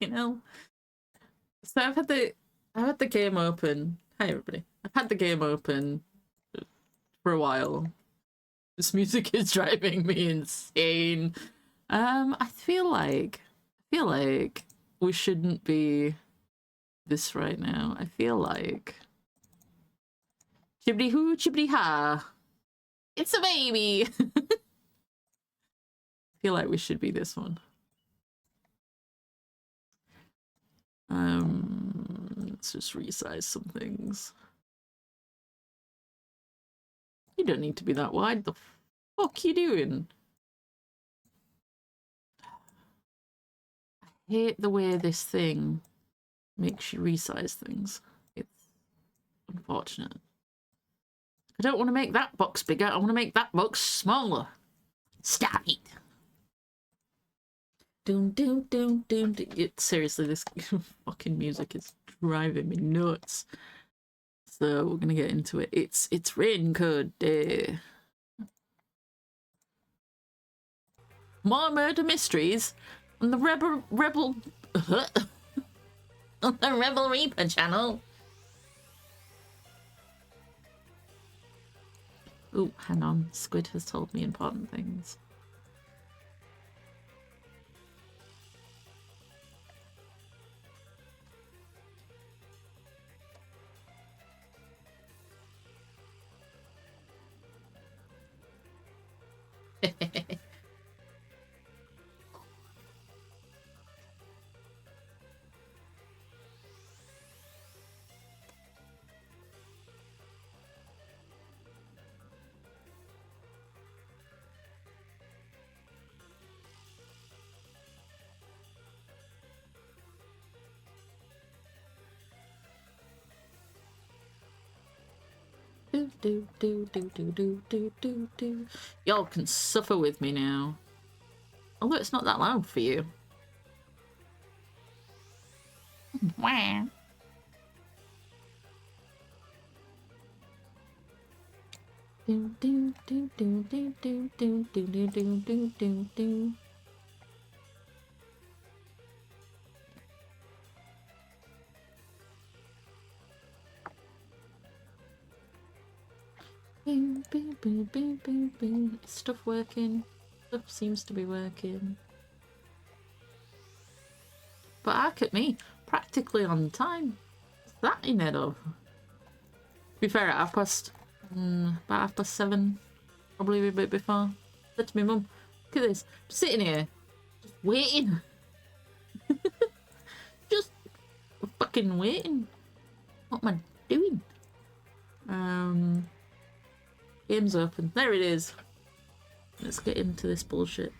Fucking hell. So I've had the game open. Hi everybody. I've had the game open for a while. This music is driving me insane. I feel like we shouldn't be this right now. I feel like chibbity hoo, chibbity ha. It's a baby. I feel like we should be this one. Let's just resize some things. You don't need to be that wide. The fuck you doing? I hate the way this thing makes you resize things. It's unfortunate. I don't want to make that box bigger. I want to make that box smaller. Stop it. Doom, doom, doom, doom. Seriously, this fucking music is driving me nuts. So we're gonna get into it. It's Raincode Day. More murder mysteries on the Rebel on the Rebel Reaper channel. Oh, hang on. Squid has told me important things. Do. Y'all can suffer with me now. Although it's not that loud for you. Wow. Is stuff working? Stuff seems to be working. But look at me, practically on time. What's that in it of? To be fair, at about 7, probably a bit before. I said to my mum, look at this, I'm sitting here, just waiting. Just fucking waiting. What am I doing? Game's open. There it is. Let's get into this bullshit.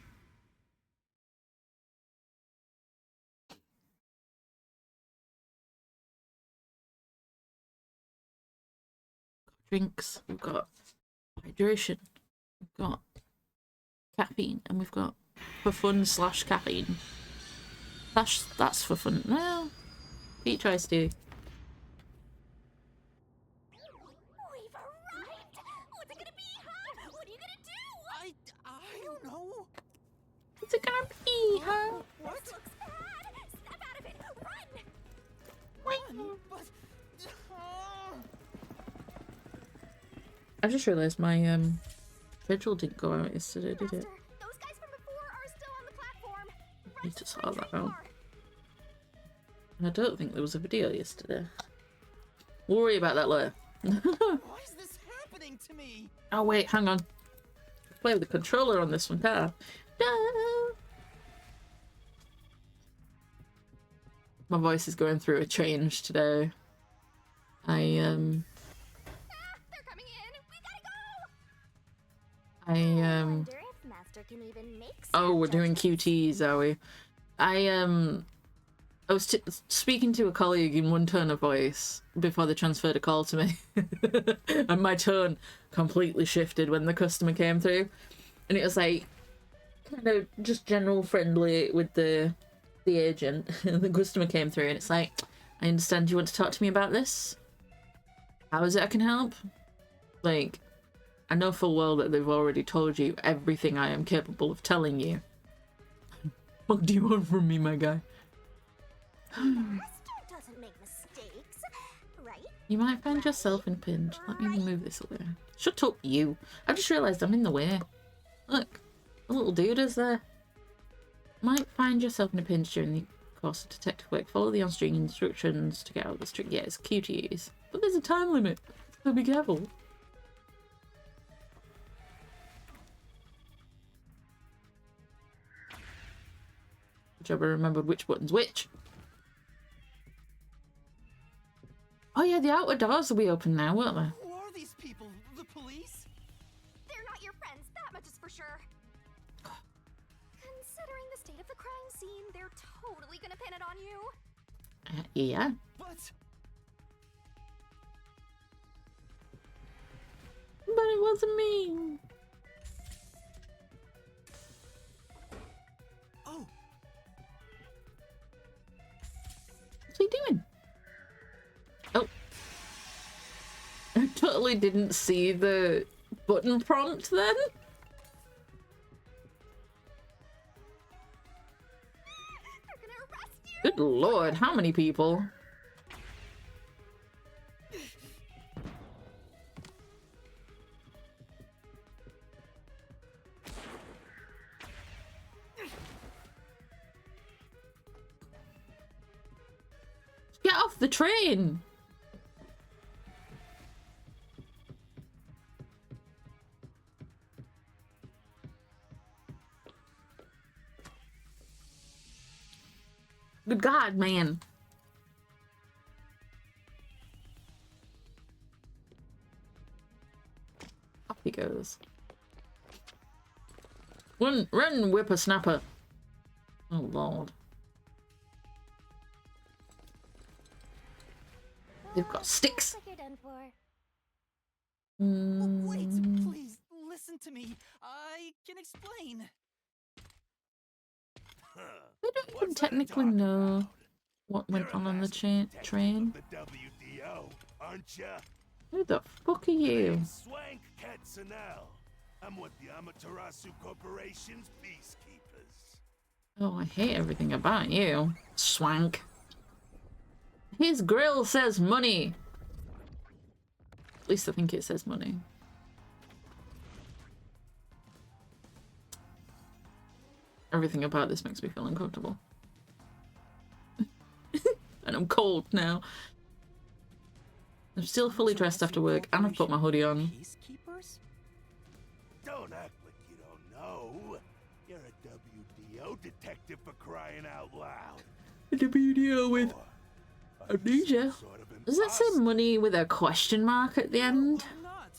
Drinks, we've got hydration, we've got caffeine, and we've got for fun / caffeine. That's for fun. Well, peach iced tea. We've arrived! What's it gonna be, huh? What are you gonna do? I don't know. What's it gonna be, huh? What? This looks bad! Snap out of it! Run! Run! But... I just realised my schedule didn't go out yesterday, did it? Those guys from before are still on the platform. I need to sort that out. And I don't think there was a video yesterday. We'll worry about that later. Why is this happening to me? Oh wait, hang on. Play with the controller on this one, can't I? No. My voice is going through a change today. They're coming in. We gotta go. I wonder if Master can even make Oh, we're snap doing judgments. QTs, are we? I was speaking to a colleague in one tone of voice before they transferred a call to me. And my tone completely shifted when the customer came through. And it was like, kind of just general friendly with the agent. And the customer came through and it's like, I understand you want to talk to me about this? How is it I can help? Like, I know full well that they've already told you everything I am capable of telling you. What do you want from me, my guy? Master doesn't make mistakes, right? You might find yourself in a pinch. Let me move this away. Shut up, you. I just realised I'm in the way. Look, the little dude is there. Might find yourself in a pinch during the course of detective work. Follow the on-screen instructions to get out of the street. Yeah, it's cute to use. But there's a time limit, so be careful. Good job I remembered which button's which. Oh yeah, the outer doors will be open now, won't they? Who are these people? The police? They're not your friends, that much is for sure. Considering the state of the crime scene, they're totally gonna pin it on you. Yeah. But But it wasn't me. oh, What's he doing? Oh. I totally didn't see the button prompt then. They're gonna arrest you. Good lord, how many people? Get off the train! Good God, man. Off he goes. Run, run, whippersnapper. Oh, Lord. They've got sticks. Looks like you're done for. wait, Mm, please listen to me. I can explain. I don't even technically know what went on the train. The WDO, aren't ya? Who the fuck are you? Swank Katsanel. I'm with the Amaterasu Corporation's peacekeepers. Oh, I hate everything about you, Swank. His grill says money. At least I think it says money. Everything about this makes me feel uncomfortable. And I'm cold now. I'm still fully dressed after work and I've put my hoodie on. Peacekeepers? Don't act like you don't know. You're a WDO detective for crying out loud. A WDO with Or amnesia. sort of Does that say imposter. money with a question mark at the end? I'm not.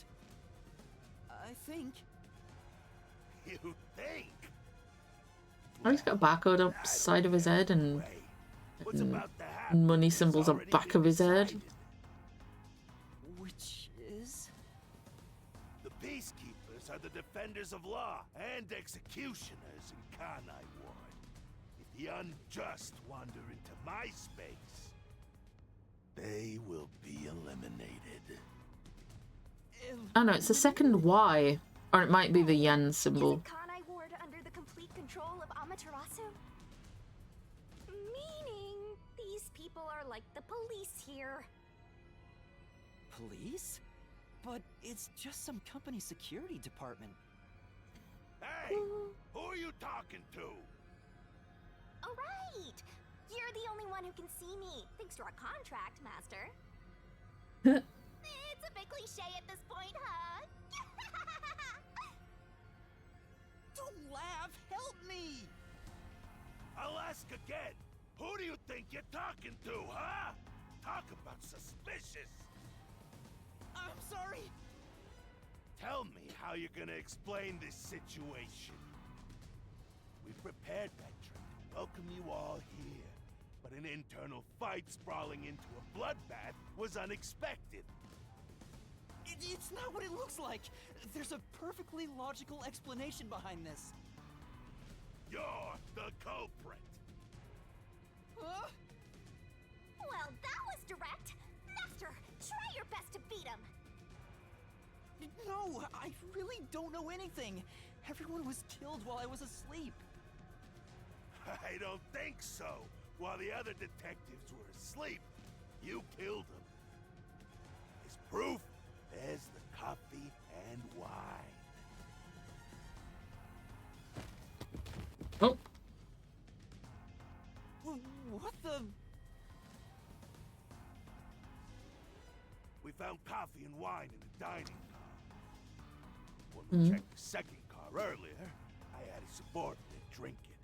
I think. You think? Oh, he's got a barcode up I side of his head and Wait, what's about to happen money has symbols on already back been of his head. decided. Which is? The peacekeepers are the defenders of law and executioners in Kanai Ward. If the unjust wander into my space, they will be eliminated. Oh no, it's the second Y. Or it might be the yen symbol. Isn't Kanai Ward under the complete control of Amaterasu? Meaning, these people are like the police here. Police? But it's just some company security department. Hey, who are you talking to? Oh, right! You're the only one who can see me, thanks to our contract, Master. It's a bit cliche at this point, huh? Don't laugh! Help me! I'll ask again. Who do you think you're talking to, huh? Talk about suspicious. I'm sorry! Tell me how you're gonna explain this situation. We prepared that trip to welcome you all here, but an internal fight sprawling into a bloodbath was unexpected. It's not what it looks like! There's a perfectly logical explanation behind this. You're the culprit. Huh? Well, that was direct. Master, try your best to beat him. No, I really don't know anything. Everyone was killed while I was asleep. I don't think so. while the other detectives were asleep. You killed them. As proof, there's the coffee and wine. Oh, What the? We found coffee and wine in the dining car. When we checked the second car earlier, I had a subordinate drink it.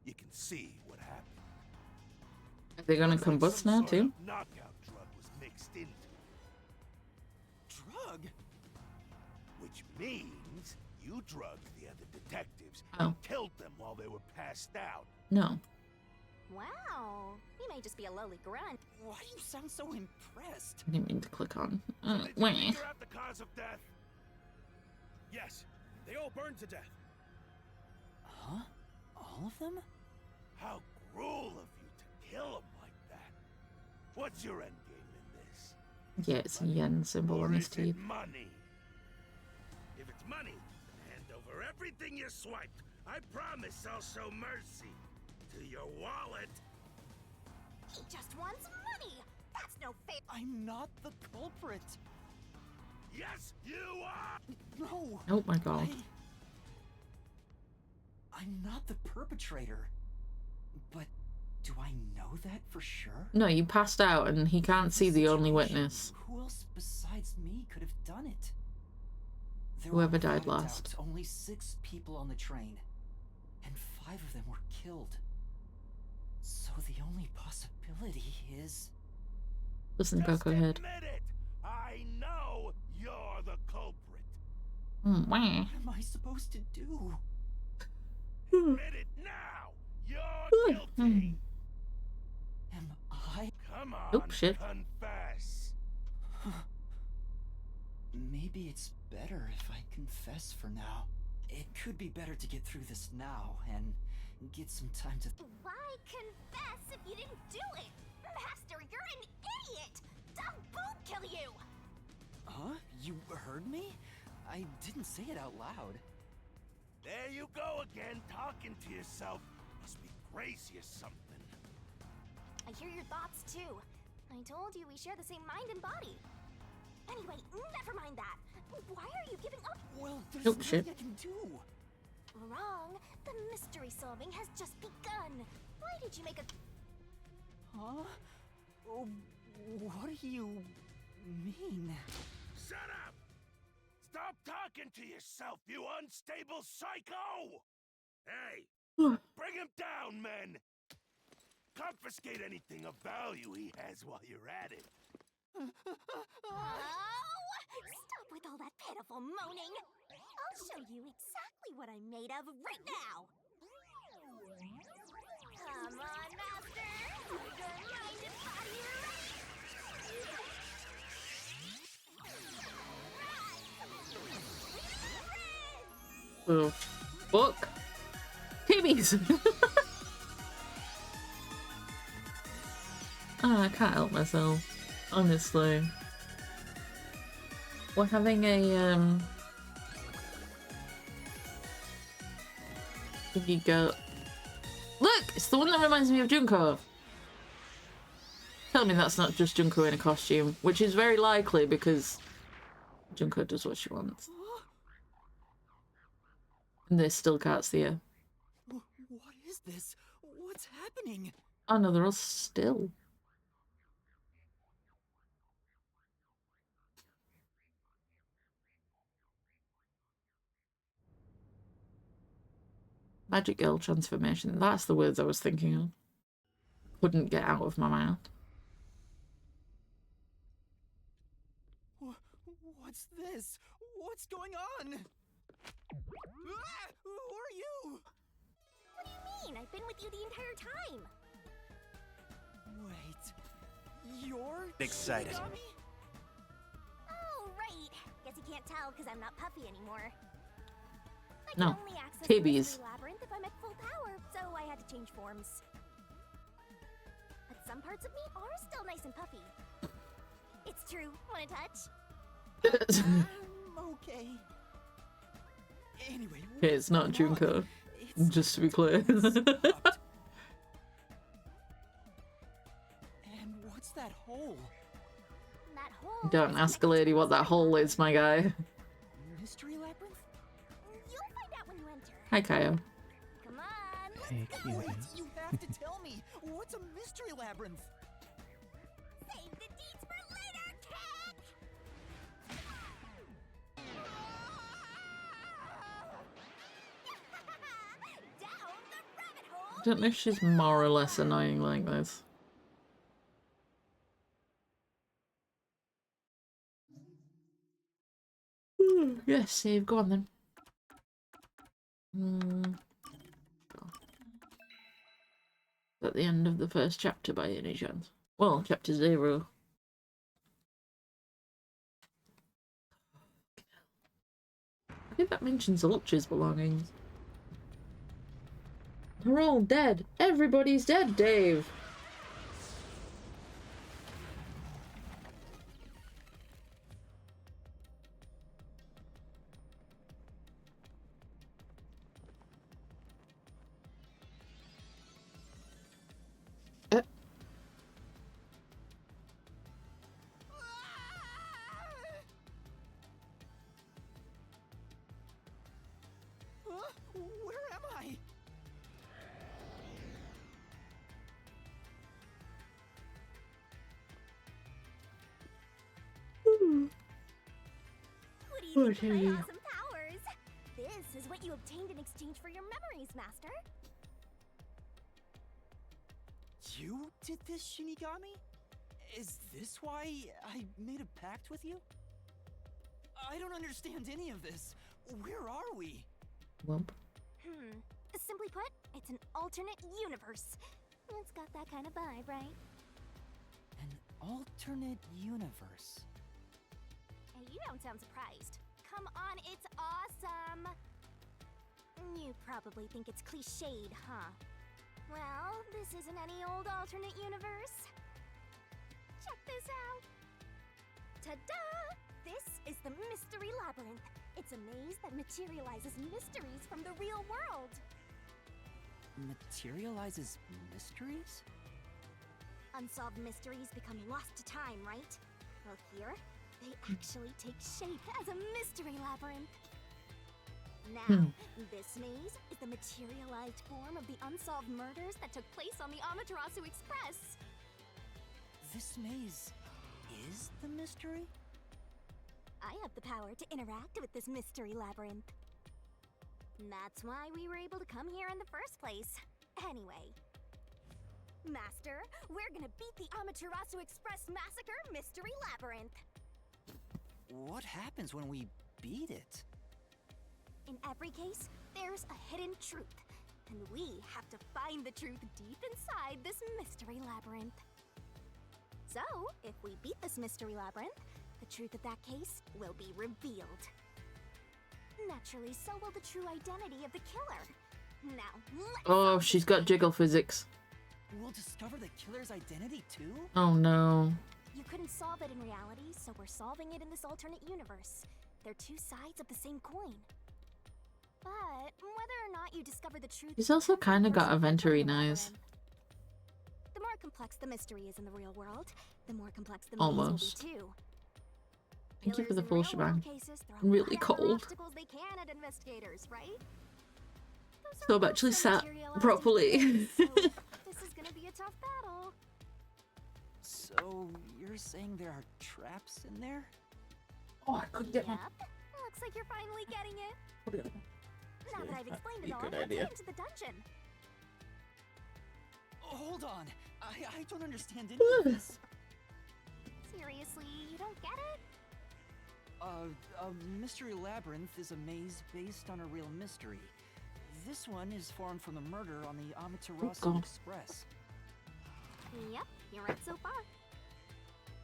You can see what happened. are they gonna Looks like combust some now sort too? of knockout drug was mixed into it. Drug? Which means you drugged the other detectives Oh. and killed them while they were passed out. No. Wow. You may just be a lowly grunt. Why do you sound so impressed? I didn't mean to click on. Did you Wait. figure out the cause of death? Yes, they all burned to death. Huh? All of them? How cruel of you to kill them like that. What's your end game in this? Yeah, it's a yen symbol Or on his is it teeth. money? If it's money, hand over everything you swiped. I promise I'll show mercy to your wallet. He just wants money. That's no fair. I'm not the culprit. Yes, you are. No. Oh my god. I'm not the perpetrator. But do I know that for sure? No, you passed out and he can't see the only Situation, witness. Who else besides me could have done it? There Whoever were, died without a last. doubt, only 6 people on the train, and 5 of them were killed. So the only possibility is... Listen, Just Coco Head. admit it. I know you're the culprit. Wah. What am I supposed to do? Admit it now. You're guilty. Am I? Come on, Oh, shit. confess. Maybe it's better if I confess for now. It could be better to get through this now and get some time to... Why confess if you didn't do it? Master, you're an idiot. Dumb boob kill you. Huh? You heard me? I didn't say it out loud. There you go again, talking to yourself. Must be crazy or something. I hear your thoughts too. I told you we share the same mind and body. Anyway, never mind that. Why are you giving up? Well, there's Oh, nothing shit. I can do. Wrong. The mystery solving has just begun. Why did you make a... Huh? Oh, what do you mean? Shut up! Stop talking to yourself, you unstable psycho! Hey, bring him down, men! Confiscate anything of value he has while you're at it. Oh! Stop with all that pitiful moaning. I'll show you exactly what I'm made of right now. Come on, Master. Your mind and body are ready. Oh, fuck. Tibbies! I can't help myself. Honestly. We're having a, if you go... Look! It's the one that reminds me of Junko! Tell me that's not just Junko in a costume, which is very likely because Junko does what she wants. And they still can't see her. What is this? What's happening? Oh no, they're all still. Magic girl transformation. That's the words I was thinking of. Couldn't get out of my mouth. What's this? What's going on? Ah! Who are you? What do you mean? I've been with you the entire time. Wait, you're Excited. Shinigami? Oh, right. Guess you can't tell because I'm not puffy anymore. I No, can only access Tibbies. the mystery labyrinth if I'm at full power, so I had to change forms. But some parts of me are still nice and puffy. It's true. Want a touch? Okay. Anyway, Okay, it's not what's Junko. wrong? It's Just to be clear. stopped. Don't ask a lady what that hole is, my guy. Mystery labyrinth? You'll find out when you enter. Hi, Kaio. Come on, let's Hey, go. Wait, you have to tell me. What's a mystery labyrinth? Save the deeds for later, kid! Down the rabbit hole! I don't know if she's more or less annoying like this. Yes, save. Go on then. At the end of the first chapter by any chance? Well, chapter 0. I think that mentions Ulch's belongings. They're all dead. Everybody's dead, Dave. Huh? Where am I? What do you think of Okay. my awesome powers? This is what you obtained in exchange for your memories, Master. You did this, Shinigami? Is this why I made a pact with you? I don't understand any of this. Where are we? Wump. Simply put, it's an alternate universe. It's got that kind of vibe, right? An alternate universe. Hey, you don't sound surprised. Come on, it's awesome! You probably think it's cliched, huh? Well, this isn't any old alternate universe. Check this out! Ta-da! This is the Mystery Labyrinth. It's a maze that materializes mysteries from the real world. Materializes mysteries? Unsolved mysteries become lost to time, right? Well, here, they actually take shape as a mystery labyrinth. Now, this maze is the materialized form of the unsolved murders that took place on the Amaterasu Express. This maze is the mystery? I have the power to interact with this mystery labyrinth. That's why we were able to come here in the first place. Anyway, Master, we're gonna beat the Amaterasu Express Massacre Mystery Labyrinth. What happens when we beat it? In every case, there's a hidden truth, and we have to find the truth deep inside this mystery labyrinth. So, if we beat this mystery labyrinth, the truth of that case will be revealed. Naturally, so will the true identity of the killer. Now, let's Oh, solve she's this got mystery. jiggle physics. We'll discover the killer's identity too? Oh no. You couldn't solve it in reality, so we're solving it in this alternate universe. They're two sides of the same coin. But whether or not you discover the truth, She's also kind of got a Venturi nice. eyes. The more complex the mystery is in the real world, the more complex the Almost. maze will be too. Thank you for Killers the in full real world shebang. cases throw Really whatever cold. obstacles they can at investigators, right? Those So are I've actually also sat materialized properly. in space, so this is gonna be a tough battle. So, you're saying there are traps in there? Oh, I couldn't get Yep. Looks like you're finally getting it. Now that I've explained it all, Good let's idea. head into the dungeon. Hold on. I don't understand any of this. Seriously, you don't get it? A mystery labyrinth is a maze based on a real mystery. This one is formed from the murder on the Amaterasu God. Express. Yep, you're right so far.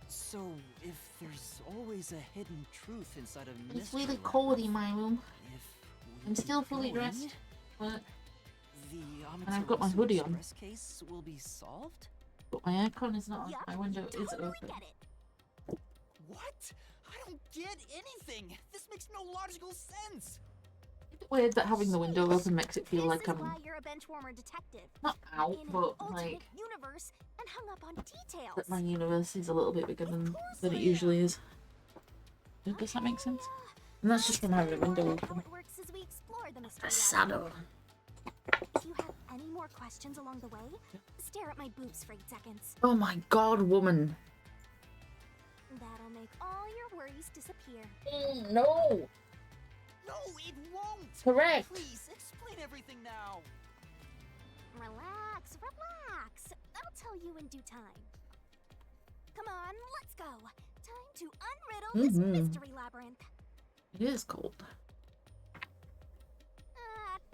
So, if there's always a hidden truth inside a mystery It's really cold in labyrinth, my room. if we I'm still keep fully going, dressed, but the and I've got my Amaterasu hoodie on. Express case will be solved? my aircon is not on. Yup, My window you is totally open. get it. What? I don't get anything. This makes no logical sense. weird that having the window open makes it feel like This is I'm why you're a benchwarmer detective. not out, In an but alternate like universe and hung up on details. that my universe is a little bit bigger than it usually is. Does that make sense? And that's just from having the window How open. it works as we explore the mystery A lab. shadow. If you have any more questions along the way, stare at my boobs for 8 seconds. Oh my god, woman. That'll make all your worries disappear. No. No, it won't! Correct. Please, explain everything now! Relax, relax. I'll tell you in due time. Come on, let's go. Time to unriddle this mystery labyrinth. It is cold.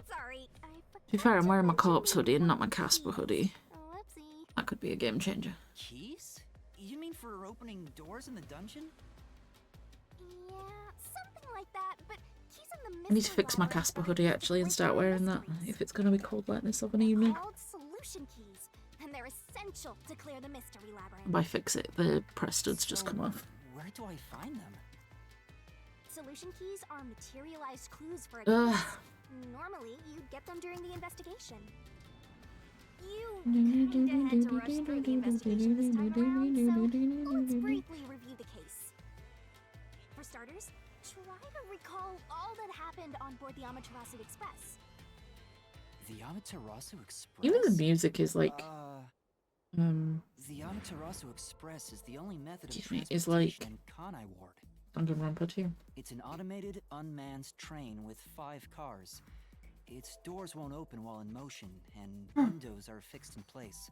Sorry, I To be fair, I'm wearing my corpse hoodie and not my Casper hoodie. Whoopsie. That could be a game changer. Keys? You mean for opening doors in the dungeon? Yeah, something like that, but keys in the mystery I need to fix my labyrinth Casper are hoodie actually and start wearing that mysteries. if it's going to be cold like this of an evening. Called solution keys, and they're essential to clear the mystery labyrinth. By fix it, the press studs just come off. Where do I find them? Solution keys are materialized clues for a Ugh. case. Normally, you'd get them during the investigation. You kinda had to rush through the investigation this time around, so let's briefly review the case. For starters, try to recall all that happened on board the Amaterasu Express. The Amaterasu Express? Even the music is like, The Amaterasu Express is the only method of Excuse me, transportation is like- in Kanai Ward. Danganronpa too. It's an automated, unmanned train with 5 cars. Its doors won't open while in motion, and windows are fixed in place.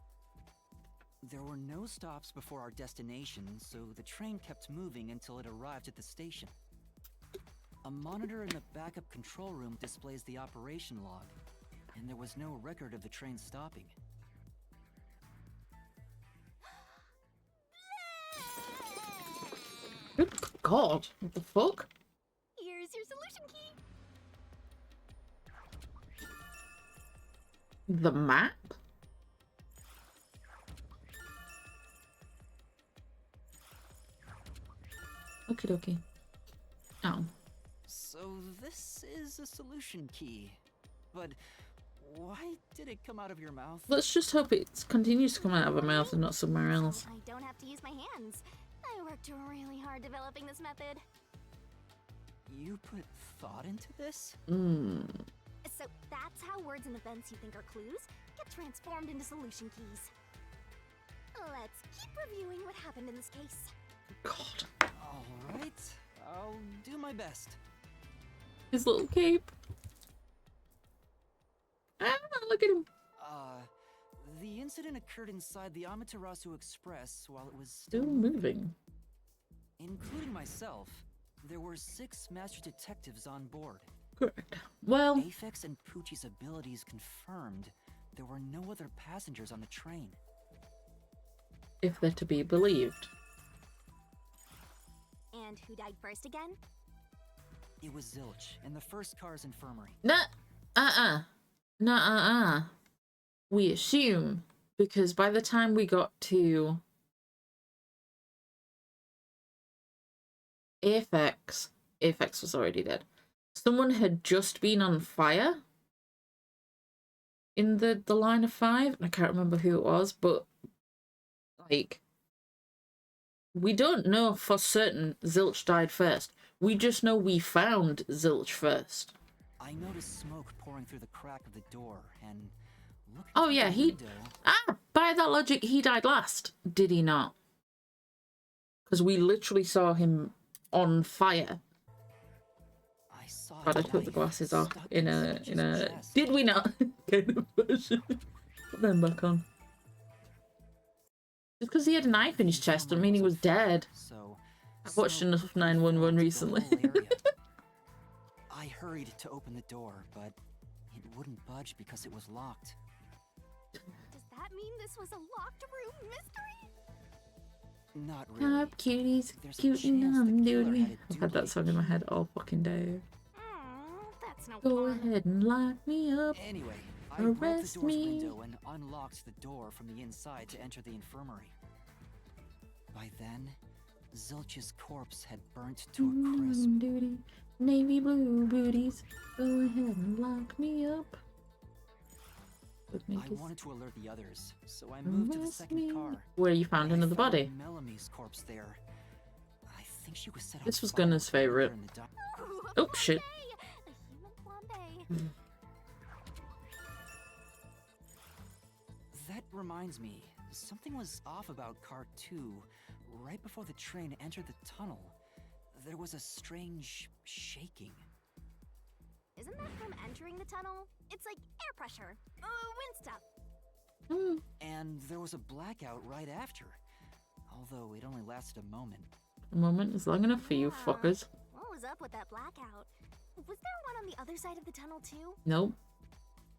There were no stops before our destination, so the train kept moving until it arrived at the station. A monitor in the backup control room displays the operation log, and there was no record of the train stopping. Good god, what the fuck? Here's your solution key. The map? Okie dokie. Oh. So this is a solution key. But why did it come out of your mouth? Let's just hope it continues to come out of her mouth and not somewhere else. I don't have to use my hands. I worked really hard developing this method. You put thought into this? So that's how words and events you think are clues get transformed into solution keys. Let's keep reviewing what happened in this case. God. Alright, I'll do my best. His little cape. Ah, look at him. The incident occurred inside the Amaterasu Express while it was Still moving. Including myself, there were 6 master detectives on board. Correct. Well, Aphex and Poochie's abilities confirmed there were no other passengers on the train. if they're to be believed. And who died first again? It was Zilch in the first car's infirmary. We assume, because by the time we got to Aphex was already dead. Someone had just been on fire in the line of 5. I can't remember who it was, but like, we don't know for certain Zilch died first. We just know we found Zilch first. I noticed smoke pouring through the crack of the door, and looking Oh through yeah, the he... window, by that logic, he died last. Did he not? Because we literally saw him on fire. I saw God, I a took the knife glasses off stuck in Zilch's a... chest. Did we not? kind of version. Put them back on. Just because he had a knife in his chest doesn't mean he was dead. So I've watched smoke enough quickly 911 filled the recently. whole area. I hurried to open the door, but it wouldn't budge because it was locked. Does that mean this was a locked room mystery? Not really. Up, cuties, There's a cute chance the and killer duty. had a I've had that song in my head all fucking day. That's no Go fun. ahead and lock me up. Anyway, I broke the Arrest door's me. window and unlocked the door from the inside to enter the infirmary. By then, Zilch's corpse had burnt to a crisp. Duty, navy blue booties. Go ahead and lock me up. I wanted to alert the others, so I moved to the second car. Where you found another body. Mellamy's corpse there. I think she was set on This was fire Gunner's favorite. in the Oh shit. A human flambe. That reminds me, something was off about car 2. Right before the train entered the tunnel, there was a strange shaking. Isn't that from entering the tunnel? It's like air pressure. Wind stuff. And there was a blackout right after, although it only lasted a moment. A moment is long enough for you Yeah. fuckers. What was up with that blackout? Was there one on the other side of the tunnel too? Nope.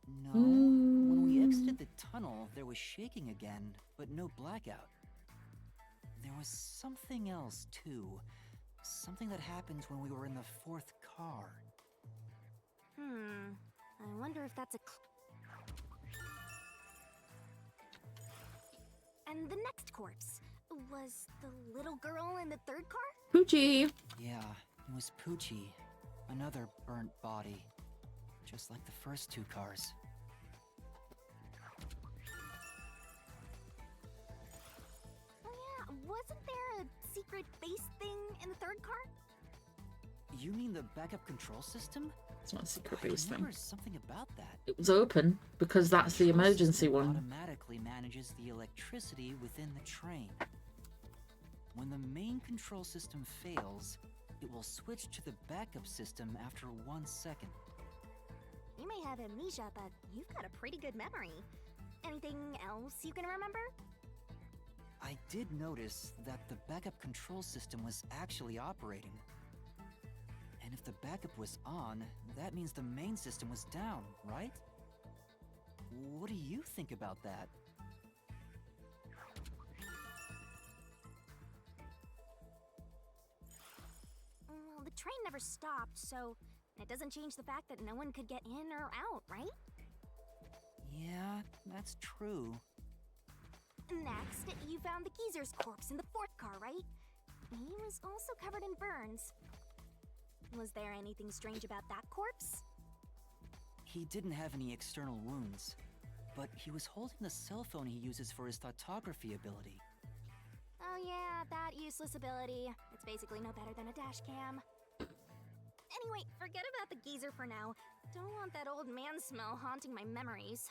No, when we exited the tunnel, there was shaking again, but no blackout. There was something else too. Something that happened when we were in the fourth car. I wonder if that's a And the next corpse was the little girl in the third car? Poochie. Yeah, it was Poochie. Another burnt body. Just like the first 2 cars. Oh yeah, wasn't there a secret base thing in the third car? You mean the backup control system? It's not a secret I base thing. remember something about that. It was open because that's the Control emergency system one. automatically manages the electricity within the train. When the main control system fails, it will switch to the backup system after 1 second. You may have amnesia, but you've got a pretty good memory. Anything else you can remember? I did notice that the backup control system was actually operating. And if the backup was on, that means the main system was down, right? What do you think about that? Well, the train never stopped, so it doesn't change the fact that no one could get in or out, right? Yeah, that's true. Next, you found the geezer's corpse in the fourth car, right? He was also covered in burns. Was there anything strange about that corpse? He didn't have any external wounds, but he was holding the cell phone he uses for his photography ability. Oh yeah, that useless ability. It's basically no better than a dash cam. Anyway, forget about the geezer for now. Don't want that old man smell haunting my memories.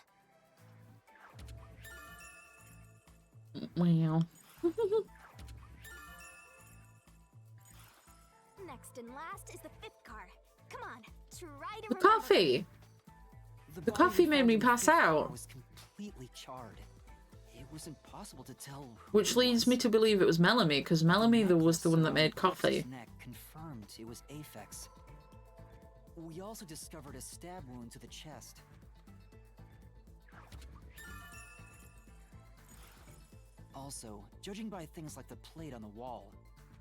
Wow. Next and last is the fifth car. Come on, try to The remember. coffee. The body coffee we made found me in the pass fifth car out. was completely charred. It was impossible to tell who Which it leads was. me to believe it was Melanie, because Melanie was the one that made Necklace coffee. around Neck confirmed it was Aphex. We also discovered a stab wound to the chest. Also, judging by things like the plate on the wall,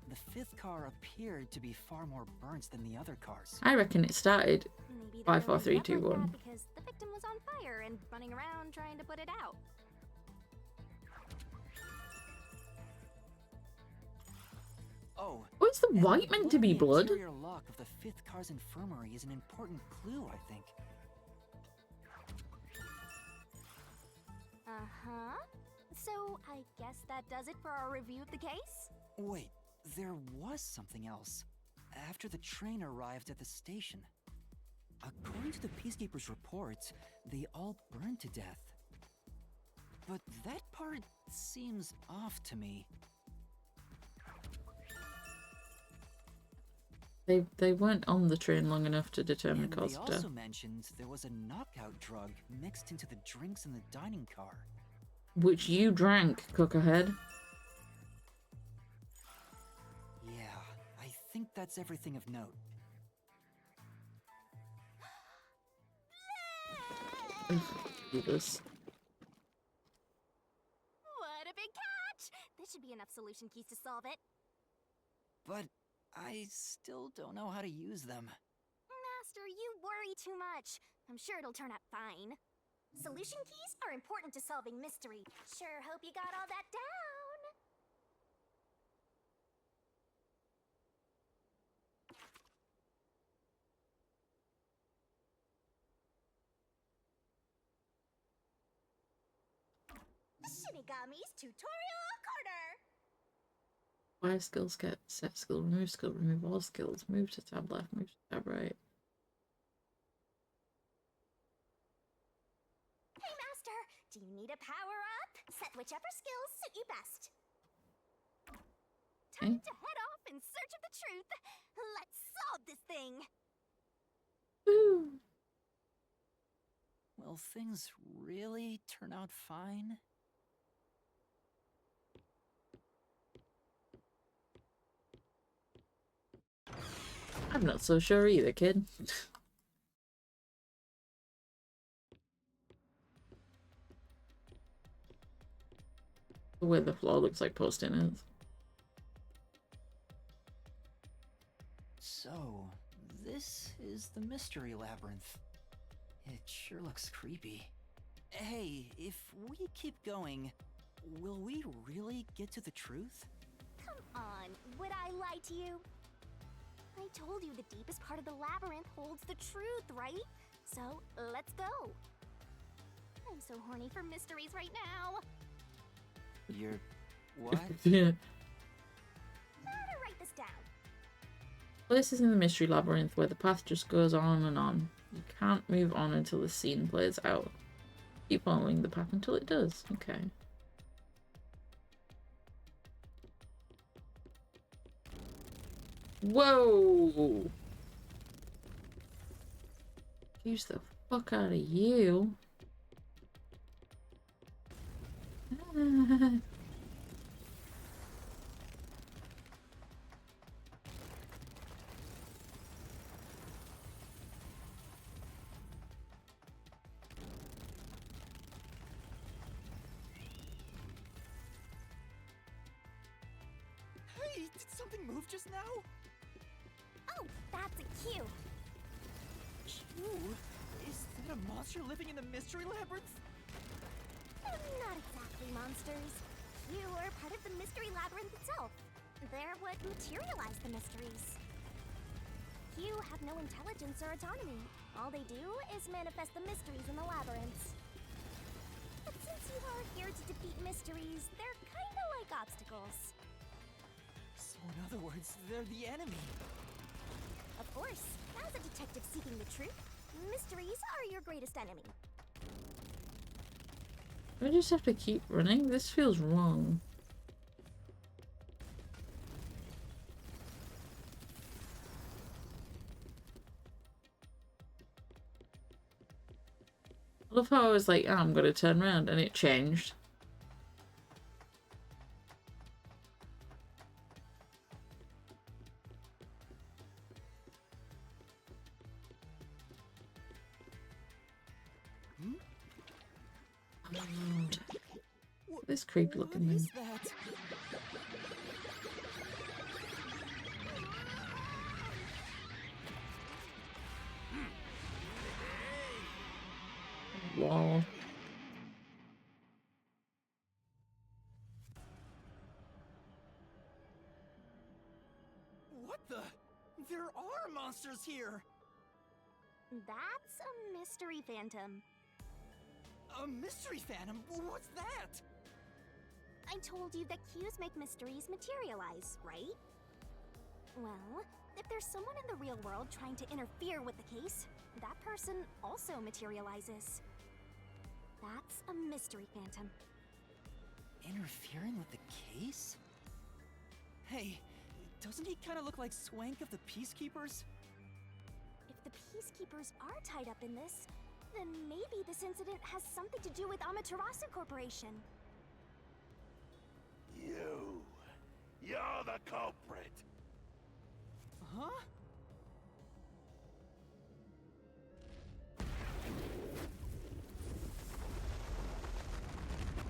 the fifth car appeared to be far more burnt than the other cars. I reckon it started. Maybe they 5, 4, only 3, looked 2, like that 1. because the victim was on fire and running around trying to put it out. Oh, Oh, is the and white meant to be the blood? interior lock of the fifth car's infirmary is an important clue, I think. Uh-huh. So, I guess that does it for our review of the case? Wait, there was something else. After the train arrived at the station. According to the Peacekeeper's reports, they all burned to death. But that part seems off to me. They weren't on the train long enough to determine And cause they of death. also mentioned there was a knockout drug mixed into the drinks in the dining car. Which you drank, Cookerhead. Yeah, I think that's everything of note. Jesus. What a big catch! This should be enough solution keys to solve it. But I still don't know how to use them. Master, you worry too much. I'm sure it'll turn out fine. Solution keys are important to solving mystery. Sure hope you got all that down. Shikigami's Tutorial Corner! 5 skills get set skill, remove all skills, move to tab left, move to tab right. Hey, Master! Do you need a power-up? Set whichever skills suit you best. Time to head off in search of the truth. Let's solve this thing. Ooh. Will things really turn out fine? I'm not so sure either, kid. The way the floor looks like posting is. So, this is the mystery labyrinth. It sure looks creepy. Hey, if we keep going, will we really get to the truth? Come on, would I lie to you? I told you the deepest part of the labyrinth holds the truth, right? So, let's go. I'm so horny for mysteries right now. You're... what? Yeah. How to write this down? This is in the mystery labyrinth where the path just goes on and on. You can't move on until the scene plays out. Keep following the path until it does. Okay. Whoa! Use the fuck out of you. Hey, did something move just now? Oh, that's a cue. Ooh, is that a monster living in the mystery labyrinth? Not exactly monsters. You are part of the mystery labyrinth itself. They're what materialize the mysteries. You have no intelligence or autonomy. All they do is manifest the mysteries in the labyrinths. But since you are here to defeat mysteries, they're kinda like obstacles. So in other words, they're the enemy. Of course, as a detective seeking the truth, mysteries are your greatest enemy. Do I just have to keep running? This feels wrong. I love how I was like, oh, I'm gonna turn around, and it changed. This creepy looking What thing. is that? Lol. What the? There are monsters here! That's a mystery phantom. A mystery phantom? What's that? I told you that cues make mysteries materialize, right? Well, if there's someone in the real world trying to interfere with the case, that person also materializes. That's a mystery phantom. Interfering with the case? Hey, doesn't he kind of look like Swank of the Peacekeepers? If the Peacekeepers are tied up in this, then maybe this incident has something to do with Amaterasu Corporation. You're the culprit. Huh?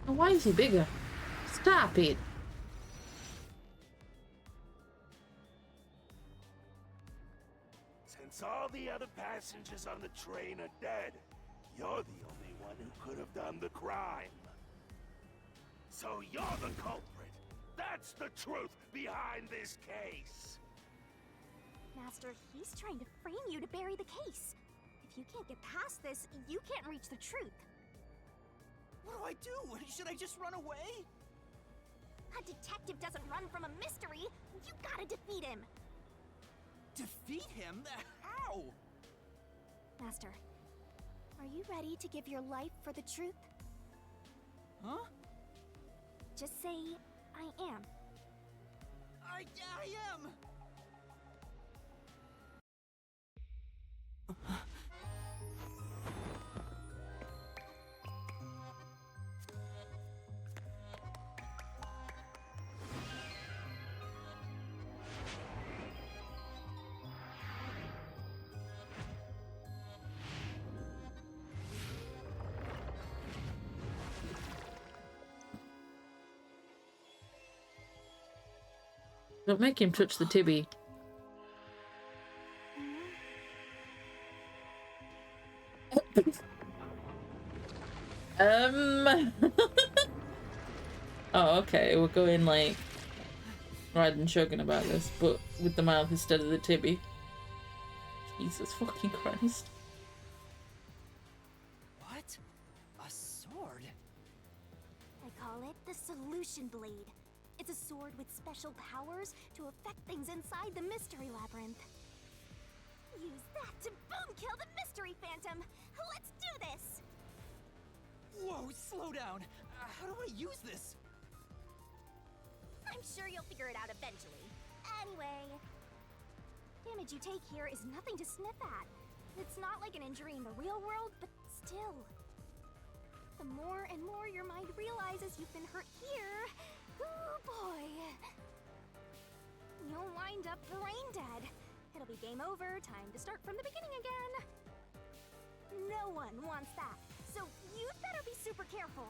Why is he bigger? Stop it! Since all the other passengers on the train are dead, you're the only one who could have done the crime. So you're the culprit. That's the truth behind this case. Master, he's trying to frame you to bury the case. If you can't get past this, you can't reach the truth. What do I do? Should I just run away? A detective doesn't run from a mystery. You gotta defeat him. Defeat him? How? Master, are you ready to give your life for the truth? Huh? Just say, I am. I am! Don't make him touch the tibby. Oh, okay, we're going like riding Shogun about this, but with the mouth instead of the tibby. Jesus fucking Christ. What? A sword? I call it the Solution Blade. It's a sword with special powers to affect things inside the Mystery Labyrinth. Use that to boom kill the Mystery Phantom! Let's do this! Whoa, slow down! How do I use this? I'm sure you'll figure it out eventually. Anyway, damage you take here is nothing to sniff at. It's not like an injury in the real world, but still. The more and more your mind realizes you've been hurt here, oh boy, you'll wind up brain dead. It'll be game over, time to start from the beginning again. No one wants that, so you'd better be super careful.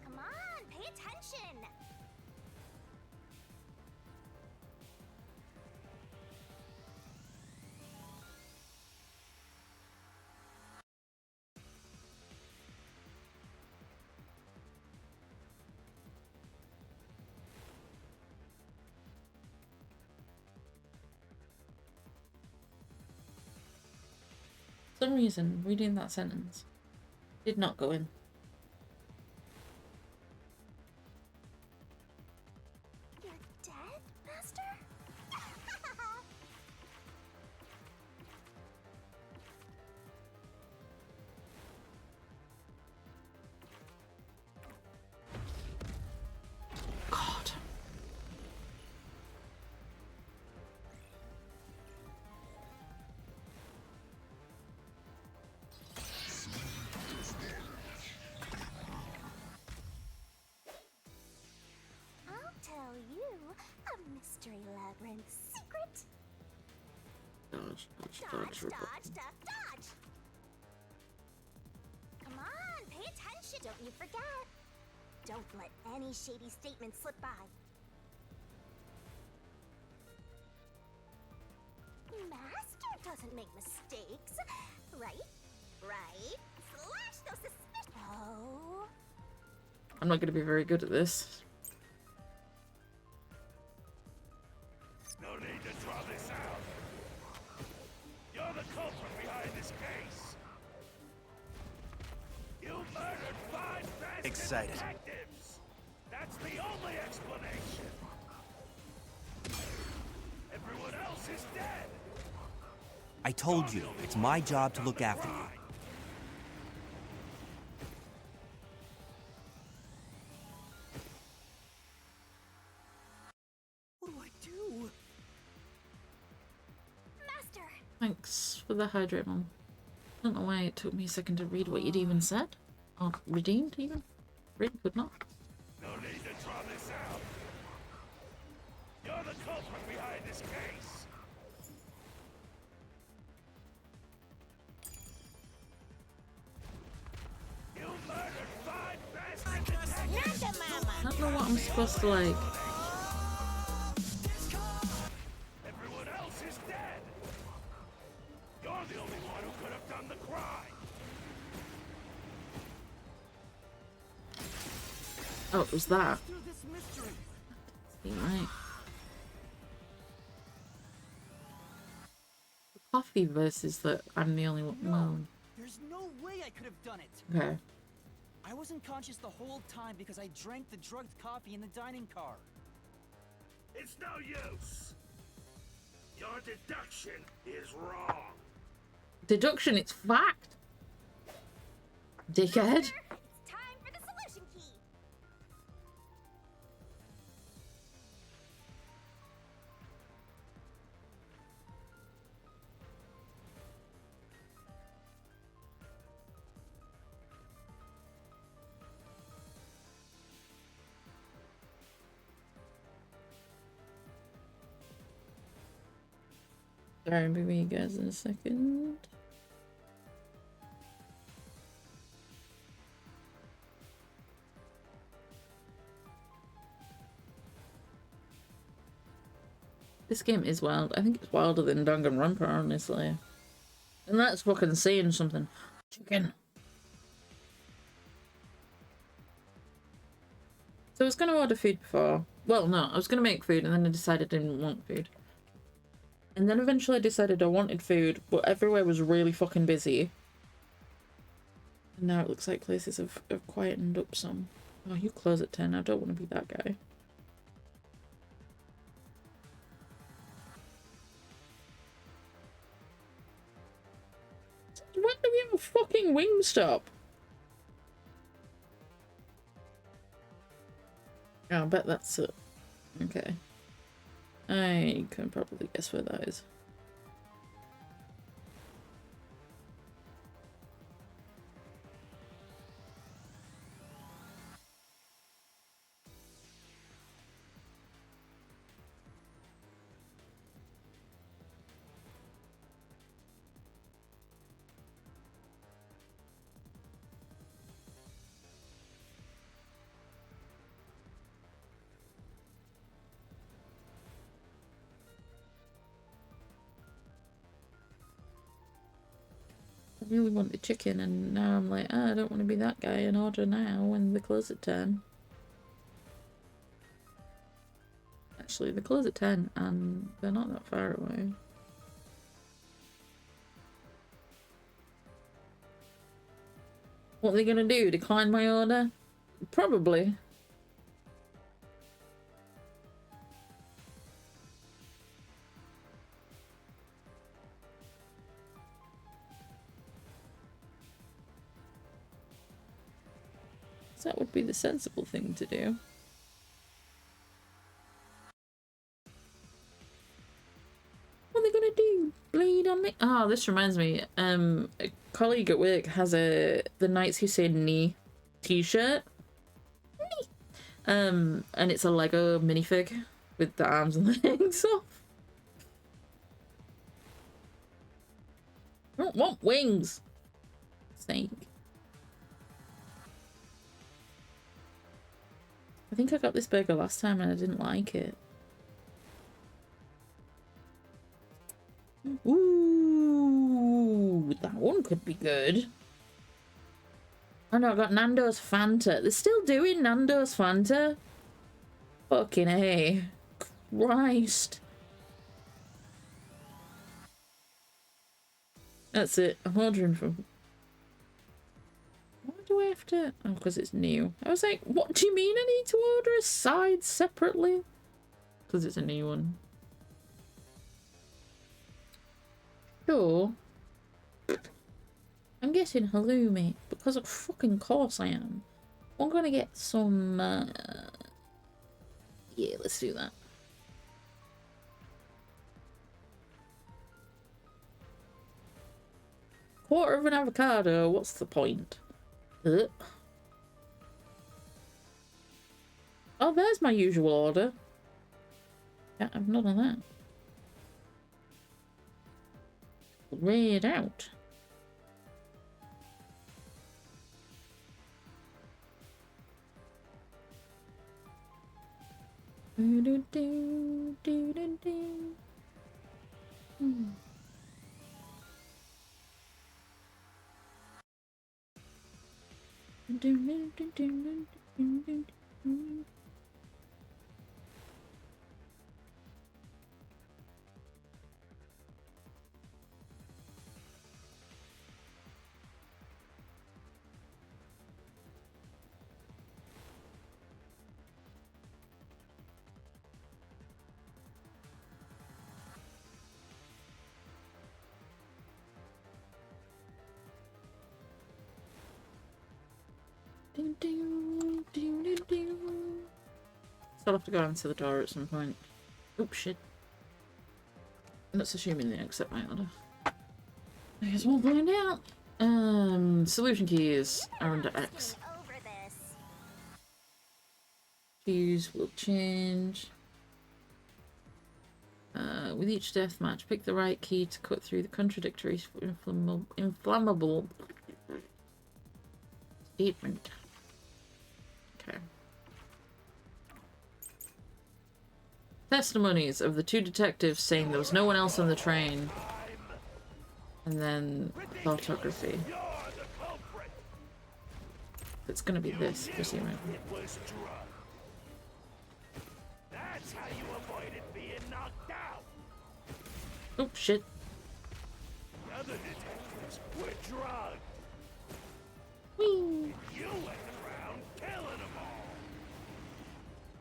Come on, pay attention! For some reason, reading that sentence did not go in. You're dead, Master? God. I'll tell you a Mystery Labyrinth secret. Dodge, dodge, Dodge, dodge, dodge, duck, dodge. Come on, pay attention. Don't you forget. Don't let any shady statements slip by. Master doesn't make mistakes. Right? Right? Slash those suspicions. Oh. I'm not going to be very good at this. No need to draw this out. You're the culprit behind this case. You murdered 5 best Excited. detectives. That's the only explanation. Everyone else is dead. I told you, it's my job to look after you. What do I do? Master. Thanks for the hydrate, Mom. I don't know why it took me a second to read what you'd even said. Or redeemed, even. Read could not. No need to draw this out. You're the culprit behind this case. You murdered 5 best detectives. I don't know what I'm supposed to like. Everyone else is dead. You're the only one who could have done the crime. Oh, it was that. Through this mystery. You're right. The coffee versus that I'm the only one. No. Well, There's no way I could have done it. okay. I wasn't conscious the whole time because I drank the drugged coffee in the dining car. It's no use. Your deduction is wrong. Deduction, it's fact. Dickhead. It's time for the solution key. Sorry, I'll be with you guys in a second. This game is wild. I think it's wilder than Danganronpa, honestly. And that's fucking saying something. Chicken. So I was going to order food before. Well, no, I was going to make food and then I decided I didn't want food. And then eventually I decided I wanted food, but everywhere was really fucking busy. And now it looks like places have quietened up some. Oh, you close at 10. I don't want to be that guy. When do we have a fucking Wingstop? Oh, I bet that's it. Okay. I can probably guess where that is. I really want the chicken and now I'm like, oh, I don't want to be that guy and order now when they close at 10. Actually, they close at 10 and they're not that far away. What are they gonna do? Decline my order? Probably. That would be the sensible thing to do. What are they gonna do? Bleed on me? Oh, this reminds me. A colleague at work has the Knights Who Say Knee t-shirt. And it's a Lego minifig with the arms and the legs off. I don't want wings. Snake. I think I got this burger last time and I didn't like it. Ooh, that one could be good. Oh no, I got Nando's Fanta. They're still doing Nando's Fanta? Fucking A. Christ. That's it. I'm ordering from... Why do I have to... Oh, because it's new. I was like, what do you mean I need to order a side separately? Because it's a new one. Sure. I'm getting halloumi. Because of fucking course I am. I'm gonna get some... Yeah, let's do that. Quarter of an avocado, what's the point? Ugh. Oh, there's my usual order. Can't have none of that. Read out. Do do do do do do. Ding, ding, ding, ding, ding. So I'll have to go into the door at some point. Oops, shit. Let's assuming they accept my order. I guess we'll find out. Solution keys are under X. Over this. Keys will change. With each deathmatch, pick the right key to cut through the contradictory inflammable statement. Okay. Testimonies of the two detectives saying there was no one else on the train. And then photography. It's gonna be this, presumably. It was drugged. That's how you avoided being knocked out. Oh shit. The other detectives were drugged. Whee! You went around killing them all.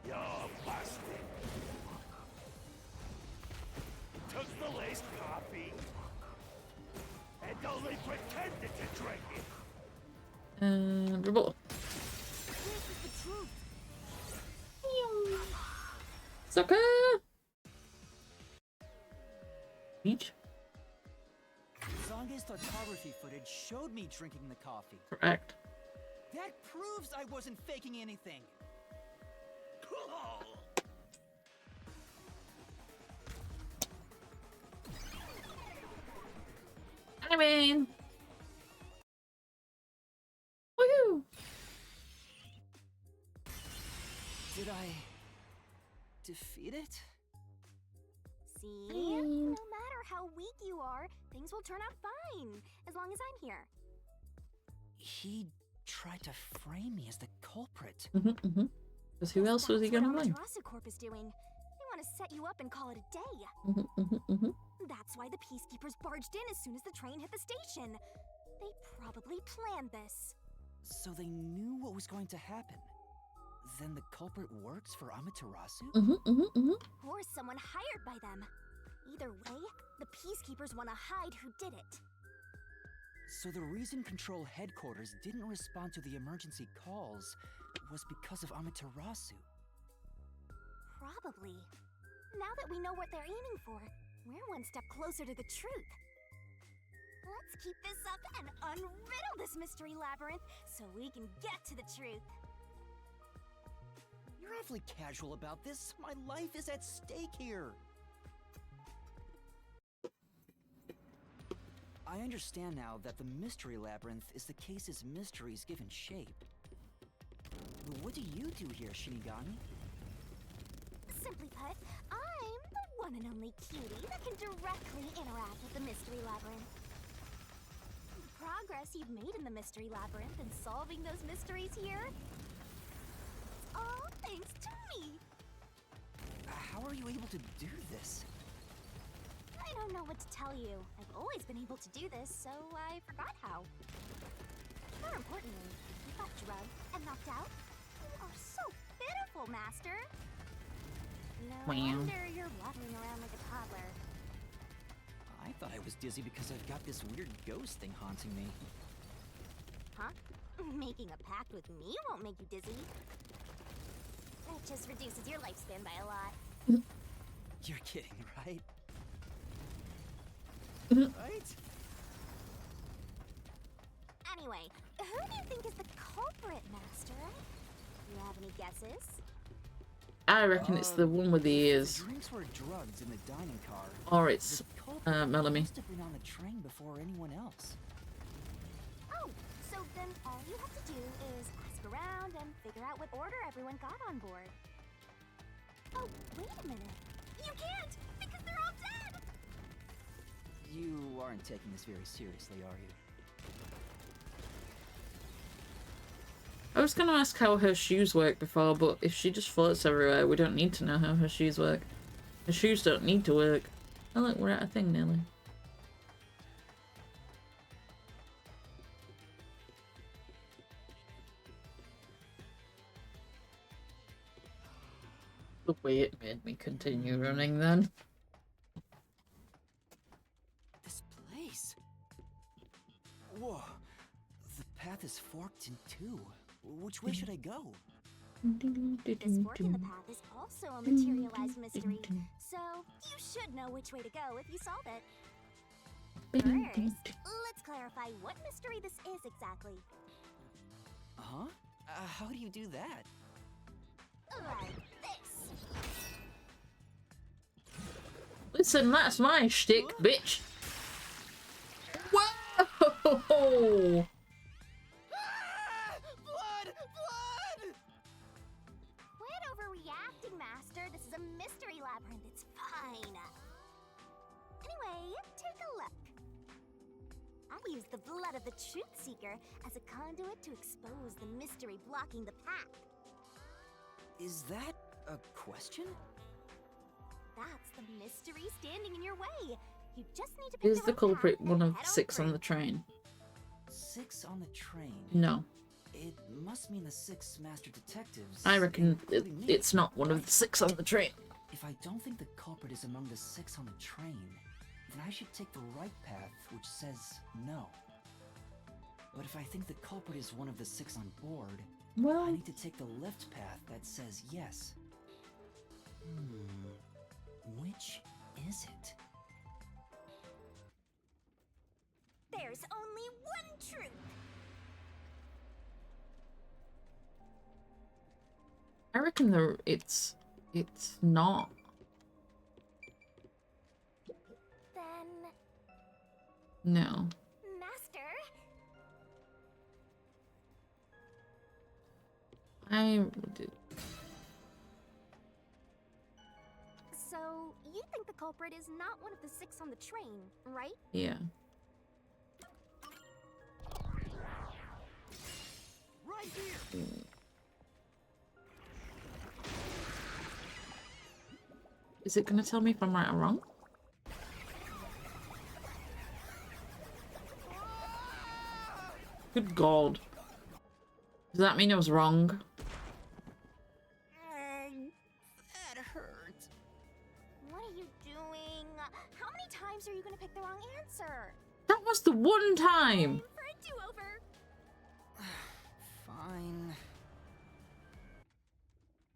You're busted. Took the laced coffee and only pretended to drink it. Rebuttal. This is the truth. Sucker! Beach? Zange's photography footage showed me drinking the coffee. Correct. That proves I wasn't faking anything. I mean... Woohoo! Did I defeat it? See? No matter how weak you are, things will turn out fine, as long as I'm here. He tried to frame me as the culprit. Because who else was he gonna blame? That's what Corp is doing. They want to set you up and call it a day. That's why the peacekeepers barged in as soon as the train hit the station. They probably planned this. So they knew what was going to happen. Then the culprit works for Amaterasu? Or someone hired by them. Either way, the peacekeepers want to hide who did it. So the reason Control Headquarters didn't respond to the emergency calls was because of Amaterasu. Probably. Now that we know what they're aiming for, we're one step closer to the truth. Let's keep this up and unriddle this mystery labyrinth so we can get to the truth. You're awfully casual about this. My life is at stake here. I understand now that the mystery labyrinth is the case's mysteries given shape. But what do you do here, Shinigami? Simply put, I'm the one and only cutie that can directly interact with the mystery labyrinth. The progress you've made in the mystery labyrinth and solving those mysteries here, it's all thanks to me. How are you able to do this? I don't know what to tell you. I've always been able to do this, so I forgot how. More importantly, you got drugged and knocked out. You are so pitiful, Master. No wonder you're waddling around like a toddler. I thought I was dizzy because I've got this weird ghost thing haunting me. Huh? Making a pact with me won't make you dizzy. It just reduces your lifespan by a lot. You're kidding, right? Right? Anyway, who do you think is the culprit, Master? You have any guesses? I reckon it's the one with the ears. The drinks were drugged in the dining car. Or it's The culprit Melanie. must have been on the train before anyone else. Oh, so then all you have to do is ask around and figure out what order everyone got on board. Oh, wait a minute. You can't, because they're all dead! You aren't taking this very seriously, are you? I was gonna ask how her shoes work before, but if she just floats everywhere, we don't need to know how her shoes work. Her shoes don't need to work. Oh look, we're at a thing nearly. The way it made me continue running then. This place. Whoa. The path is forked in two. Which way should I go? This fork in the path is also a materialized mystery, so you should know which way to go if you solve it. First, let's clarify what mystery this is exactly. Huh? How do you do that? Like this. Listen, that's my shtick, bitch. Whoa! Blood! Blood! Quit overreacting, Master. This is a mystery labyrinth. It's fine. Anyway, take a look. I'll use the blood of the Truth Seeker as a conduit to expose the mystery blocking the path. Is that a question? That's the mystery standing in your way. You just need to pick Is the right culprit path one and of head 6 over on it. the train? 6 on the train. No. It must mean the 6 master detectives. I reckon including me. it's not one of the 6 on the train. If I don't think the culprit is among the 6 on the train, then I should take the right path, which says no. But if I think the culprit is one of the 6 on board, I Well, need to take the left path that says yes. Which is it? There's only one truth. I reckon it's not. Then, No. Master, so you think the culprit is not one of the 6 on the train, right? Yeah. Right here! Is it gonna tell me if I'm right or wrong? Good God. Does that mean I was wrong? That hurt. What are you doing? How many times are you gonna pick the wrong answer? That was the one time! For a do-over. Fine.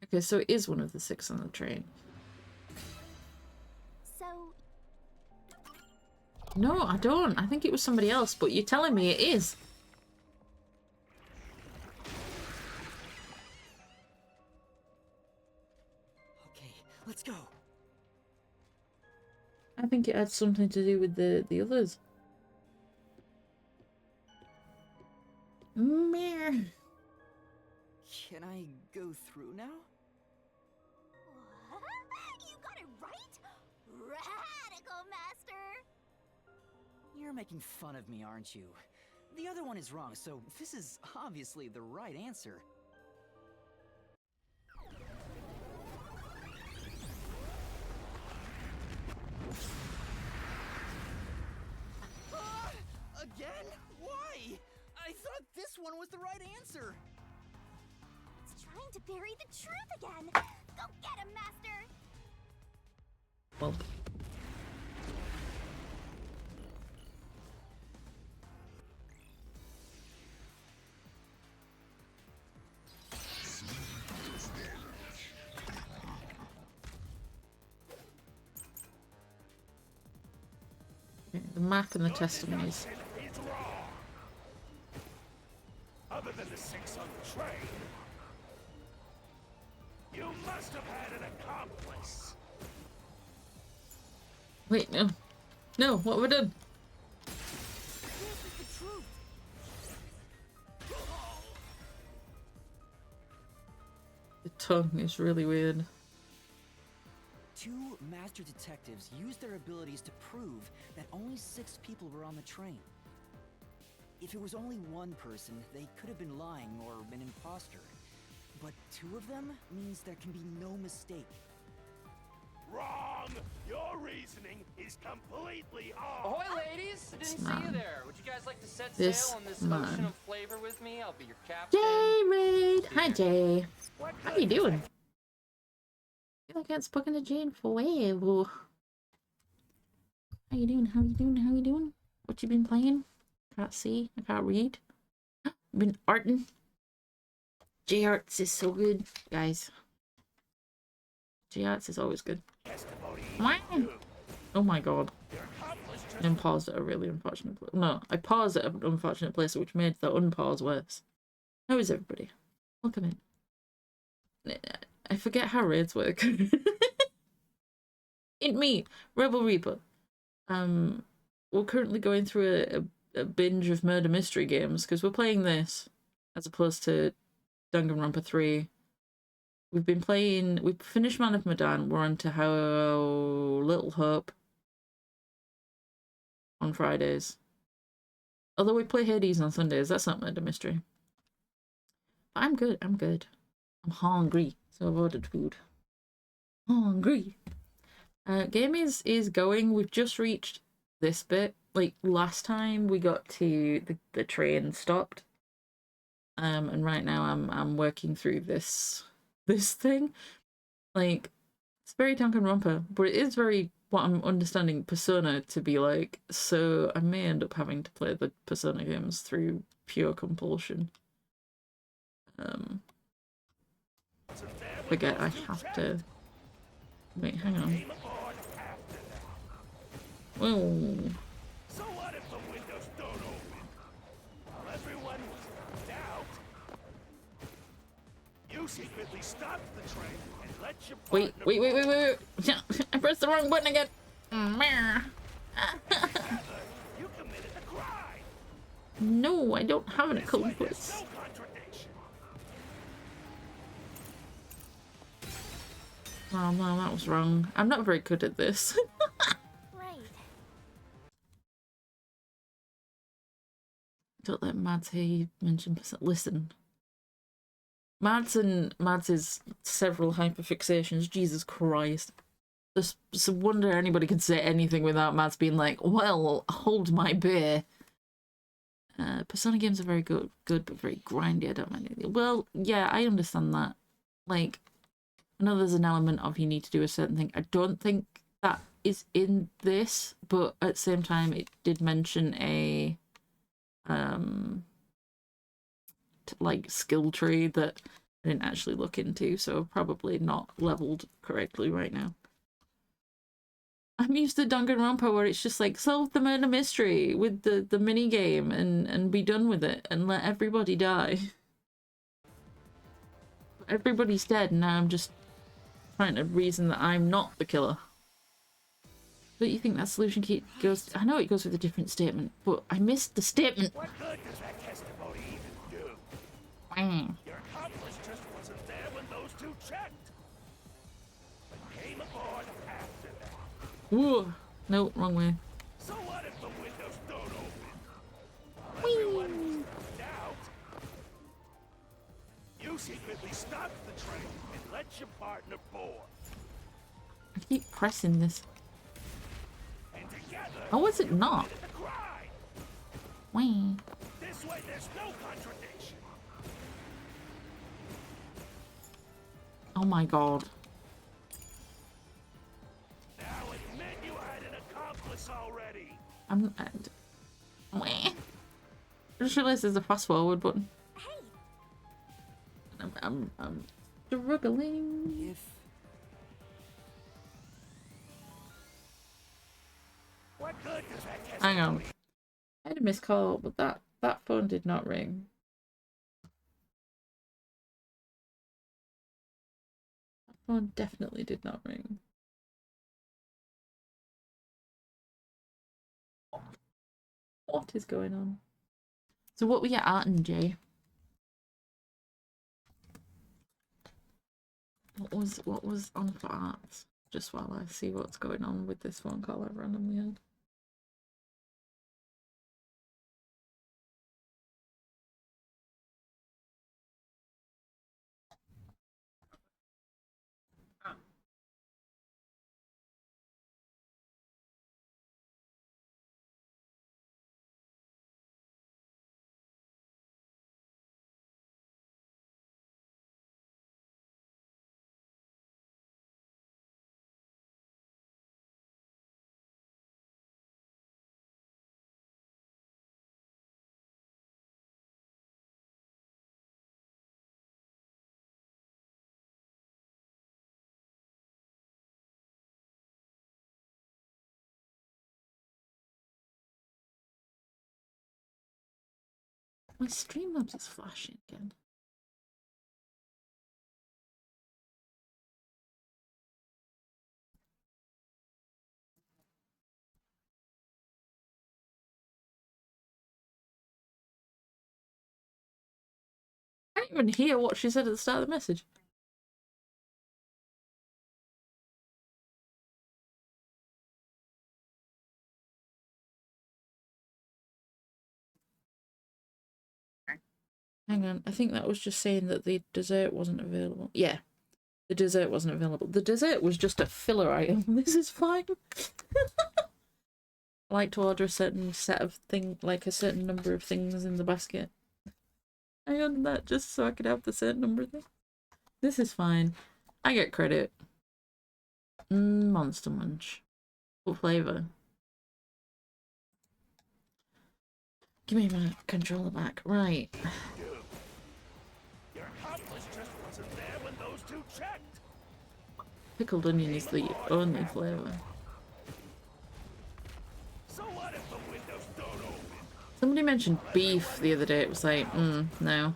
Okay, so it is one of the 6 on the train. So, No, I don't. I think it was somebody else, but you're telling me it is. Okay, let's go. I think it had something to do with the others. Meh. Can I go through now? what? You got it right? Radical, Master! You're making fun of me, aren't you? The other one is wrong, so this is obviously the right answer. Again? Why? I thought this one was the right answer. It's trying to bury the truth again. Go get him, Master! Well, okay, the map and the testimonies. It's wrong. Other than the 6 on the train, you must have had an accomplice. Wait, no. No, what have I done? This is the truth. The tongue is really weird. 2 master detectives used their abilities to prove that only 6 people were on the train. If it was only one person, they could have been lying or an imposter. But 2 of them means there can be no mistake. Wrong! Your reasoning is completely off. Ahoy, ladies! I didn't see man. you there. Would you guys like to set This sail on this man. ocean of flavor with me? I'll be your captain. Jay Raid! Hi Jay. What How you doing? I feel like I haven't spoken to Jane for a while. How you doing? How you doing? How you doing? What you been playing? Can't see. I can't read. Been arting. J-Arts is so good, guys. J-Arts is always good. Oh my god. And paused at a really unfortunate place. No, I paused at an unfortunate place, which made the unpause worse. How is everybody? Welcome in. I forget how raids work. It me, Rebel Reaper. We're currently going through a binge of murder mystery games because we're playing this as opposed to Danganronpa 3. We've finished Man of Medan. We're on to How Little Hope on Fridays. Although we play Hades on Sundays, that's not murder mystery. But I'm good. I'm hungry, so I've ordered food. Hungry. Game is going. We've just reached this bit. Like last time, we got to the train stopped. And right now I'm working through this thing. Like it's very Danganronpa, but it is very what I'm understanding Persona to be like. So I may end up having to play the Persona games through pure compulsion. Forget I have to. Wait, hang on. Whoa. So what if the windows don't open? While everyone was out, you secretly stopped the train and let your Wait. I pressed the wrong button again. You committed a crime. No, I don't have an This way, accomplice. there's no contradiction. Oh no, that was wrong. I'm not very good at this. Right. Don't let Mads hear you mention listen. Mads is several hyperfixations. Jesus Christ. Just it's a wonder anybody can say anything without Mads being like, well, hold my beer. Persona games are very good but very grindy. I don't mind it. Well, yeah, I understand that. Like, I know there's an element of you need to do a certain thing. I don't think that is in this, but at the same time, it did mention a like skill tree that I didn't actually look into, so probably not leveled correctly right now. I'm used to Danganronpa where it's just like solve the murder mystery with the mini game and be done with it and let everybody die. Everybody's dead and now I'm just trying to reason that I'm not the killer. Don't you think that solution key goes... I know it goes with a different statement, but I missed the statement. What good does that testimony even do? Mm. Your accomplice just wasn't there when those two checked. But came aboard after that. Whoa. No, wrong way. So what if the windows don't open? While everyone was out, you secretly stopped the train and let your partner board. I keep pressing this. And together, Oh, is it not? committed the crime. Wee. This way, there's no contradiction. Oh my god. Now admit you had an accomplice already. Wee. I just realised there's a fast forward button. Hey, I'm struggling. If What good does that Hang on. testimony? I had a missed call, but that phone did not ring. That phone definitely did not ring. What is going on? So what we get Art and Jay? What was on for Art? Just while I see what's going on with this phone call I randomly had. My Streamlabs is flashing again. I can't even hear what she said at the start of the message. Hang on, I think that was just saying that the dessert wasn't available. Yeah, the dessert wasn't available. The dessert was just a filler item. This is fine. I like to order a certain set of things, like a certain number of things in the basket. I ordered that just so I could have the certain number of things. This is fine. I get credit. Monster Munch. What flavour? Give me my controller back. Right. Your accomplice just wasn't there when those two checked. Pickled onion is the only flavour. So what if the windows don't open? Somebody mentioned beef the other day. It was like, no.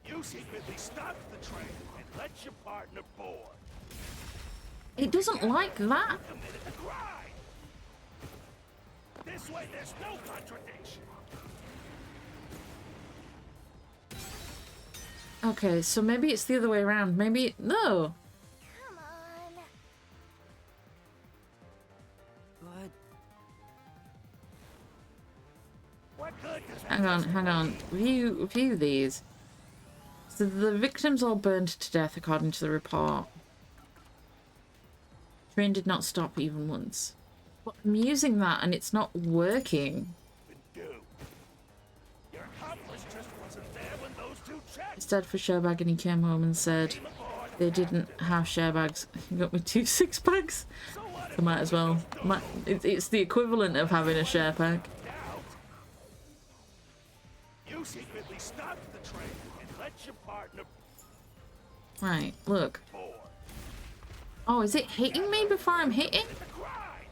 You secretly stopped the train and let your partner board. It doesn't like that. Committed the crime. This way, there's no contradiction. Okay, so maybe it's the other way around. Maybe no. Come on. But What good does that Hang on. View these. So the victims all burned to death according to the report. Train did not stop even once. But I'm using that and it's not working. do? Your accomplice just wasn't there when those two checked. Instead for Sherbag, and he came home and said they didn't have share bags. He got me 2 6-packs. So what I might as well. It's the equivalent of having a share pack. doubt? You secretly stopped the train and let your partner Right, look. board. Oh, is it hitting me before I'm hitting? The crime.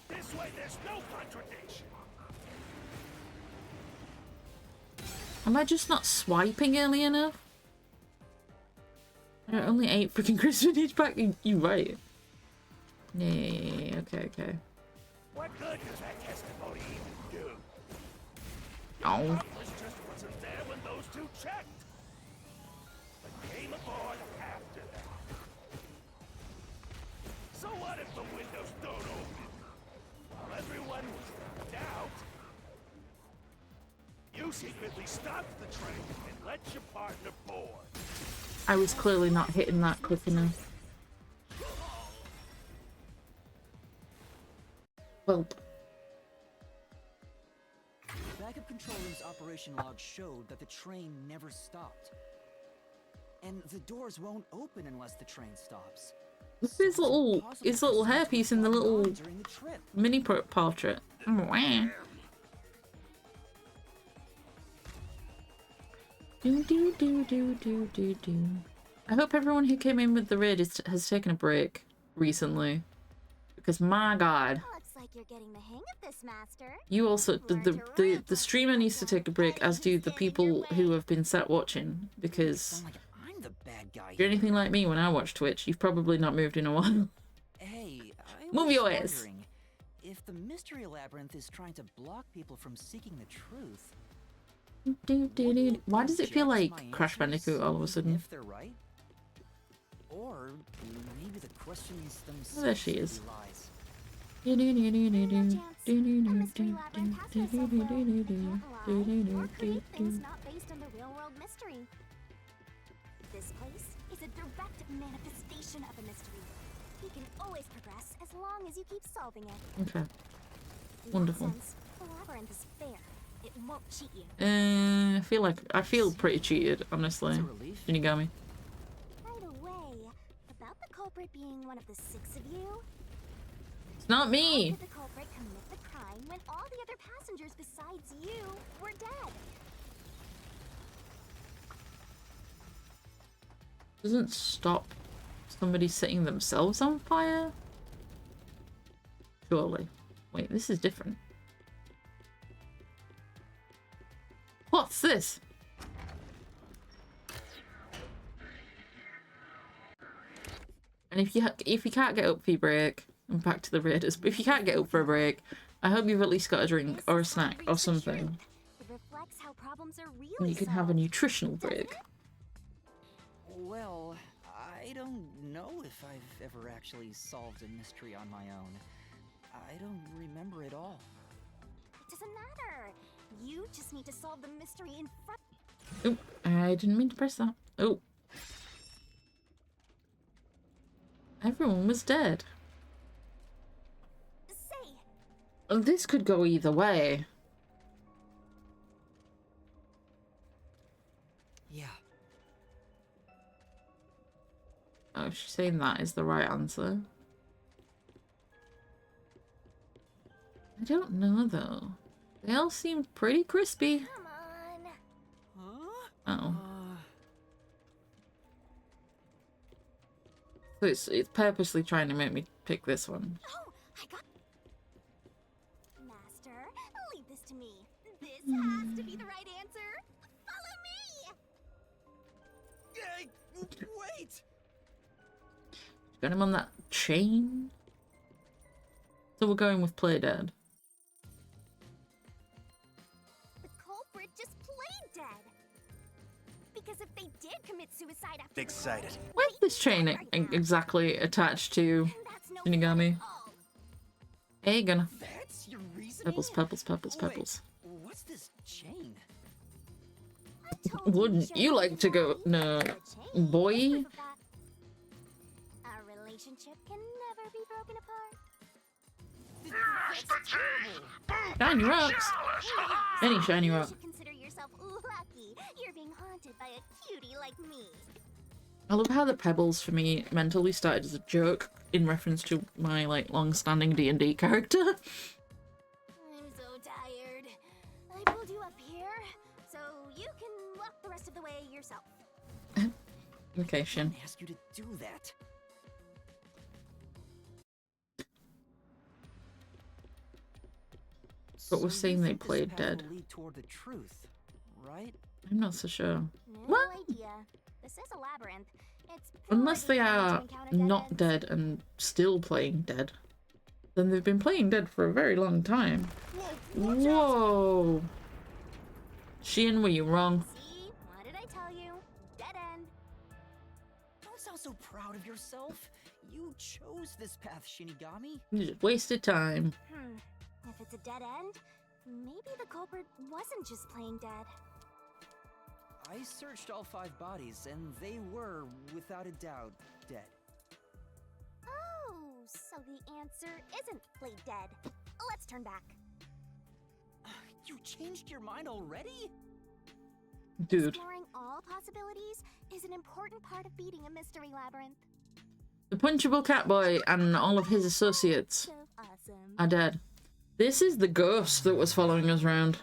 This way, there's no contradiction. Am I just not swiping early enough? There are only 8 freaking crisps in each pack. You right. Yeah, okay. What good does that testimony even do? Oh. Accomplice just wasn't there when those two checked. But came aboard after that. So what if the windows don't open? While everyone was in doubt, you secretly stopped the train and let your partner board. I was clearly not hitting that quick enough. Well, the backup control room's operation log showed that the train never stopped. And the doors won't open unless the train stops. look at his little hairpiece in the little During the trip. mini portrait. Wah. Do. I hope everyone who came in with the raid has taken a break recently, because my god, Looks like you're getting the hang of this, Master. you also the streamer needs to take a break, as do the people who have been sat watching, because Sound like I'm the bad guy if you're here. anything like me when I watch Twitch, you've probably not moved in a while. Hey, I Move was your ass. wondering, if the mystery labyrinth is trying to block people from seeking the truth, Why does it feel reject like my Crash answers, Bandicoot all of a even sudden? if they're right? Or maybe the questions themselves Oh, there she could is. be lies. A mystery labyrinth has no self-will. It can't lie or create things not based on the real-world mystery. This place is a direct manifestation of a mystery. You can always progress as long as you keep solving it. Okay. In Wonderful. that sense, the labyrinth is fair. It won't cheat you. I feel pretty cheated, honestly. It's a relief. Shinigami. Right away, about the culprit being one of the 6 of you, It's not how me. did the culprit commit the crime when all the other passengers besides you were dead? Doesn't stop somebody setting themselves on fire? Surely. Wait, this is different. What's this? And if you can't get up for your break, I'm back to the raiders, but if you can't get up for a break, I hope you've at least got a drink or a snack or something. It reflects how problems are And really you can have a solved, nutritional doesn't break. it? Well, I don't know if I've ever actually solved a mystery on my own. I don't remember it all. It doesn't matter. You just need to solve the mystery in front. Oh, I didn't mean to press that. Oh. Everyone was dead. Say, Well, this could go either way. Yeah. Oh, she's saying that is the right answer. I don't know, though. They all seem pretty crispy. come on. Huh? Oh. So it's purposely trying to make me pick this one. Oh, I got. Master, leave this to me. This has to be the right answer. Follow me. Hey, wait! Got him on that chain. So we're going with play dead. The culprit just played dead. Because if they did commit suicide after Excited. Where's this chain exactly attached to that's no Shinigami? fun at all. Hey, gonna. That's your reasoning? Pebbles, pebbles, pebbles, Wait, pebbles. what's this chain? I told Wouldn't shouldn't you have like to go? tried. No, A chain, boy. proof of that. A relationship can never be broken apart. That's terrible. Shiny rocks. Any shiny You rock. should consider yourself lucky you're being haunted by a cutie like me. I love how the pebbles for me mentally started as a joke in reference to my like long-standing D&D character. I'm so tired. I pulled you up here, so you can walk the rest of the way yourself. Okay, Shin. I didn't ask you to do that. But we're So saying you they think this played path dead. will lead toward the truth, right? I'm not so sure. No What? idea. This is a labyrinth. It's Unless they probably are going to encounter not ends. dead and still playing dead, then they've been playing dead for a very long time. Whoa! Shin, were you wrong? See? What did I tell you? Dead end. Don't sound so proud of yourself. You chose this path, Shinigami. You just wasted time. If it's a dead end, maybe the culprit wasn't just playing dead. I searched all 5 bodies, and they were, without a doubt, dead. Oh, so the answer isn't played dead. Let's turn back. You changed your mind already? Dude. Exploring all possibilities is an important part of beating a mystery labyrinth. The punchable catboy and all of his associates So awesome. are dead. This is the ghost that was following us around.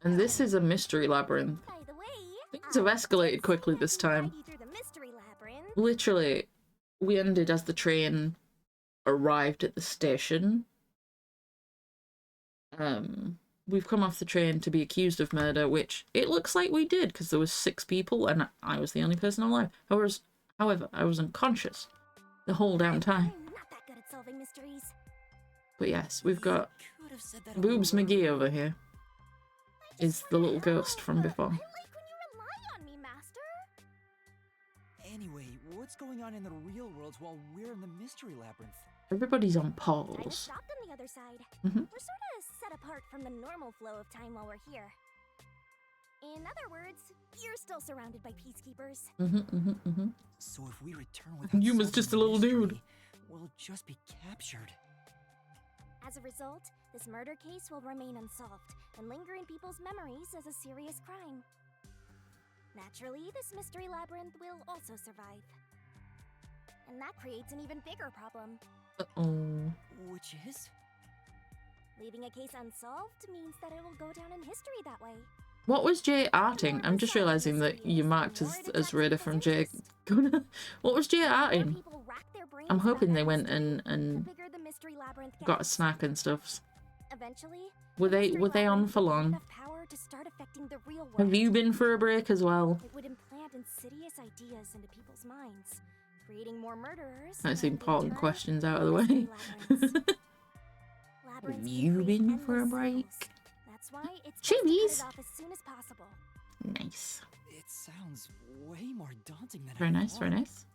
And this is a mystery labyrinth. By the way, Things have escalated quickly this time. guide you through the mystery labyrinth. Literally, we ended as the train arrived at the station. We've come off the train to be accused of murder, which it looks like we did, because there was 6 people and I was the only person alive. However, I was unconscious the whole damn time. I'm not that good at solving mysteries. But yes, we've got You could have said that a Boobs little McGee earlier. over here. Is the little ghost from before. I like when you rely on me, Master. Anyway, what's going on in the real world while we're in the mystery labyrinth? Everybody's on Time pause. stopped on the other side. Mhm. We're sort of set apart from the normal flow of time while we're here. In other words, you're still surrounded by peacekeepers. So if we return without You was solving just the a little mystery, dude. we'll just be captured. As a result, this murder case will remain unsolved and linger in people's memories as a serious crime. Naturally, this mystery labyrinth will also survive. And that creates an even bigger problem. Uh-oh. Which is? Leaving a case unsolved means that it will go down in history that way. What was Jay arting? I'm just realizing that you marked as Raider from Jay. What was Jay The more arting? people rack their brains I'm about hoping they that went mystery, and the bigger the mystery labyrinth got a gets. snack and stuff. Eventually, Were they on for had long? enough power to start affecting the real world. Have you been for a break as well? It would implant insidious ideas into people's minds, creating more murderers. That's and in important turn, questions out of the mystery way. labyrinths. Have Labyrinths can you create been for a endless break? cycles. That's why it's best to Chilies. cut it off as soon as possible. Nice. It sounds way more daunting than Very I nice, thought. very nice.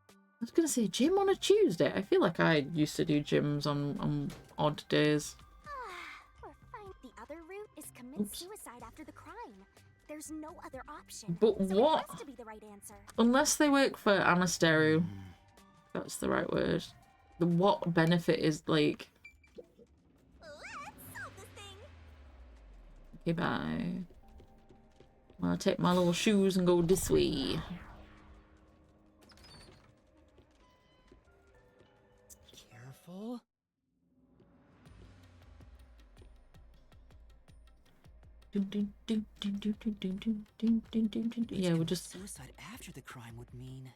I was gonna say gym on a Tuesday. I feel like I used to do gyms on odd days. We're fine. The other route is commit Oops. suicide after the crime. There's no other option. But so what? It has to be the right answer. Unless they work for Amasteru, that's the right word. The what benefit is like? Let's solve this thing. Okay, bye. I'll take my little shoes and go this way. Careful. Yeah, we'll just Suicide after the crime would mean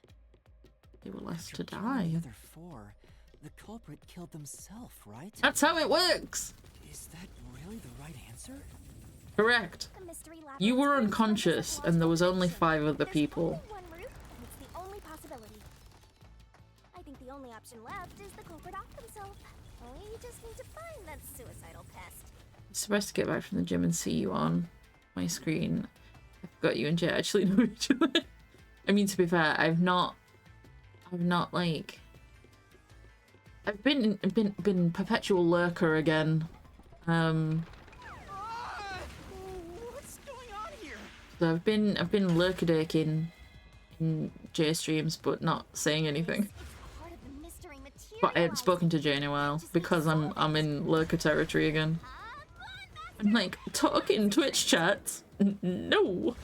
they were less after to killing die. the other four, the culprit killed themselves, right? That's how it works. Is that really the right answer? Correct. The mystery labyrinth You were is unconscious, lost and there was only information. 5 other There's people. only one route, and it's the only possibility. I think the only option left is the culprit off himself. We just need to find that suicidal pest. I'm supposed to get back from the gym and see you on my screen. I forgot you and Jay actually know each other. I mean, to be fair, I've not like I've been perpetual lurker again. What's going on here? So I've been lurker-daking in Jay streams, but not saying anything. It's part of the mystery material. But I haven't spoken to Jay in a while because I'm in lurker territory again. I'm like, talking Twitch chat? No!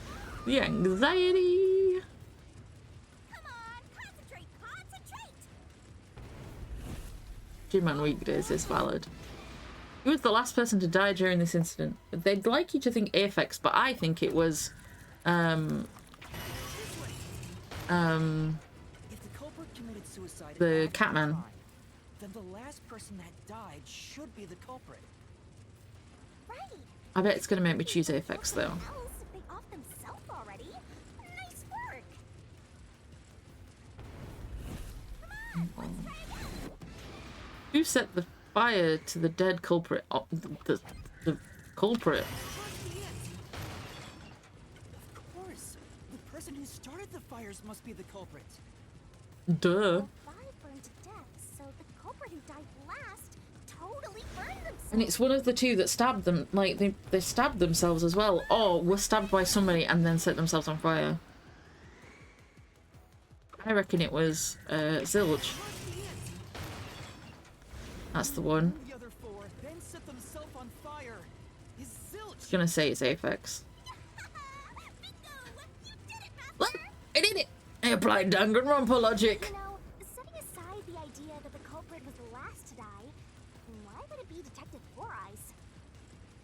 The anxiety! Come on, concentrate. Gym on weekdays is valid. He was the last person to die during this incident. They'd like you to think Aphex, but I think it was, If the culprit committed suicide the after Catman. crime, then the last person that died should be the culprit. Right. I bet it's gonna make me choose Aphex though. Else if they off themselves already. Nice work. Who set the fire to the dead culprit? Oh, the culprit. Of course, the person who started the fires must be the culprit. Duh. 5 burned to death, so the culprit who died last totally burned themselves. And it's one of the two that stabbed them. Like, they stabbed themselves as well. Or were stabbed by somebody and then set themselves on fire. I reckon it was Zilch. That's the one. The other four then set themselves on fire. Is I was Zilch? gonna say it's Aphex. Look, I did it! I applied Danganronpa logic. You know, setting aside the idea that the culprit was the last to die, why would it be Detective Four Eyes?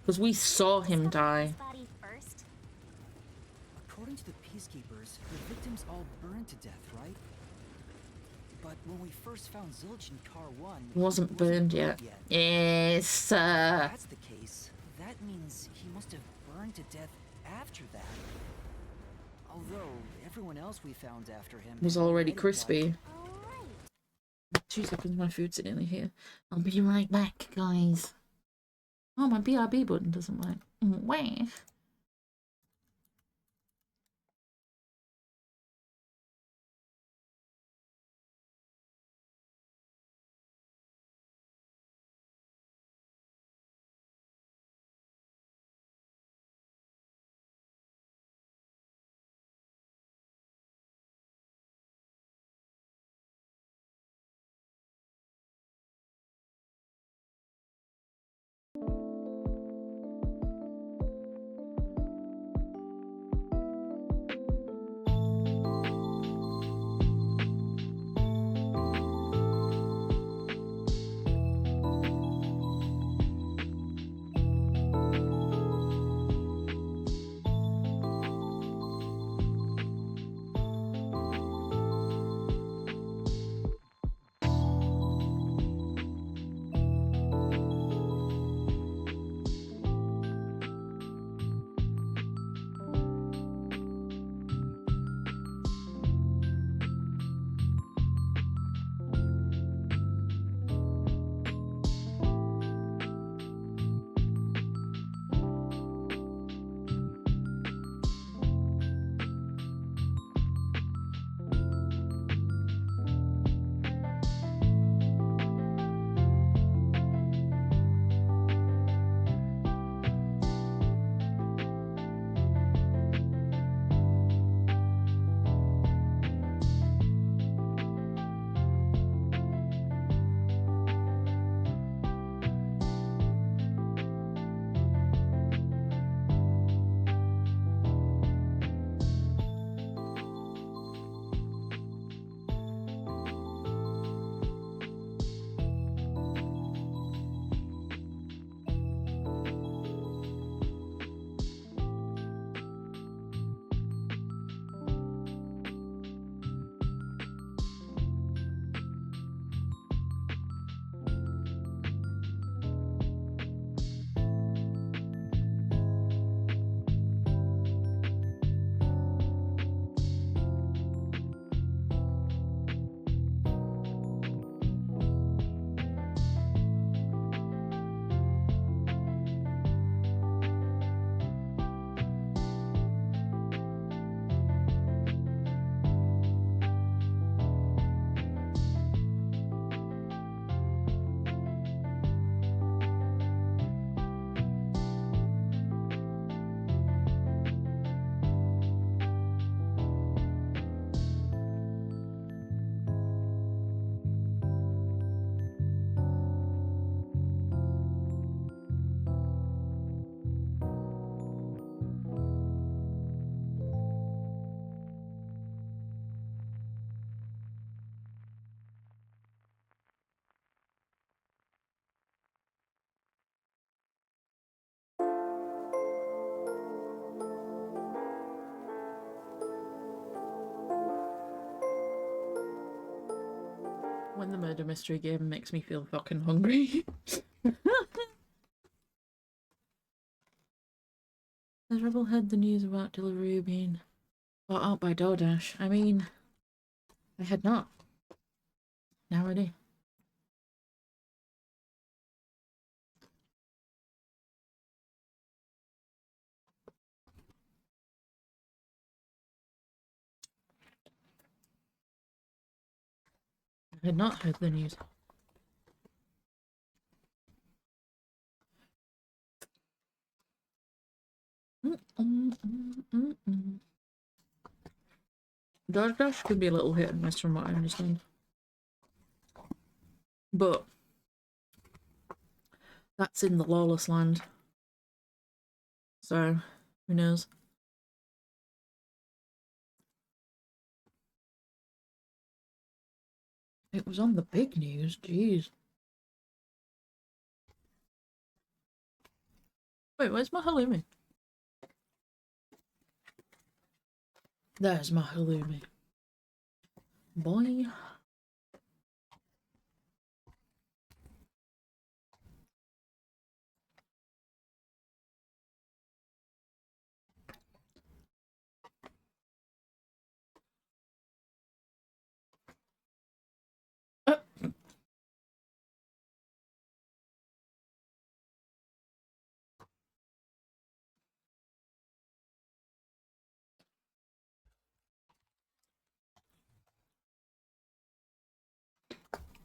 Because we saw him die. His body first. According to the peacekeepers, the victims all burned to death, right? But when we first found Zilch in car 1, He wasn't burned yet. Yes, If that's the case, that means he must have burned to death after that. Although everyone else we found after him was had already died. crispy. Alright. 2 seconds, my food's nearly here. I'll be right back, guys. Oh, my BRB button doesn't work. Where? When the murder mystery game makes me feel fucking hungry. Has Rebel heard the news about delivery being bought out by DoorDash? I mean, I had not. Now I do. I had not heard the news. DoorDash could be a little hit and miss from what I understand. But that's in the lawless land. So, who knows? It was on the big news, jeez. Wait, where's my halloumi? There's my halloumi. Boy.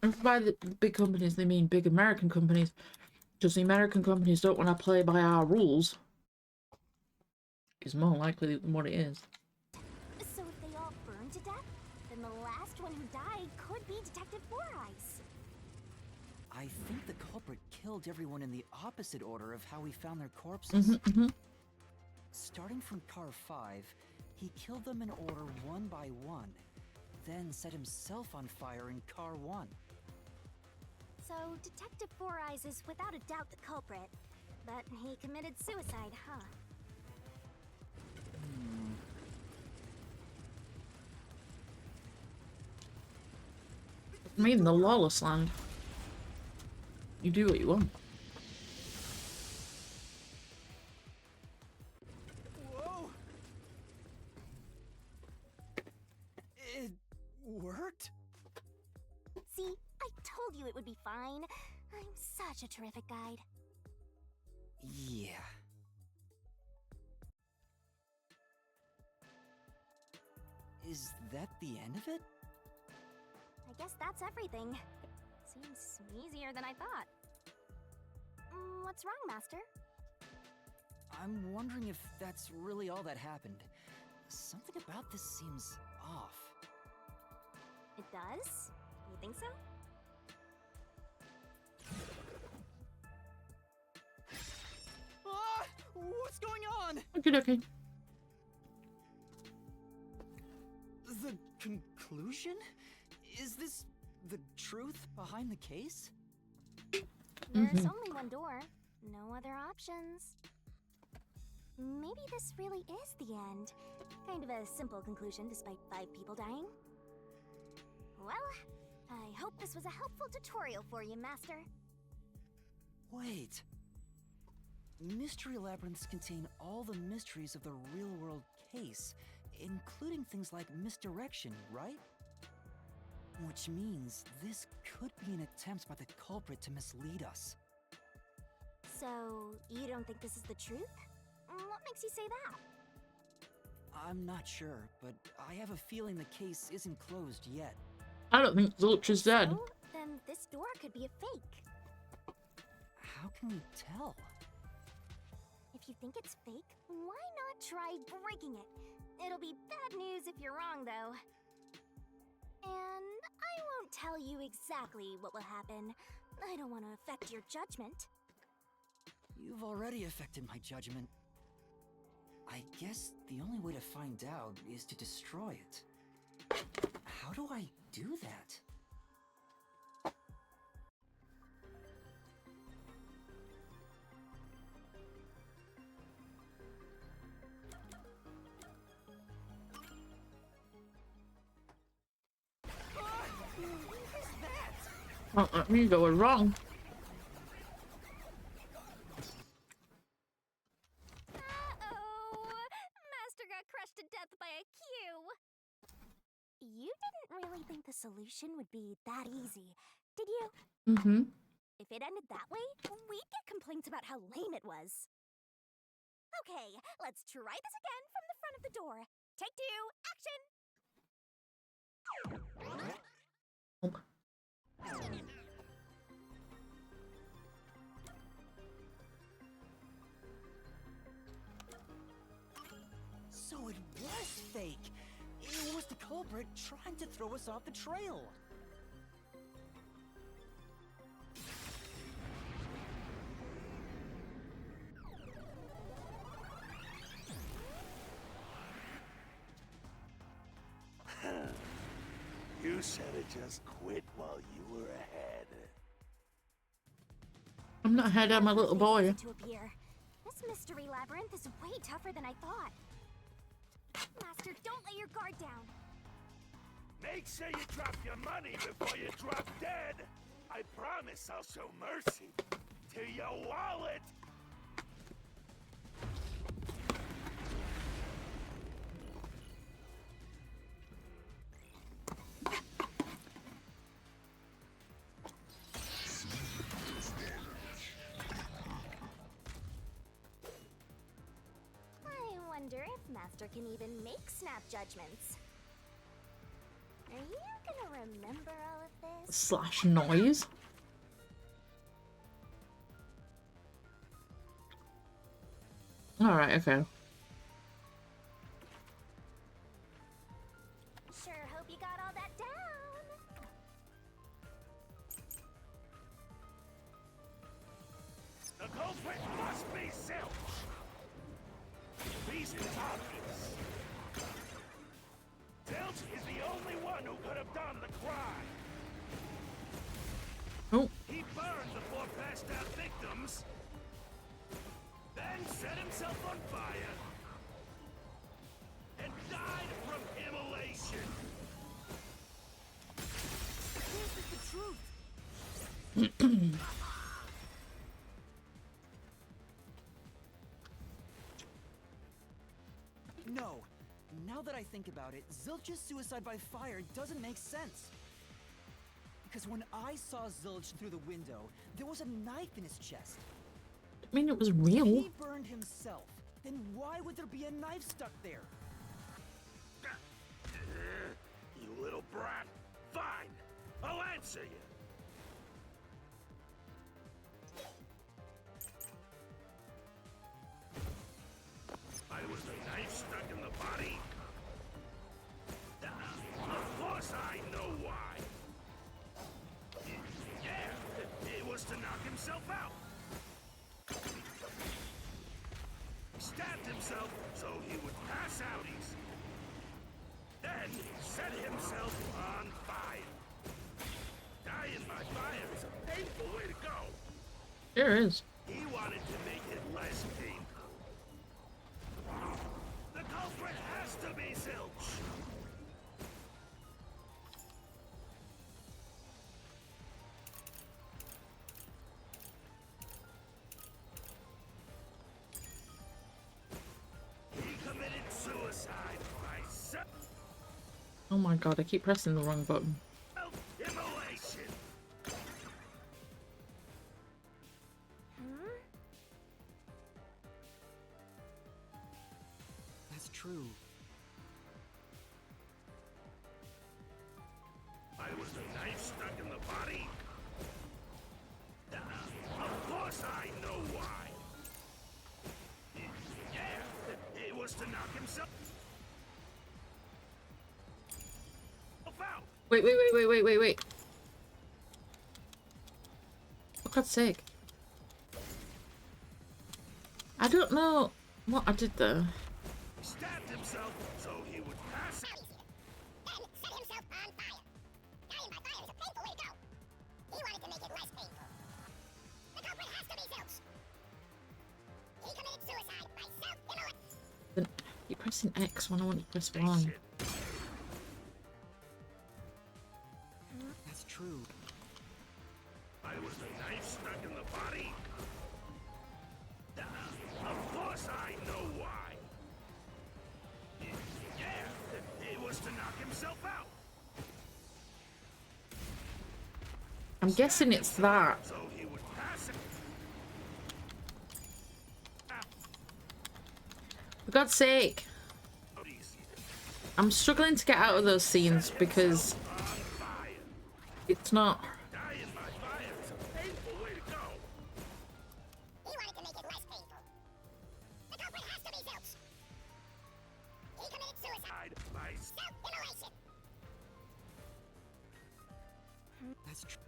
And by the big companies, they mean big American companies. Because the American companies don't want to play by our rules. Is more likely than what it is. So if they all burned to death, then the last one who died could be Detective Four Eyes. I think the culprit killed everyone in the opposite order of how we found their corpses. Starting from car 5, he killed them in order one by one, then set himself on fire in car 1. So Detective Four Eyes is without a doubt the culprit, but he committed suicide, huh? I mean, the lawless land. You do what you want. Whoa! It worked? See, I told you it would be fine. I'm such a terrific guide. Yeah. Is that the end of it? I guess that's everything. Seems easier than I thought. What's wrong, Master? I'm wondering if that's really all that happened. Something about this seems off. It does? You think so? Ah! What's going on? Okay. The conclusion? Is this the truth behind the case? There's only one door. No other options. Maybe this really is the end. Kind of a simple conclusion despite 5 people dying. Well, I hope this was a helpful tutorial for you, Master. Wait. Mystery labyrinths contain all the mysteries of the real-world case, including things like misdirection, right? Which means this could be an attempt by the culprit to mislead us. So, you don't think this is the truth? What makes you say that? I'm not sure, but I have a feeling the case isn't closed yet. I don't think Zulch is dead. So, then this door could be a fake. How can we tell? If you think it's fake, why not try breaking it? It'll be bad news if you're wrong, though. And I won't tell you exactly what will happen. I don't want to affect your judgment. You've already affected my judgment. I guess the only way to find out is to destroy it. How do I do that? What is that? Don't let me go wrong. Uh-oh! Master got crushed to death by a queue! You didn't really think the solution would be that easy, did you? Mm-hmm. If it ended that way, we'd get complaints about how lame it was. Okay, let's try this again from the front of the door. Take 2, action! So it was fake. It was the culprit trying to throw us off the trail. You should have just quit while you were ahead. I'm not ahead, I'm a little boy. To appear. This mystery labyrinth is way tougher than I thought. Master, don't let your guard down. Make sure you drop your money before you drop dead. I promise I'll show mercy to your wallet. I wonder if Master can even make snap judgments. Are you gonna remember all of this? Slash noise. Alright, okay. Sure hope you got all that down. The culprit must be Zilch. Reason is obvious. Zilch is the only one who could have done the crime. Oh, He burned the 4 passed out victims, then set himself on fire, and died from immolation. This is the truth. No. Now that I think about it, Zilch's suicide by fire doesn't make sense. Because when I saw Zilch through the window, there was a knife in his chest. I mean, it was real. He burned himself. Then why would there be a knife stuck there? You little brat. Fine. I'll answer you. Why was the knife stuck in the body? Of course I know why. Yeah, it was to knock himself out. He stabbed himself so he would pass out easy. Then set himself on fire. Dying by fire is a painful way to go. There is. He wanted to make it less painful. The culprit has to be Zilch. He committed suicide by Oh my god, I keep pressing the wrong button. self-immolation. That's true. Why was the knife stuck in the body? Of course I know why. Yeah, it was to knock himself out. Wait. For God's sake. I don't know what I did there. He stabbed himself so he would pass out. Then set himself on fire. Dying by fire is a painful way to go. He wanted to make it less painful. The culprit has to be Zilch. He committed suicide by self-immolation. Then you're pressing X when I want to press Y. Shit. That's true. Why was the knife stuck in the body? Of course I know why. Yeah, it was to knock himself out. I'm guessing it's that. So he would pass it. For God's sake. I'm struggling to get out of those scenes because it's not. Dying by fire is a painful way to go. He wanted to make it less painful. The culprit has to be Zilch. He committed suicide. By Self-immolation. That's true.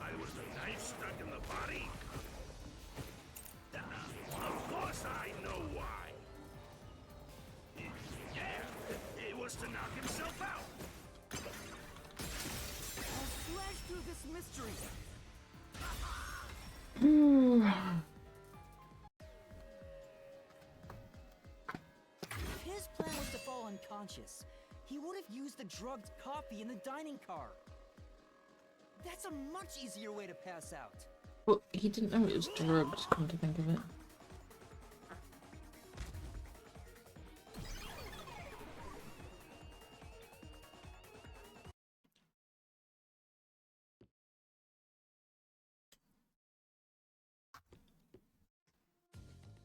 why was the knife stuck in the body? Of course I know why. Yeah, it was to knock himself out. I'll slash through this mystery. If his plan was to fall unconscious, he would have used the drugged coffee in the dining car. That's a much easier way to pass out. Well, he didn't know it was drugged, come to think of it.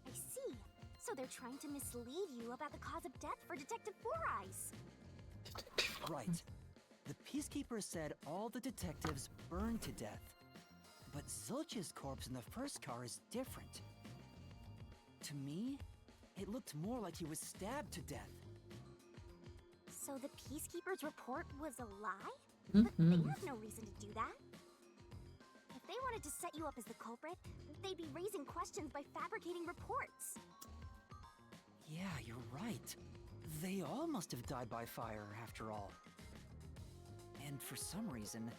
I see. So they're trying to mislead you about the cause of death for Detective Four Eyes. Right. The Peacekeeper said all the detectives burned to death. But Zilch's corpse in the first car is different. To me, it looked more like he was stabbed to death. So the Peacekeeper's report was a lie? But they have no reason to do that. If they wanted to set you up as the culprit, they'd be raising questions by fabricating reports. Yeah, you're right. They all must have died by fire, after all. And for some reason,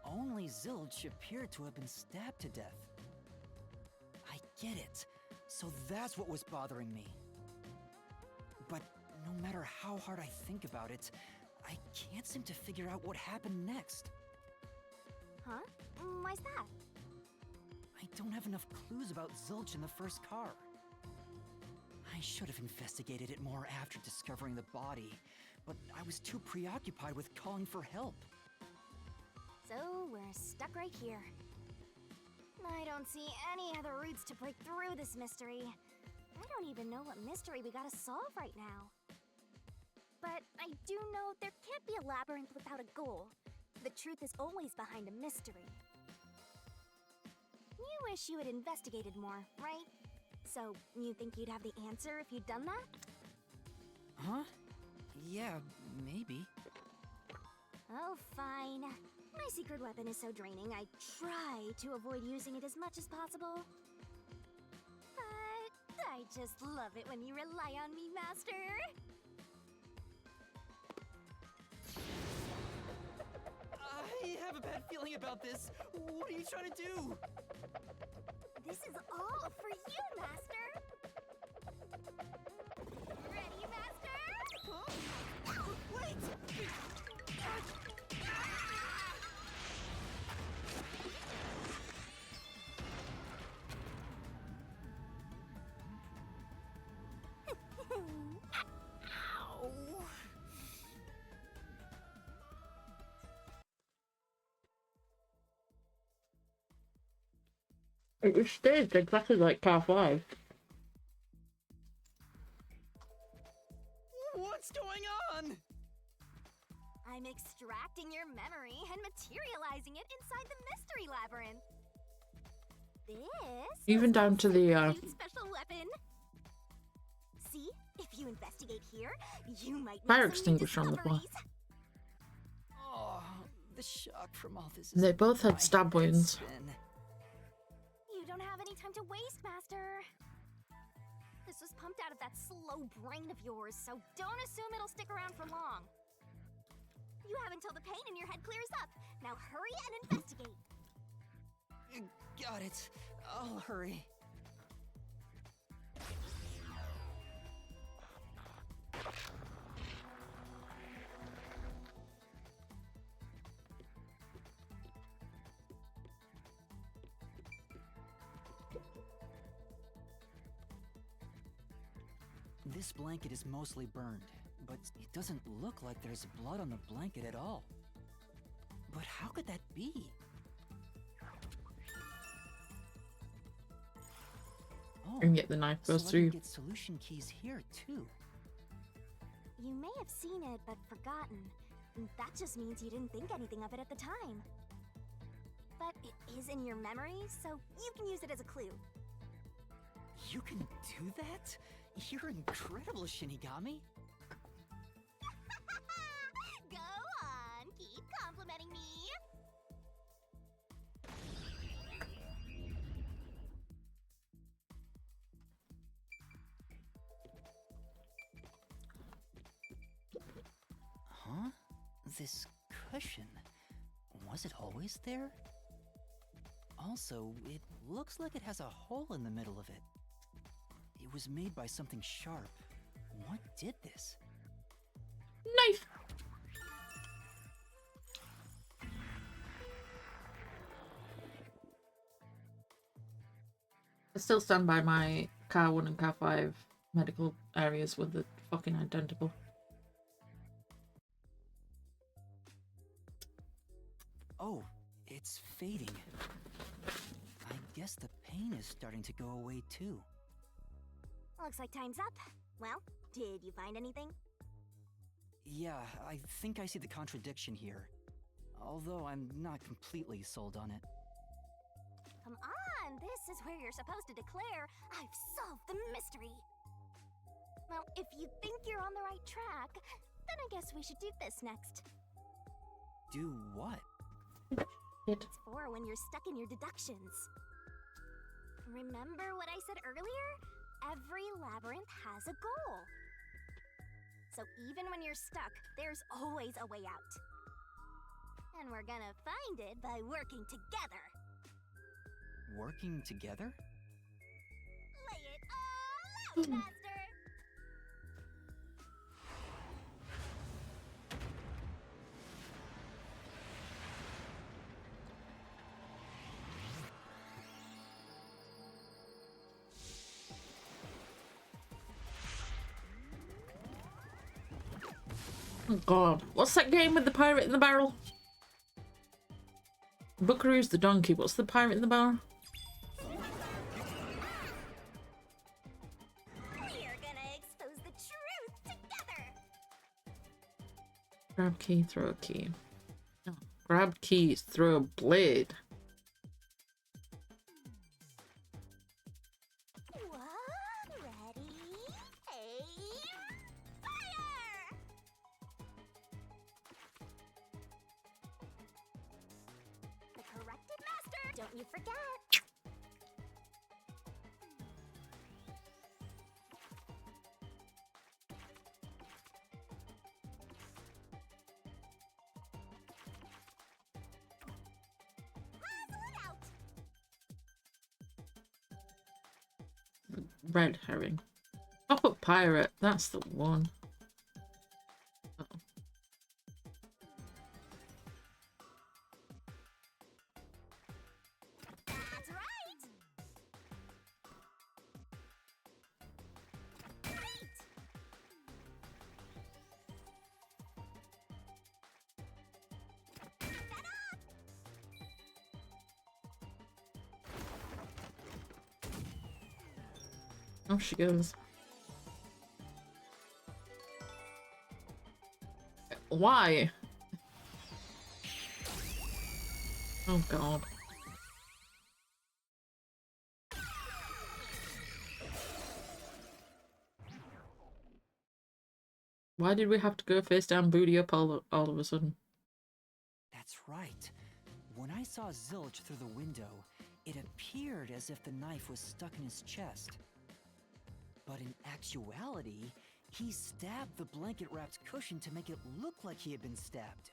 only Zilch appeared to have been stabbed to death. I get it. So that's what was bothering me. But no matter how hard I think about it, I can't seem to figure out what happened next. Huh? Why's that? I don't have enough clues about Zilch in the first car. I should have investigated it more after discovering the body, but I was too preoccupied with calling for help. So we're stuck right here. I don't see any other routes to break through this mystery. I don't even know what mystery we gotta solve right now. But I do know there can't be a labyrinth without a goal. The truth is always behind a mystery. You wish you had investigated more, right? So you think you'd have the answer if you'd done that? Huh? Yeah, maybe. Oh, fine. My secret weapon is so draining, I try to avoid using it as much as possible. But I just love it when you rely on me, Master. I have a bad feeling about this. What are you trying to do? This is all for you, Master. Ready, Master? Huh? Wait! Ow. It was staged exactly like Car 5. What's going on? I'm extracting your memory and materializing it inside the mystery labyrinth. This Even is down to the cute special weapon. See, if you investigate here, you might make fire some new extinguisher on the floor. discoveries. Oh, the shock from all this. They is both had my stab head wounds. spin. You don't have any time to waste, Master. This was pumped out of that slow brain of yours, so don't assume it'll stick around for long. You have until the pain in your head clears up. Now hurry and investigate. Got it. I'll hurry. This blanket is mostly burned, but it doesn't look like there's blood on the blanket at all. But how could that be? Oh, And yet the knife goes so I through. can get solution keys here too. You may have seen it, but forgotten. That just means you didn't think anything of it at the time. But it is in your memory, so you can use it as a clue. You can do that? You're incredible, Shinigami. Go on, keep complimenting me. Huh? This cushion, was it always there? Also, it looks like it has a hole in the middle of it. It was made by something sharp. What did this? Knife! I still stand by my Car 1 and Car 5 medical areas with the fucking identical. Oh, it's fading. I guess the pain is starting to go away too. Looks like time's up. Well, did you find anything? Yeah, I think I see the contradiction here. Although I'm not completely sold on it. Come on, this is where you're supposed to declare, I've solved the mystery. Well, if you think you're on the right track, then I guess we should do this next. Do what? It. It's for when you're stuck in your deductions. Remember what I said earlier? Every labyrinth has a goal. So even when you're stuck, there's always a way out. And we're gonna find it by working together. Working together? Lay it all out, Master! Oh god. What's that game with the pirate in the barrel? Buckaroo's the donkey. What's the pirate in the barrel? We're gonna expose the truth together! Grab key, throw a key. Oh, grab keys, throw a blade. What? Ready? Aim! Fire! The corrected master! Don't you forget! Puzzle it out! Red herring. Pop up pirate. That's the one. Oh. That's right! Great! Keep that up! Oh, she goes. Why? Oh god. Why did we have to go face down, booty up all of a sudden? That's right. When I saw Zilch through the window, it appeared as if the knife was stuck in his chest. But in actuality, he stabbed the blanket-wrapped cushion to make it look like he had been stabbed.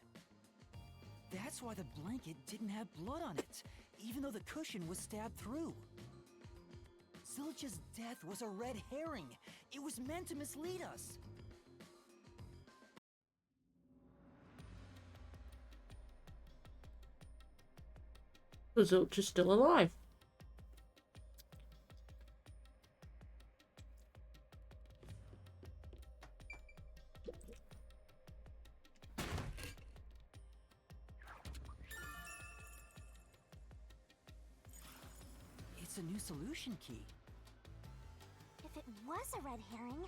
That's why the blanket didn't have blood on it, even though the cushion was stabbed through. Zilch's death was a red herring. It was meant to mislead us. Was Ultra still alive? a new solution key. If it was a red herring,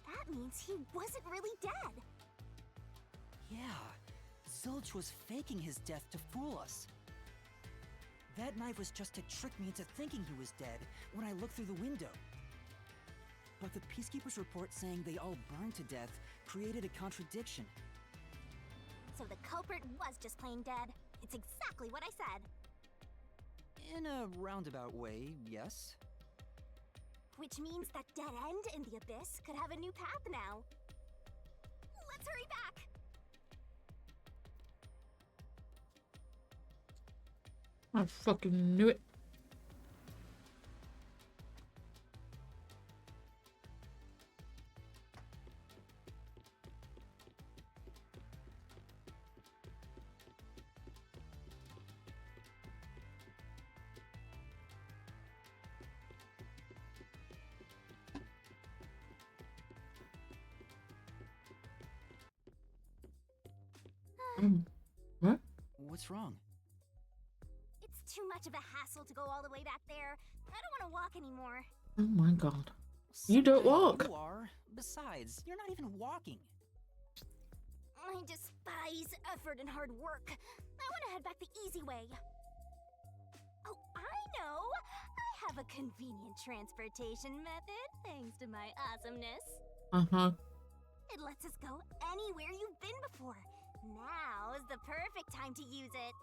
that means he wasn't really dead. Yeah, Zilch was faking his death to fool us. That knife was just to trick me into thinking he was dead when I looked through the window. But the Peacekeeper's report saying they all burned to death created a contradiction. So the culprit was just plain dead. It's exactly what I said. In a roundabout way, yes. Which means that dead end in the abyss could have a new path now. Let's hurry back! I fucking knew it. What? What's wrong? It's too much of a hassle to go all the way back there. I don't want to walk anymore. Oh my god. You don't walk. You are. Besides, you're not even walking. I despise effort and hard work. I want to head back the easy way. Oh, I know! I have a convenient transportation method, thanks to my awesomeness. Uh-huh. It lets us go anywhere you've been before. Now is the perfect time to use it.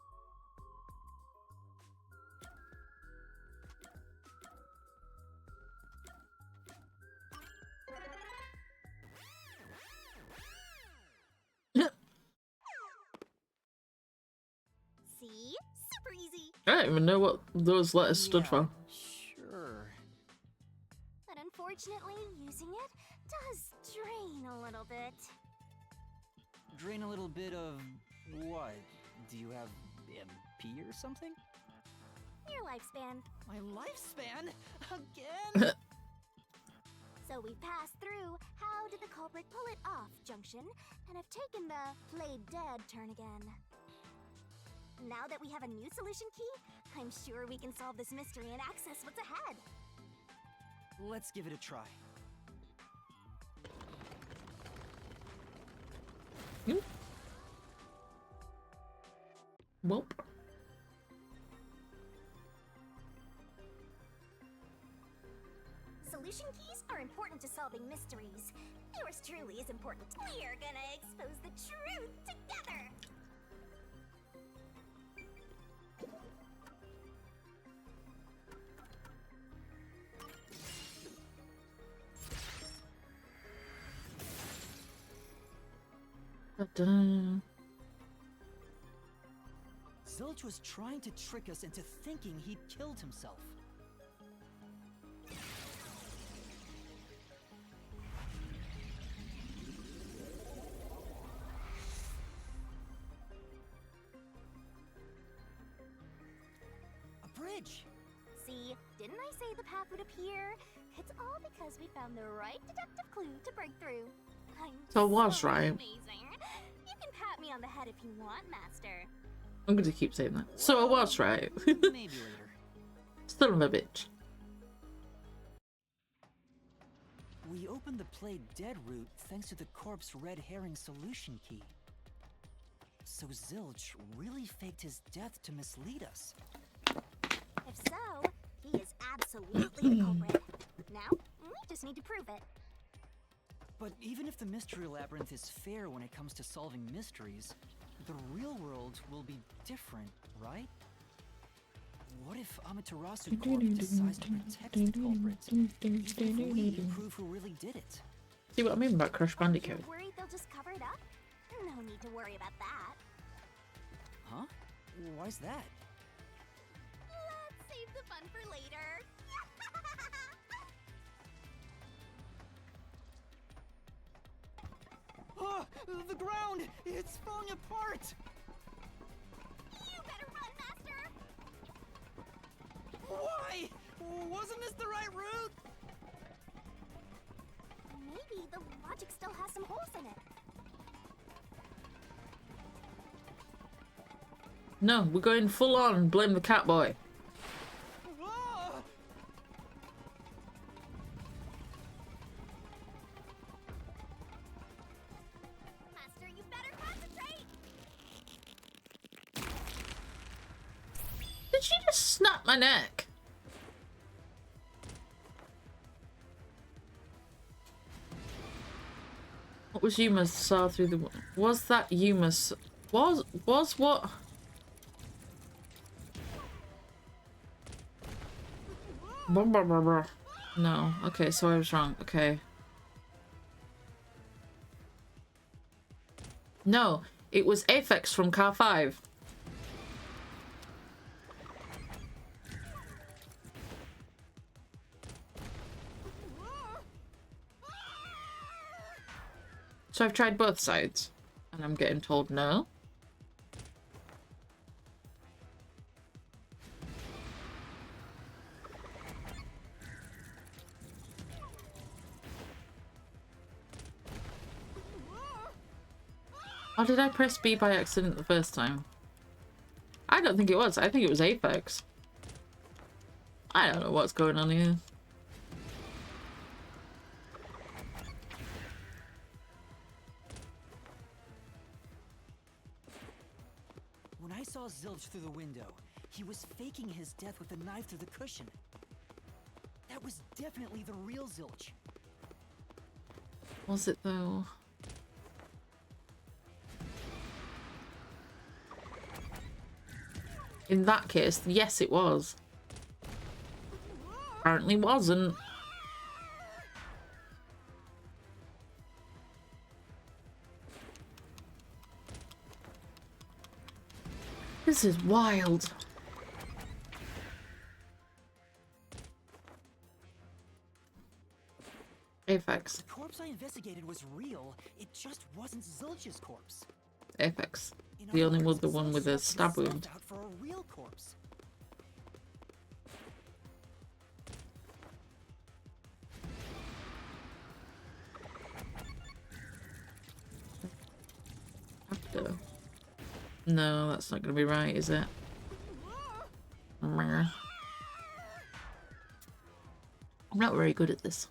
See? Super easy. I don't even know what those letters stood for. Sure. But unfortunately, using it does drain a little bit. Drain a little bit of what? Do you have MP or something? Your lifespan. My lifespan? Again? So we passed through how did the culprit pull it off junction and have taken the played dead turn again. Now that we have a new solution key, I'm sure we can solve this mystery and access what's ahead. Let's give it a try. Welp. Solution keys are important to solving mysteries. Yours truly is important. We're gonna expose the truth together! Da-da. Zilch was trying to trick us into thinking he'd killed himself. A bridge! See, didn't I say the path would appear? It's all because we found the right deductive clue to break through. I'm So it was right. amazing. You can pat me on the head if you want, Master. I'm going to keep saying that. So I was right. Maybe later. Still a bitch. We opened the played dead route thanks to the corpse red herring solution key. So Zilch really faked his death to mislead us. If so, he is absolutely the culprit. Now, we just need to prove it. But even if the Mystery Labyrinth is fair when it comes to solving mysteries, the real world will be different, right? What if Amaterasu Corp decides to protect the culprit, even if we can prove who really did it? See what I mean about Crash Bandicoot? You're worried they'll just cover it up? No need to worry about that. Huh? Why's that? Let's save the fun for later. Oh, the ground! It's falling apart! You better run, Master! Why? Wasn't this the right route? Maybe the logic still has some holes in it. No, we're going full on. Blame the cat boy. Oh, she just snap my neck? What was Yuma's saw through the... Was that Yuma's... Was what? Blah, blah, blah, blah. No. Okay, so I was wrong. Okay. No, it was Aphex from Car 5. So I've tried both sides, and I'm getting told no. Or did I press B by accident the first time? I don't think it was. I think it was Apex. I don't know what's going on here. When I saw Zilch through the window, he was faking his death with a knife through the cushion. That was definitely the real Zilch. Was it though? In that case, yes it was. Apparently wasn't. This is wild. Apex. The corpse I investigated was real. It just wasn't Zilch's corpse. Apex. In The other only words, one, the one with a Zilch stab swapped wound. himself out for a real corpse. After. No, that's not going to be right, is it? Meh. I'm not very good at this.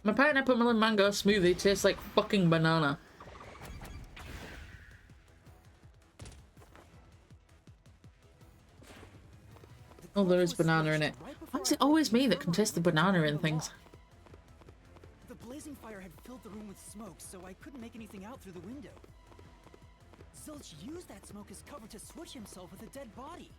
My pineapple melon mango smoothie tastes like fucking banana. Oh, there is banana in it. Why is it always me that can taste the banana in things? The blazing fire had filled the room with smoke, so I couldn't make anything out through the window. Zilch used that smoke as cover to switch himself with a dead body.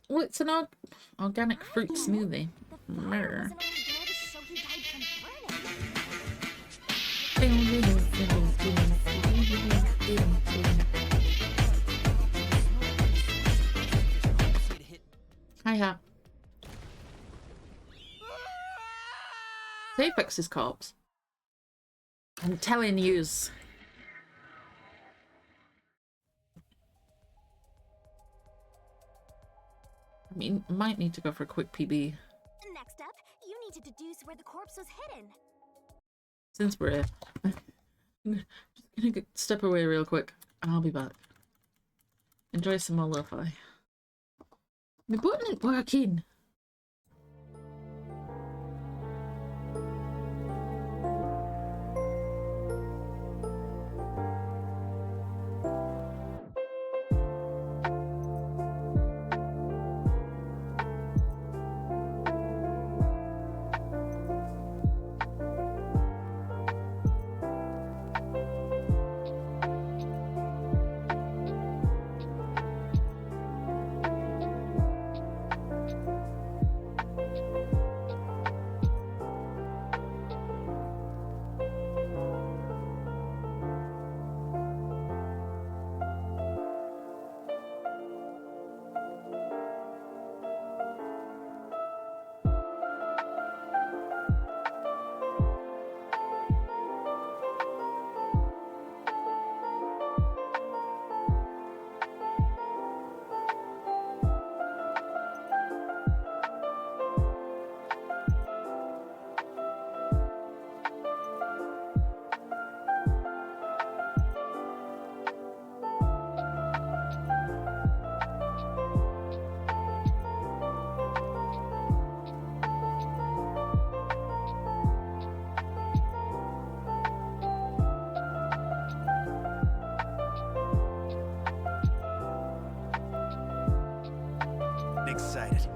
Well, it's an organic fruit smoothie. The fire Mer. wasn't only there to show he died from burning. Hiya. It's Apex's corpse. I'm telling yous. I mean, might need to go for a quick PB. Next up, you need to deduce where the corpse was hidden. Since we're here. I'm just gonna step away real quick, and I'll be back. Enjoy some more lo-fi. My button ain't working! excited.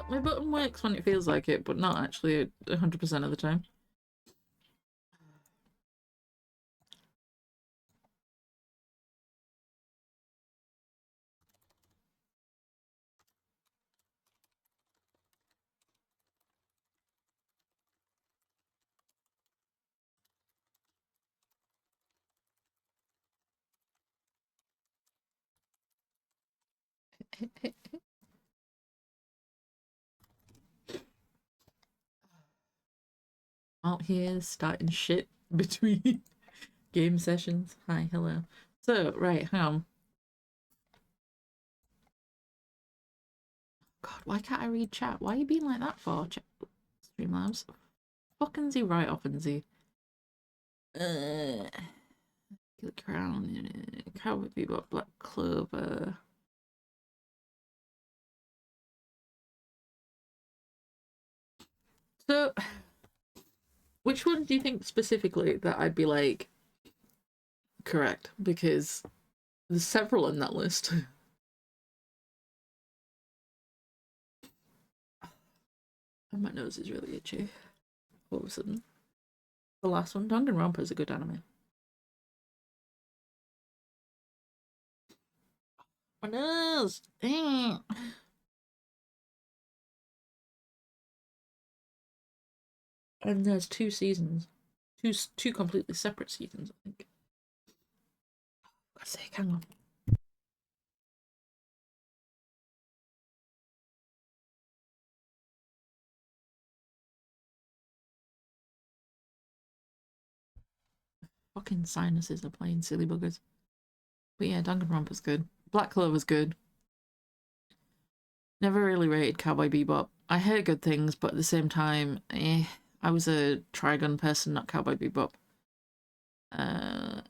my button works when it feels like it, but not actually 100% of the time. Out here starting shit between game sessions. Hi, hello. So, right, hang on. God, why can't I read chat? Why are you being like that for, Streamlabs? Fucking Z right off and Z. Kill Crown, Cowboy Bebop, Black Clover. So, which one do you think specifically that I'd be like correct? Because there's several in that list. And my nose is really itchy. All of a sudden. The last one, Danganronpa, is a good anime. My nose! Dang. And there's 2 seasons. Two completely separate seasons, I think. God's sake, hang on. Fucking sinuses are playing silly buggers. But yeah, Danganronpa's good. Black Clover's good. Never really rated Cowboy Bebop. I heard good things, but at the same time, I was a Trigun person, not Cowboy Bebop.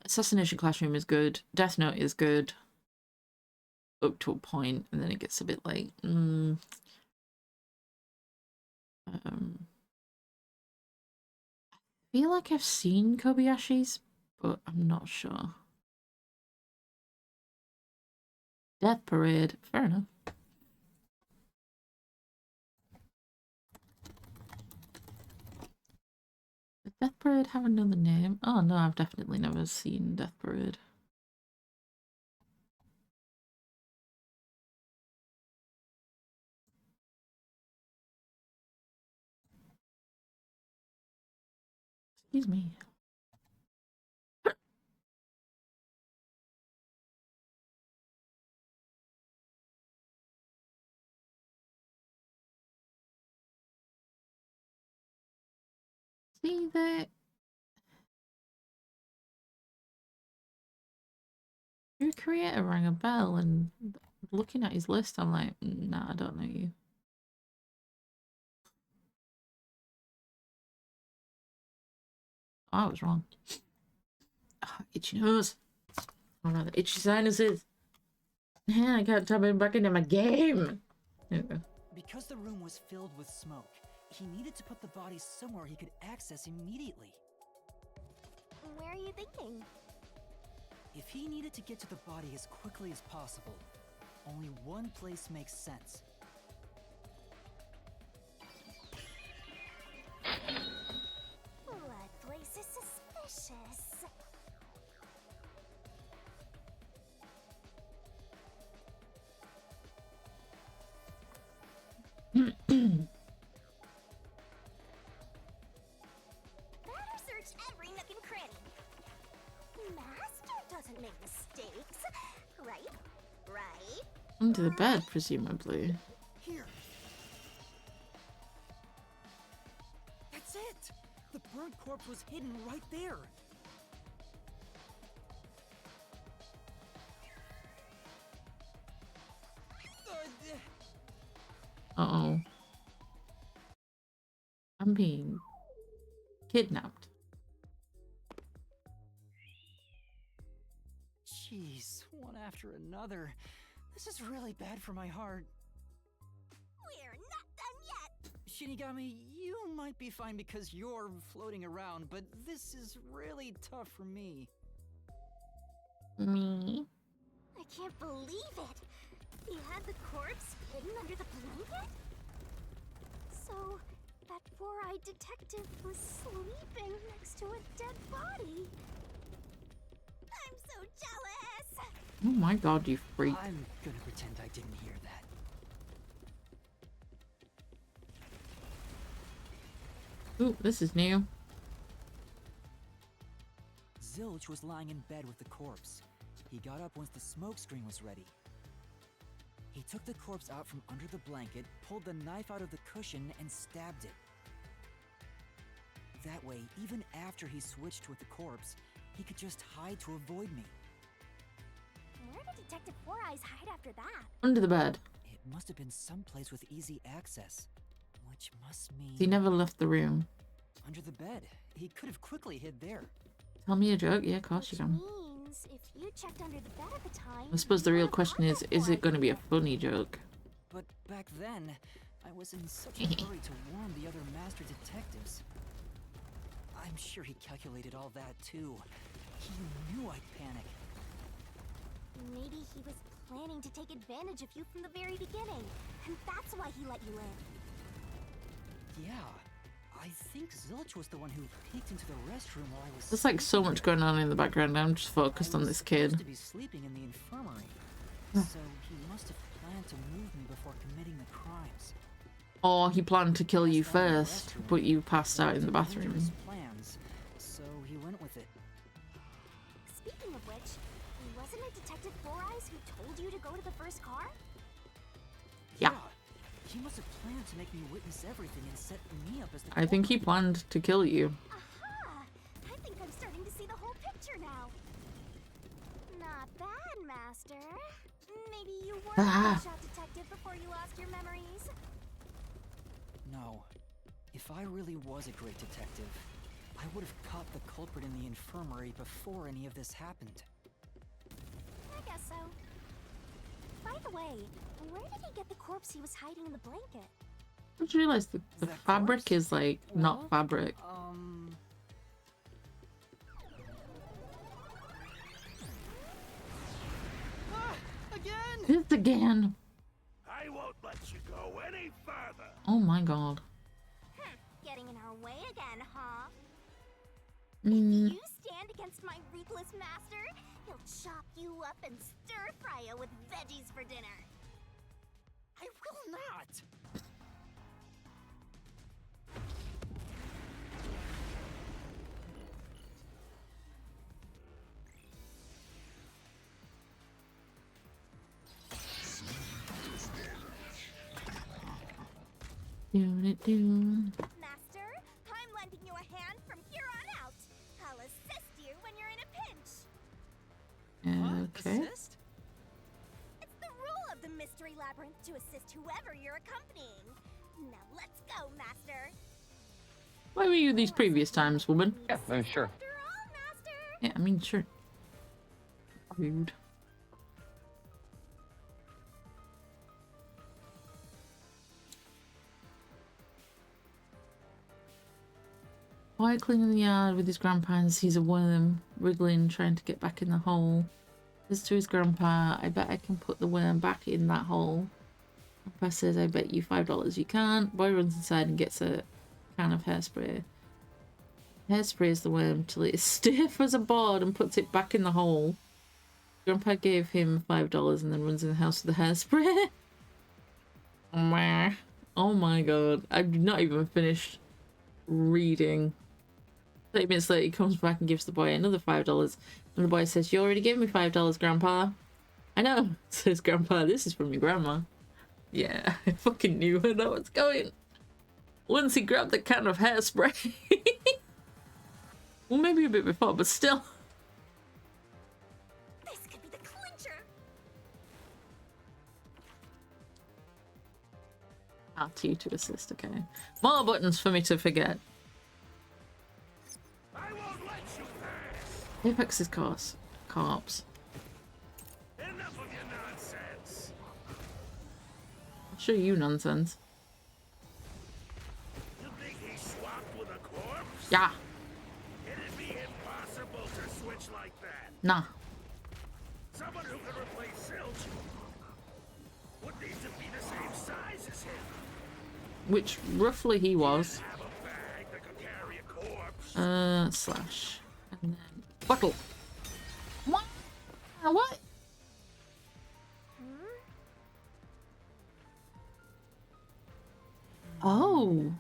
Assassination Classroom is good. Death Note is good. Up to a point, and then it gets a bit like, I feel like I've seen Kobayashi's, but I'm not sure. Death Parade, fair enough. Does Death Parade have another name? Oh no, I've definitely never seen Death Parade. Excuse me. See that? Your creator rang a bell, and looking at his list, I'm like, nah, I don't know you. Oh, I was wrong. Oh, itchy nose. Oh, rather itchy sinuses. Yeah, I can't tap it back into my game. There we go. Because the room was filled with smoke, he needed to put the bodies somewhere he could access immediately. Where are you thinking? If he needed to get to the body as quickly as possible, only one place makes sense. What place is suspicious? Better search every nook and cranny. Master doesn't make mistakes, right? Right? Under the bed, presumably. Here! That's it! The burnt corpse was hidden right there! Uh-oh. I'm being kidnapped. Jeez, one after another. This is really bad for my heart. We're not done yet! Shinigami, you might be fine because you're floating around, but this is really tough for me. Me? I can't believe it! You had the corpse hidden under the blanket? So, that four-eyed detective was sleeping next to a dead body. I'm so jealous! Oh my god, you freak. I'm gonna pretend I didn't hear that. Ooh, this is new. Zilch was lying in bed with the corpse. He got up once the smoke screen was ready. He took the corpse out from under the blanket, pulled the knife out of the cushion, and stabbed it. That way, even after he switched with the corpse, he could just hide to avoid me. Where did Detective Four Eyes hide after that? Under the bed. It must have been someplace with easy access, which must mean... He never left the room. Under the bed. He could have quickly hid there. Tell me a joke? Yeah, of course you Which can. means if you checked under the bed at the time, I suppose the you real would've question got is that it going to be a idea. funny joke? But back then, I was in such a hurry to warn the other master detectives. I'm sure he calculated all that too. He knew I'd panic. Maybe he was planning to take advantage of you from the very beginning, and that's why he let you in. Yeah, I think Zilch was the one who peeked into the restroom while I was... There's like so much going on in the background. I'm just focused I on was this supposed kid. to be sleeping in the infirmary, so he must have planned to move me before committing the crimes. Or he planned to kill you Passed out in the first, restroom. but you passed out in the It bathroom. hindered his plans, so he went with it. Speaking of which, wasn't it Detective Four Eyes who told you to go to the first car? Yeah. He must have planned to make me witness everything and set me up as the I think he culprit. planned to kill you. Aha! I think I'm starting to see the whole picture now. Not bad, Master. Maybe you were a shot detective before you lost your memories. No. If I really was a great detective, I would have caught the culprit in the infirmary before any of this happened. I guess so. By the way, where did he get the corpse he was hiding in the blanket? I just realized the That fabric corpse? is like not Well, fabric. Again! This again. I won't let you go any further. Oh my god. Getting in our way again, huh? Mm. If you stand against my ruthless master, he'll chop you up and stir-fry you with veggies for dinner. I will not! Doing it, doing. Master, I'm lending you a hand from here on out. I'll assist you when you're in a pinch. Okay. Assist? It's the rule of the Mystery Labyrinth to assist whoever you're accompanying. Now let's go, Master. Why were you these previous times, woman? Yeah, I'm sure. After all, Master. Yeah, I mean, sure. Rude. While cleaning the yard with his grandpa and sees a worm wriggling, trying to get back in the hole. Says to his grandpa, I bet I can put the worm back in that hole. Grandpa says, I bet you $5 you can't. Boy runs inside and gets a can of hairspray. Hairsprays the worm till it is stiff as a board and puts it back in the hole. Grandpa gave him $5 and then runs in the house with the hairspray. Oh my god. I've not even finished reading. 30 minutes later, he comes back and gives the boy another $5. And the boy says, you already gave me $5, Grandpa. I know, says Grandpa. This is from your grandma. Yeah, I fucking knew where that was going. Once he grabbed the can of hairspray. Well, maybe a bit before, but still. This could be the clincher. R2 to assist, okay. More buttons for me to forget. I won't let you pass. Apex's corpse. Enough of your nonsense. I'll show you nonsense. You think he swapped with a corpse? Yeah. It'd be impossible to switch like that. Nah. Someone who could replace Zilch would need to be the same size as him. which roughly he was. Have a bag that could carry a corpse. Slash. And then bottle. What? What? Oh.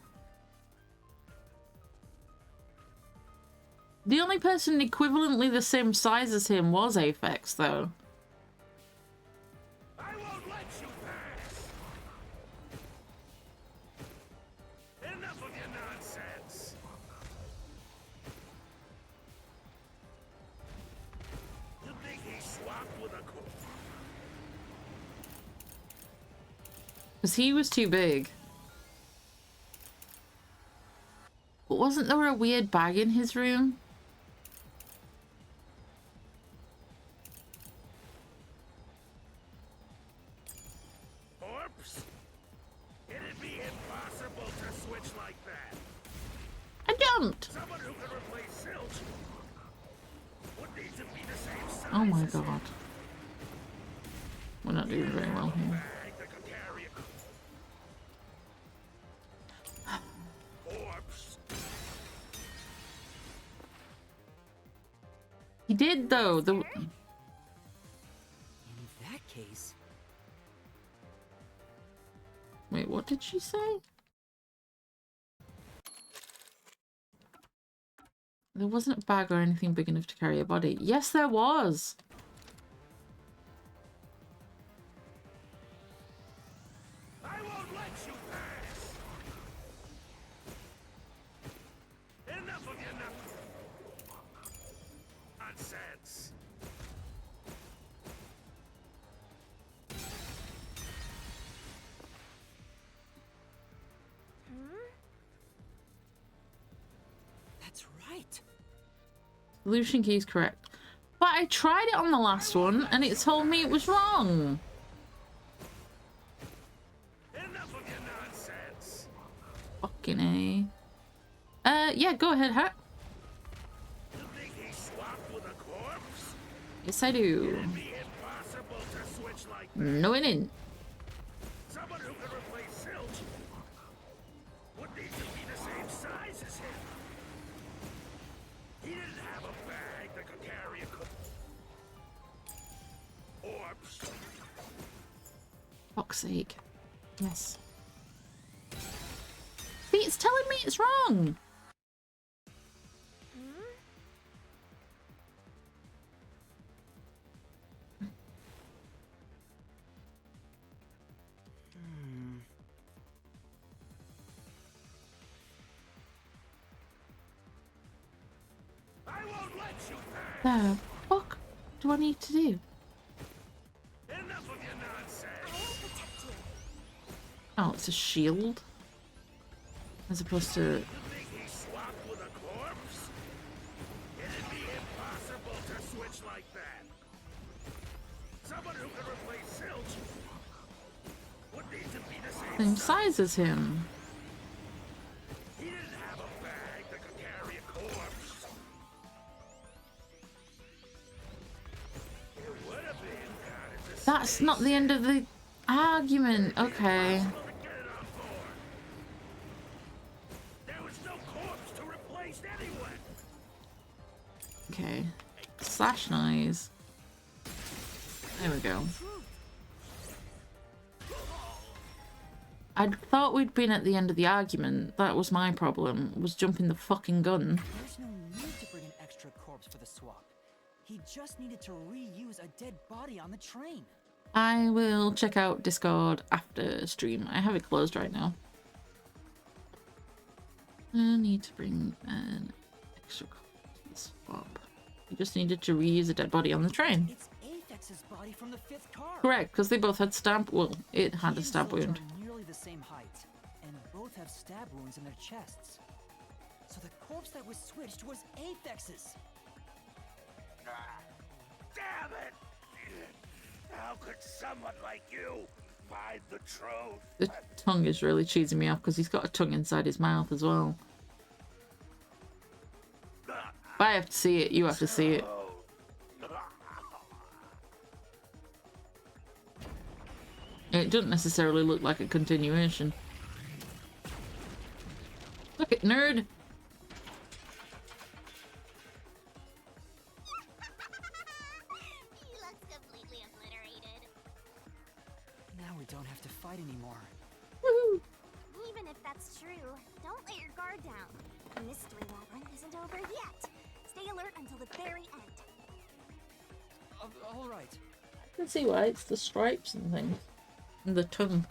The only person equivalently the same size as him was Aphex, though. I won't let you pass. Enough of your nonsense. You think he swapped with a corpse? Because he was too big. But wasn't there a weird bag in his room? Corpse? It'd be impossible to switch like that. I jumped! Someone who can replace Silch would need to be the same size. Oh my as him. god. We're not doing very well here. Bag that could carry a corpse. He did, though. In that case, Wait, what did she say? There wasn't a bag or anything big enough to carry a body. Yes, there was! I won't let you pass. Enough of your nonsense. that's right. Solution key is correct. But I tried it on the last one and it told me it was wrong. Enough of your nonsense. Fucking A. Yeah, go ahead, Hat. You think he swapped with a corpse? Yes, I do. It'd be impossible to switch like that. No, it didn't. Someone who can replace Silch would need to be the same size as him. He didn't have a bag that could carry a corpse. Fuck's sake. Yes. See, it's telling me it's wrong. I won't let you pass. The fuck do I need to do? Enough of your nonsense. I will protect you. Oh, it's a shield? As opposed to... You think he swapped with a corpse? It'd be impossible to switch like that. Someone who can replace Silch would need to be the same size as him. He didn't have a bag that could carry a corpse. It would have been kind of the That's not the end of the argument. Okay. to get it on board. There was no corpse to replace anyway. Okay. Slash noise. There we go. I thought we'd been at the end of the argument. That was my problem, was jumping the fucking gun. There's no need to bring an extra corpse for the swap. He just needed to reuse a dead body on the train. I will check out Discord after stream. I have it closed right now. I need to bring an extra copy to swap. You just needed to reuse a dead body on the train. It's Aphex's body from the 5th car. Correct, because they both had stab... Well, it He had a and stab Silch wound. are nearly the same height, and both have stab wounds in their chests. So the corpse that was switched was Aphex's. Damn it! How could someone like you find the truth? The tongue is really cheesing me off because he's got a tongue inside his mouth as well. If I have to see it, you have to see it. It doesn't necessarily look like a continuation. it, nerd. He looks completely obliterated. Now we don't have to fight anymore. Woohoo! Even if that's true, don't let your guard down. The mystery labyrinth isn't over yet. Stay alert until the very end. All right. I can see why. It's the stripes and things. And the tongue.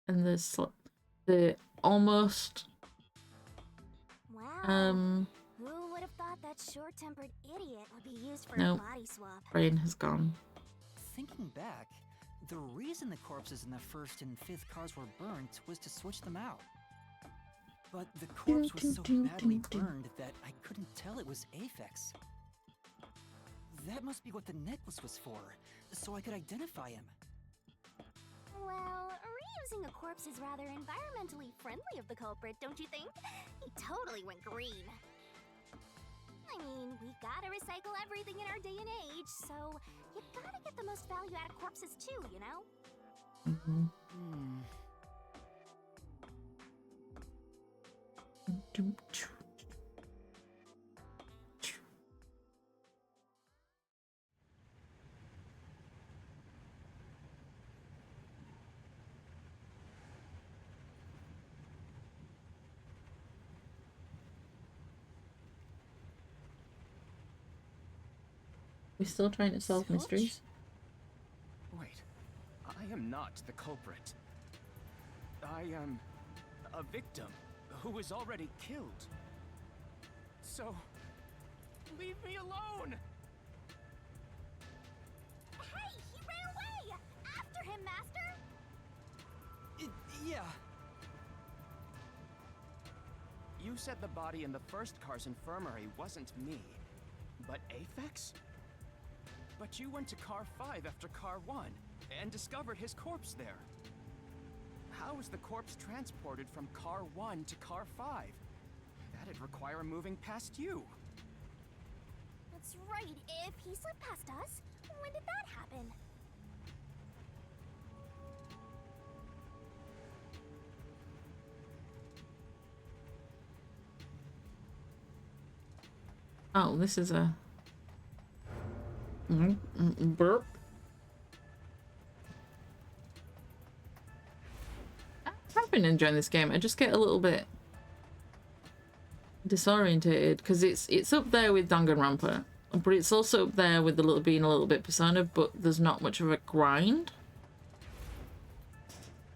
And the almost Wow. Who would have thought that short-tempered idiot would be used for Nope. a body swap? brain has gone. Thinking back, the reason the corpses in the first and fifth cars were burnt was to switch them out. But the corpse was so badly burned that I couldn't tell it was Aphex. That must be what the necklace was for, so I could identify him. Well, reusing a corpse is rather environmentally friendly of the culprit, don't you think? He totally went green. I mean, we gotta recycle everything in our day and age, so you gotta get the most value out of corpses too, you know? Mm-hmm. We're still trying to solve mysteries. Wait, I am not the culprit. I am a victim who was already killed. So, leave me alone! Hey, he ran away! After him, Master! Yeah. You said the body in the first car's infirmary wasn't me, but Aphex? But you went to car 5 after car 1 and discovered his corpse there. How was the corpse transported from car 1 to car 5? That'd require moving past you. That's right, if he slipped past us, when did that happen? Oh, this is a burp. I've been enjoying this game. I just get a little bit disorientated because it's up there with Danganronpa, but it's also up there with being a little bit Persona, but there's not much of a grind.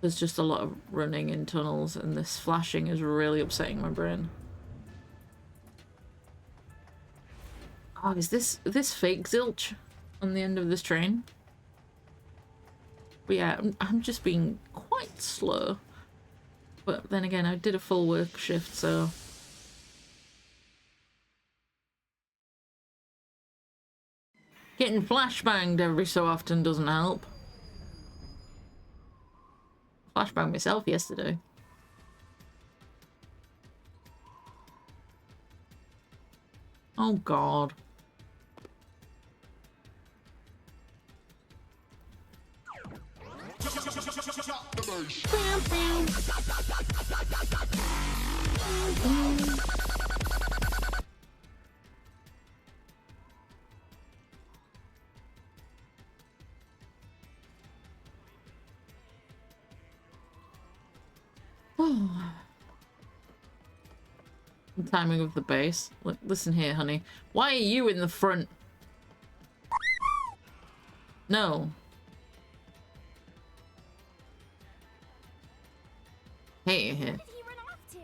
There's just a lot of running in tunnels, and this flashing is really upsetting my brain. Oh, is this fake zilch on the end of this train? But yeah, I'm just being quite slow. But then again, I did a full work shift, so... Getting flashbanged every so often doesn't help. Flashbanged myself yesterday. Oh god. The timing of the bass. Listen here, honey. Why are you in the front? No. Hey. Where did he run off to?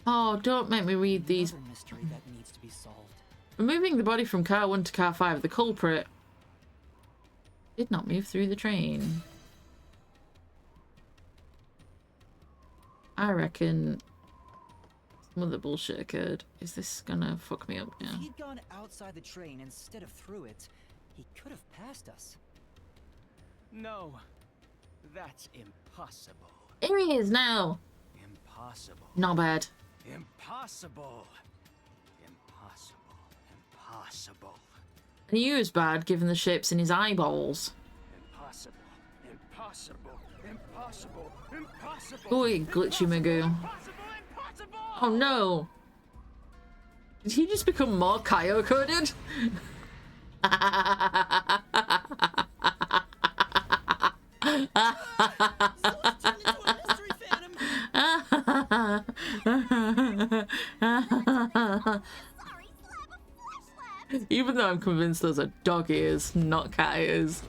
Oh, don't make me read these. Another mystery that needs to be solved. Removing the body from car 1 to car 5, the culprit did not move through the train. I reckon some other bullshit occurred. Is this gonna fuck me up? Yeah. If he'd gone outside the train instead of through it, he could have passed us. No, that's impossible. Here he is now. Impossible. Not bad. Impossible. Impossible. Impossible. And he was bad given the shapes in his eyeballs. Impossible. Impossible. Impossible! Impossible! Oi, glitchy Magoo. Impossible! Impossible! Oh no! Did he just become more Kaio coded? Sorry, slab of flesh left. Even though I'm convinced those are dog ears, not cat ears.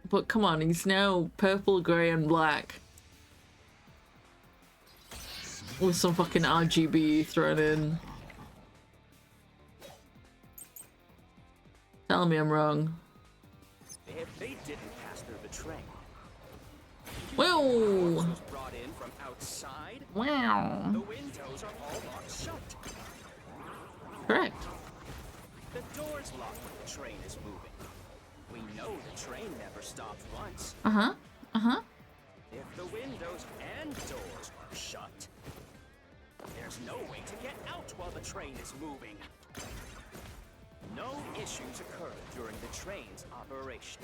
But come on, he's now purple, grey, and black. With some fucking RGB thrown in. Tell me I'm wrong. If they didn't pass through the train, Whoa! was brought in from outside. Wow. The windows are all locked shut. Correct. The door's locked when the train is moving. We know the train never stopped once. Uh-huh. Uh-huh. If the windows and doors are shut, there's no way to get out while the train is moving. No issues occurred during the train's operation.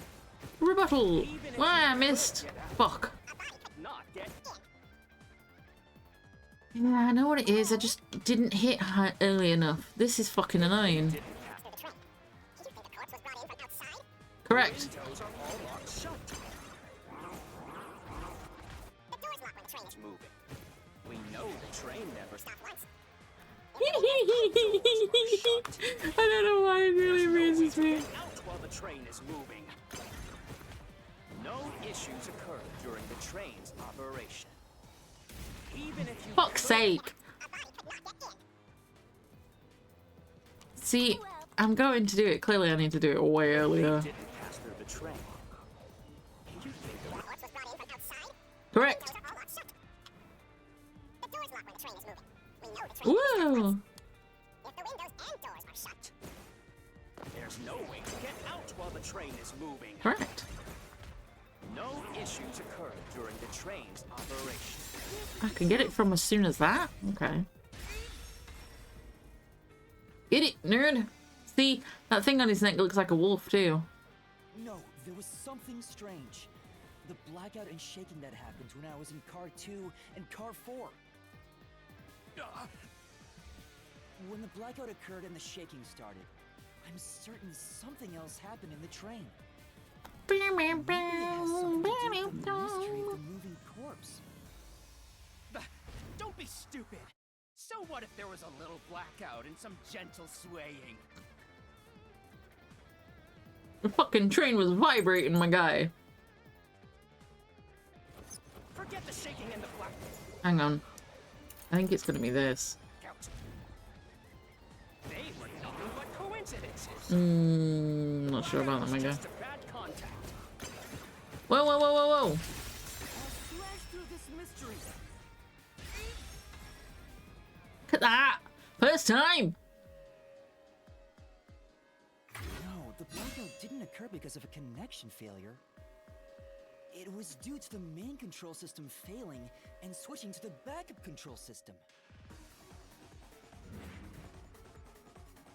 Rebuttal! Why I missed? Fuck. Not get Yeah, I know what it is. I just didn't hit high early enough. This is fucking annoying. didn't happen. Correct. Windows are all locked shut. It's moving. We know the train never stopped once. I don't know why it really amuses me. Get out while the train is moving. No issues occurred during the train's operation. Even if you Fuck's sake. See, I'm going to do it. Clearly I need to do it way earlier. didn't pass through the train. You think the Correct. Whoa. There's no way to get out while the train is moving. Correct. No issues occurred during the train's operation. I can get it from as soon as that? Okay. Get it, nerd! See, that thing on his neck looks like a wolf too. No, there was something strange. The blackout and shaking that happened when I was in car 2 and car 4. When the blackout occurred and the shaking started, I'm certain something else happened in the train. Maybe it has something to do with the mystery of the moving corpse. Don't be stupid. So what if there was a little blackout and some gentle swaying? The fucking train was vibrating, my guy. Forget the shaking and the blackout. Hang on. I think it's gonna be this. They were nothing but coincidences. Not sure about that, my guy. Just a bad contact. Whoa, whoa, whoa, whoa, whoa! I'll slash through this mystery. Look at that! First time! No, the blackout didn't occur because of a connection failure. It was due to the main control system failing and switching to the backup control system.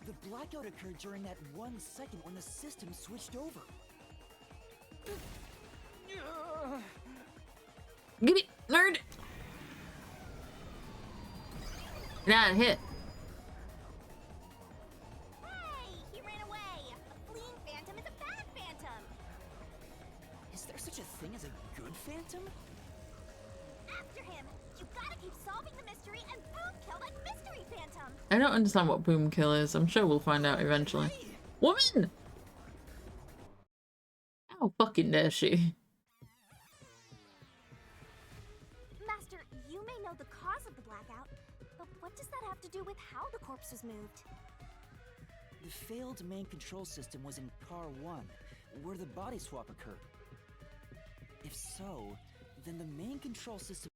The blackout occurred during that 1 second when the system switched over. Get it, nerd! Nah, hit. Hey, he ran away. A fleeing phantom is a bad phantom. Is there such a thing as a good phantom? After him. You gotta keep solving the mystery and boom, kill that mystery phantom. I don't understand what boom kill is. I'm sure we'll find out eventually. Woman! How fucking dare she? Master, you may know the cause of the blackout, but what does that have to do with how the corpse was moved? The failed main control system was in car 1, where the body swap occurred. If so, then the main control system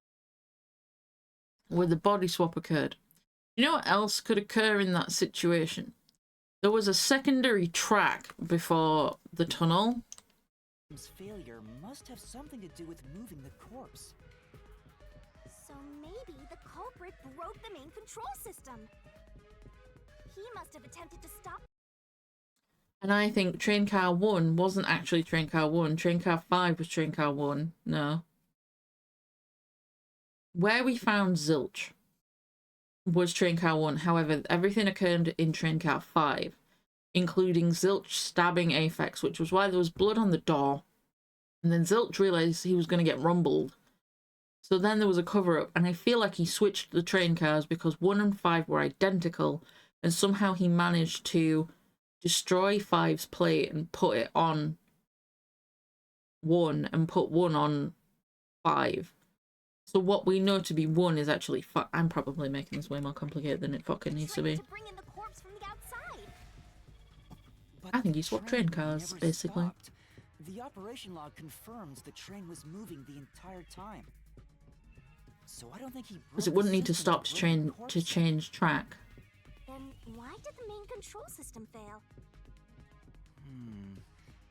Where the body swap occurred. You know what else could occur in that situation? There was a secondary track before the tunnel. failure must have something to do with moving the corpse. So maybe the culprit broke the main control system. He must have attempted to stop. And I think train car 1 wasn't actually train car 1. Train car 5 was train car 1. No. Where we found Zilch was train car 1. However, everything occurred in train car 5, including Zilch stabbing Aphex, which was why there was blood on the door. And then Zilch realized he was going to get rumbled. So then there was a cover-up, and I feel like he switched the train cars because 1 and 5 were identical, and somehow he managed to destroy 5's plate and put it on 1 and put 1 on 5. So what we know to be 1 is actually... I'm probably making this way more complicated than it fucking needs to be. bring in the corpse from the outside. I think he swapped train cars, basically. Stopped. The operation log confirms the train was moving the entire time. So I don't think he... Because it wouldn't need to stop to change track. Then why did the main control system fail?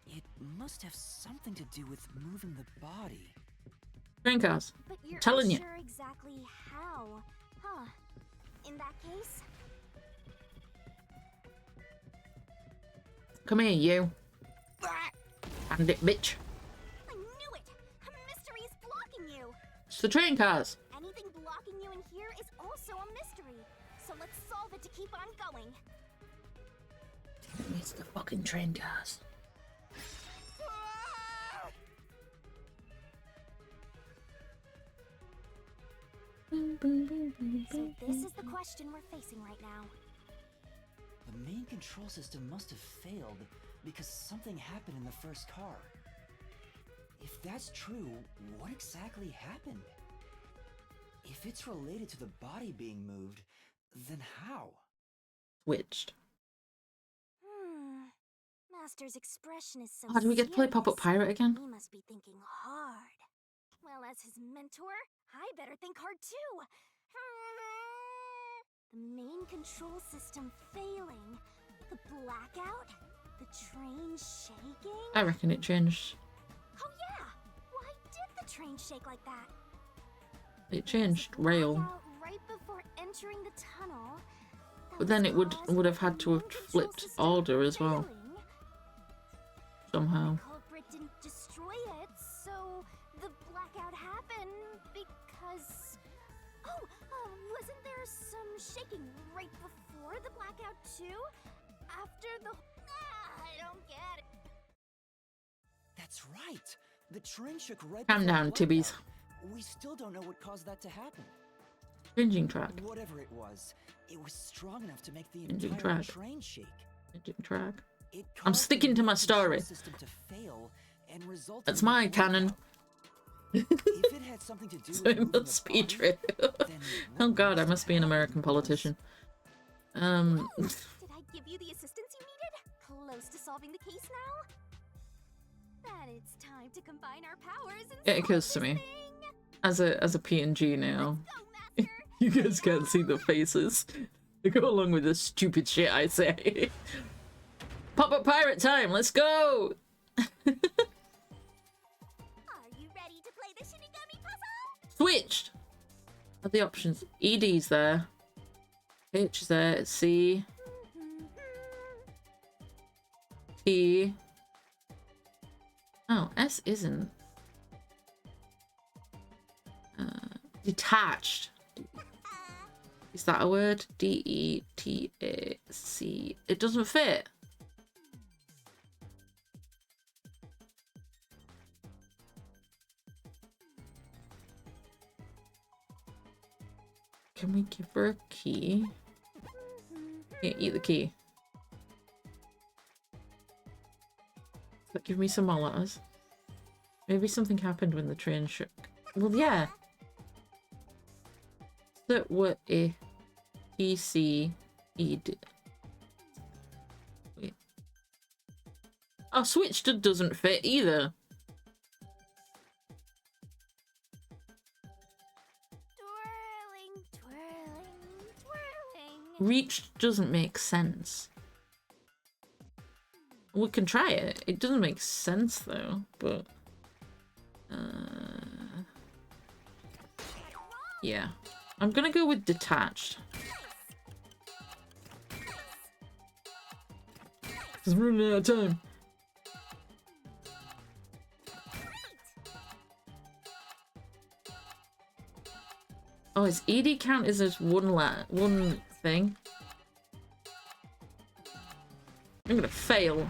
It must have something to do with moving the body. Train cars. But you're Telling you. unsure exactly how, huh? In that case, Come here, you. And it, bitch. I knew it! A mystery is blocking you! It's the train cars. Anything blocking you in here is also a mystery. So let's solve it to keep on going. It's the fucking train cars. So this is the question we're facing right now. The main control system must have failed because something happened in the first car. If that's true, what exactly happened? If it's related to the body being moved, then how? Switched. Master's expression is so Oh, do we get to play Pop-Up serious. Pirate again? He must be thinking hard. Well, as his mentor, I better think hard too. The main control system failing. The blackout? The train shaking? I reckon it changed. Oh yeah! Why did the train shake like that? It changed There was a rail. blackout right before entering the tunnel. That But then was it would caused have by had the to main have control flipped system order as well. failing. Somehow. The culprit didn't destroy it, so the blackout happened because... Oh, wasn't there some shaking right before the blackout too? After the... I don't get it. That's right. The train shook right Calm before down, the Tibbies. blackout. We still don't know what caused that to happen. Changing track. Whatever it was strong enough to make the Changing entire track. train shake. Changing track. It I'm caused sticking the to my main control story. system to fail and resulted That's in a my canon. blackout. If it had something to do So with it moving must the be body, true. then Oh what god, I have must be an happened American was- politician. Did I give you the assistance you needed? Close to solving the case now? Then it's time to combine our powers and It solve occurs to this me. thing. As a PNG now. Go, Master! You guys can't see the faces. They go along with the stupid shit I say. Pop-Up Pirate time, let's go! Are you ready to play the Shinigami puzzle? Switched! Are the options? ED's there. H is there. C. T. Oh, S isn't. Detached. Is that a word? D-E-T-A-C. It doesn't fit. Can we give her a key? Yeah, eat the key. But give me some more letters. Maybe something happened when the train shook. Well, yeah. That were a T C E D. Wait. Oh, switched doesn't fit either. Twirling, twirling, twirling. Reached doesn't make sense. We can try it. It doesn't make sense though, but yeah. I'm gonna go with detached. Because we're running out of time. Oh, is ED count as just one thing? I'm gonna fail.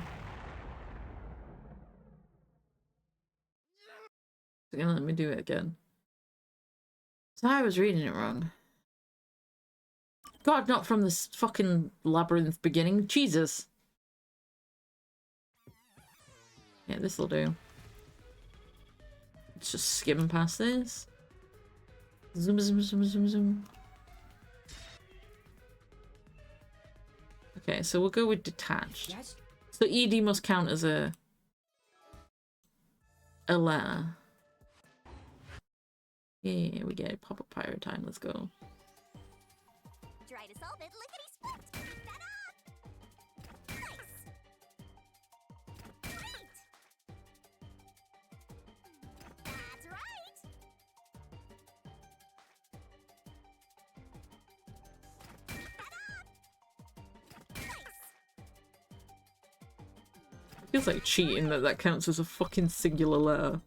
It's gonna let me do it again. So I was reading it wrong. God, not from this fucking labyrinth beginning. Jesus. Yeah, this'll do. Let's just skim past this. Zoom, zoom, zoom, zoom, zoom. Okay, so we'll go with detached. So ED must count as a letter. Yeah, we get it. Pop up pirate time. Let's go. Try to solve it, lickety split. That up. Nice. Great. That's right. That up. Nice. Feels like cheating that counts as a fucking singular letter.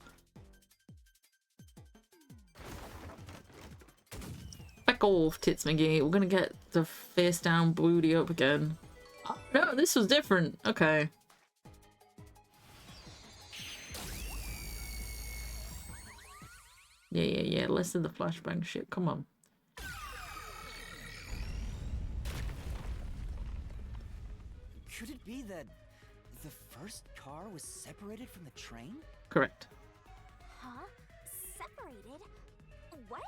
Back off, Tits McGee. We're gonna get the face down booty up again. Oh, no, this was different. Okay. Yeah. Less of the flashbang shit. Come on. Could it be that the first car was separated from the train? Correct. Huh? Separated? What?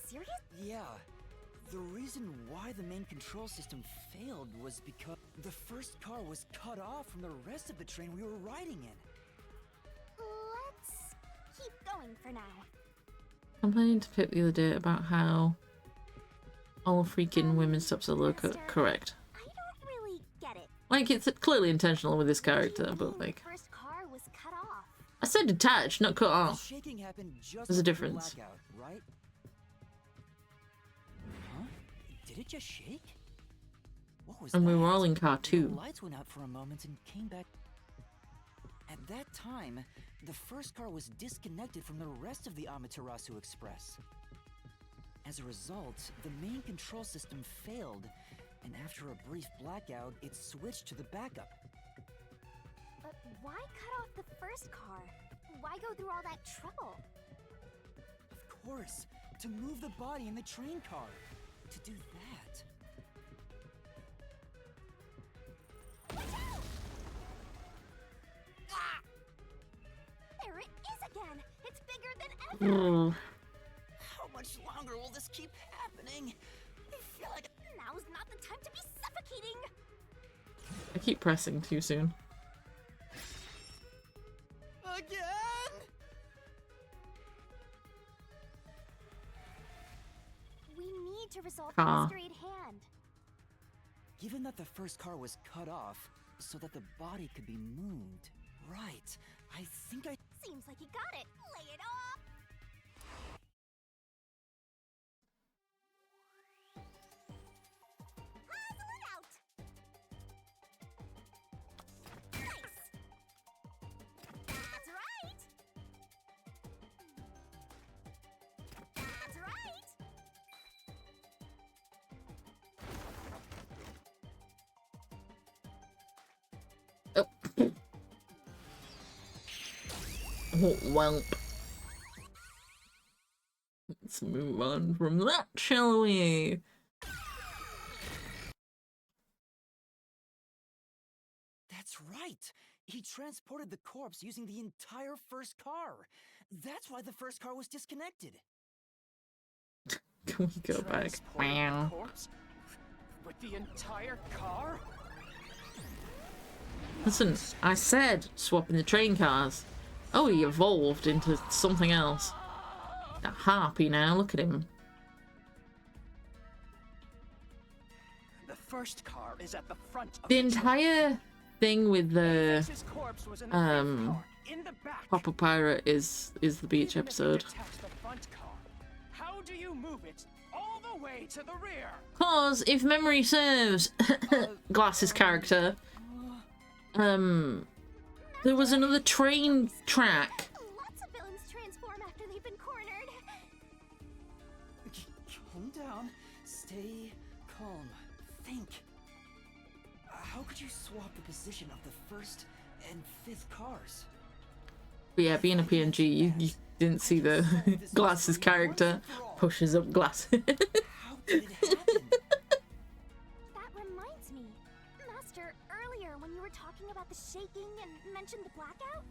Serious? Yeah. The reason why the main control system failed was because the first car was cut off from the rest of the train we were riding in. Let's keep going for now. I'm planning to Pip the other day about how all freaking women stops are local. Correct. I don't really get it. Like, it's clearly intentional with this character, but like... The first car was cut off. I said detached, not cut The off. shaking happened just There's a after the difference. blackout, right? Huh? Did it just shake? What was And that? we were all in car The 2. lights went out for a moment and came back. At that time, the first car was disconnected from the rest of the Amaterasu Express. As a result, the main control system failed, and after a brief blackout, it switched to the backup. But why cut off the first car? Why go through all that trouble? Of course, to move the body in the train car. To do that. Ah! There it is again! It's bigger than ever! Mm. How much longer will this keep happening? I feel like Now's not the time to be suffocating! I keep pressing too soon. again. We need to resolve Ah. the mystery at hand. Given that the first car was cut off so that the body could be moved, right? I think I. Seems like you got it. Lay it off! Puzzle it out! Nice! That's right! That's right! Oh, well. Let's move on from that, shall we? That's right. He transported the corpse using the entire first car. That's why the first car was disconnected. Can we go back? Transported the corpse with the entire car? Listen, I said swapping the train cars. Oh, he evolved into something else. A harpy now, look at him. The first car is at the front of The train. entire thing with the His corpse was in the fifth car, in the back. Papa Pirate is the beach Even if you episode. detach the front car, how do you move it all the way to the rear? Cause if memory serves, Glass's character, There was another train track. Lots of villains transform after they've been cornered. Calm down. Stay calm. Think. How could you swap the position of the first and fifth cars? But yeah, being a PNG, you didn't see the glasses character pushes up glasses. How did it happen? That reminds me. Master, earlier when you were talking about the shaking and mentioned the blackout?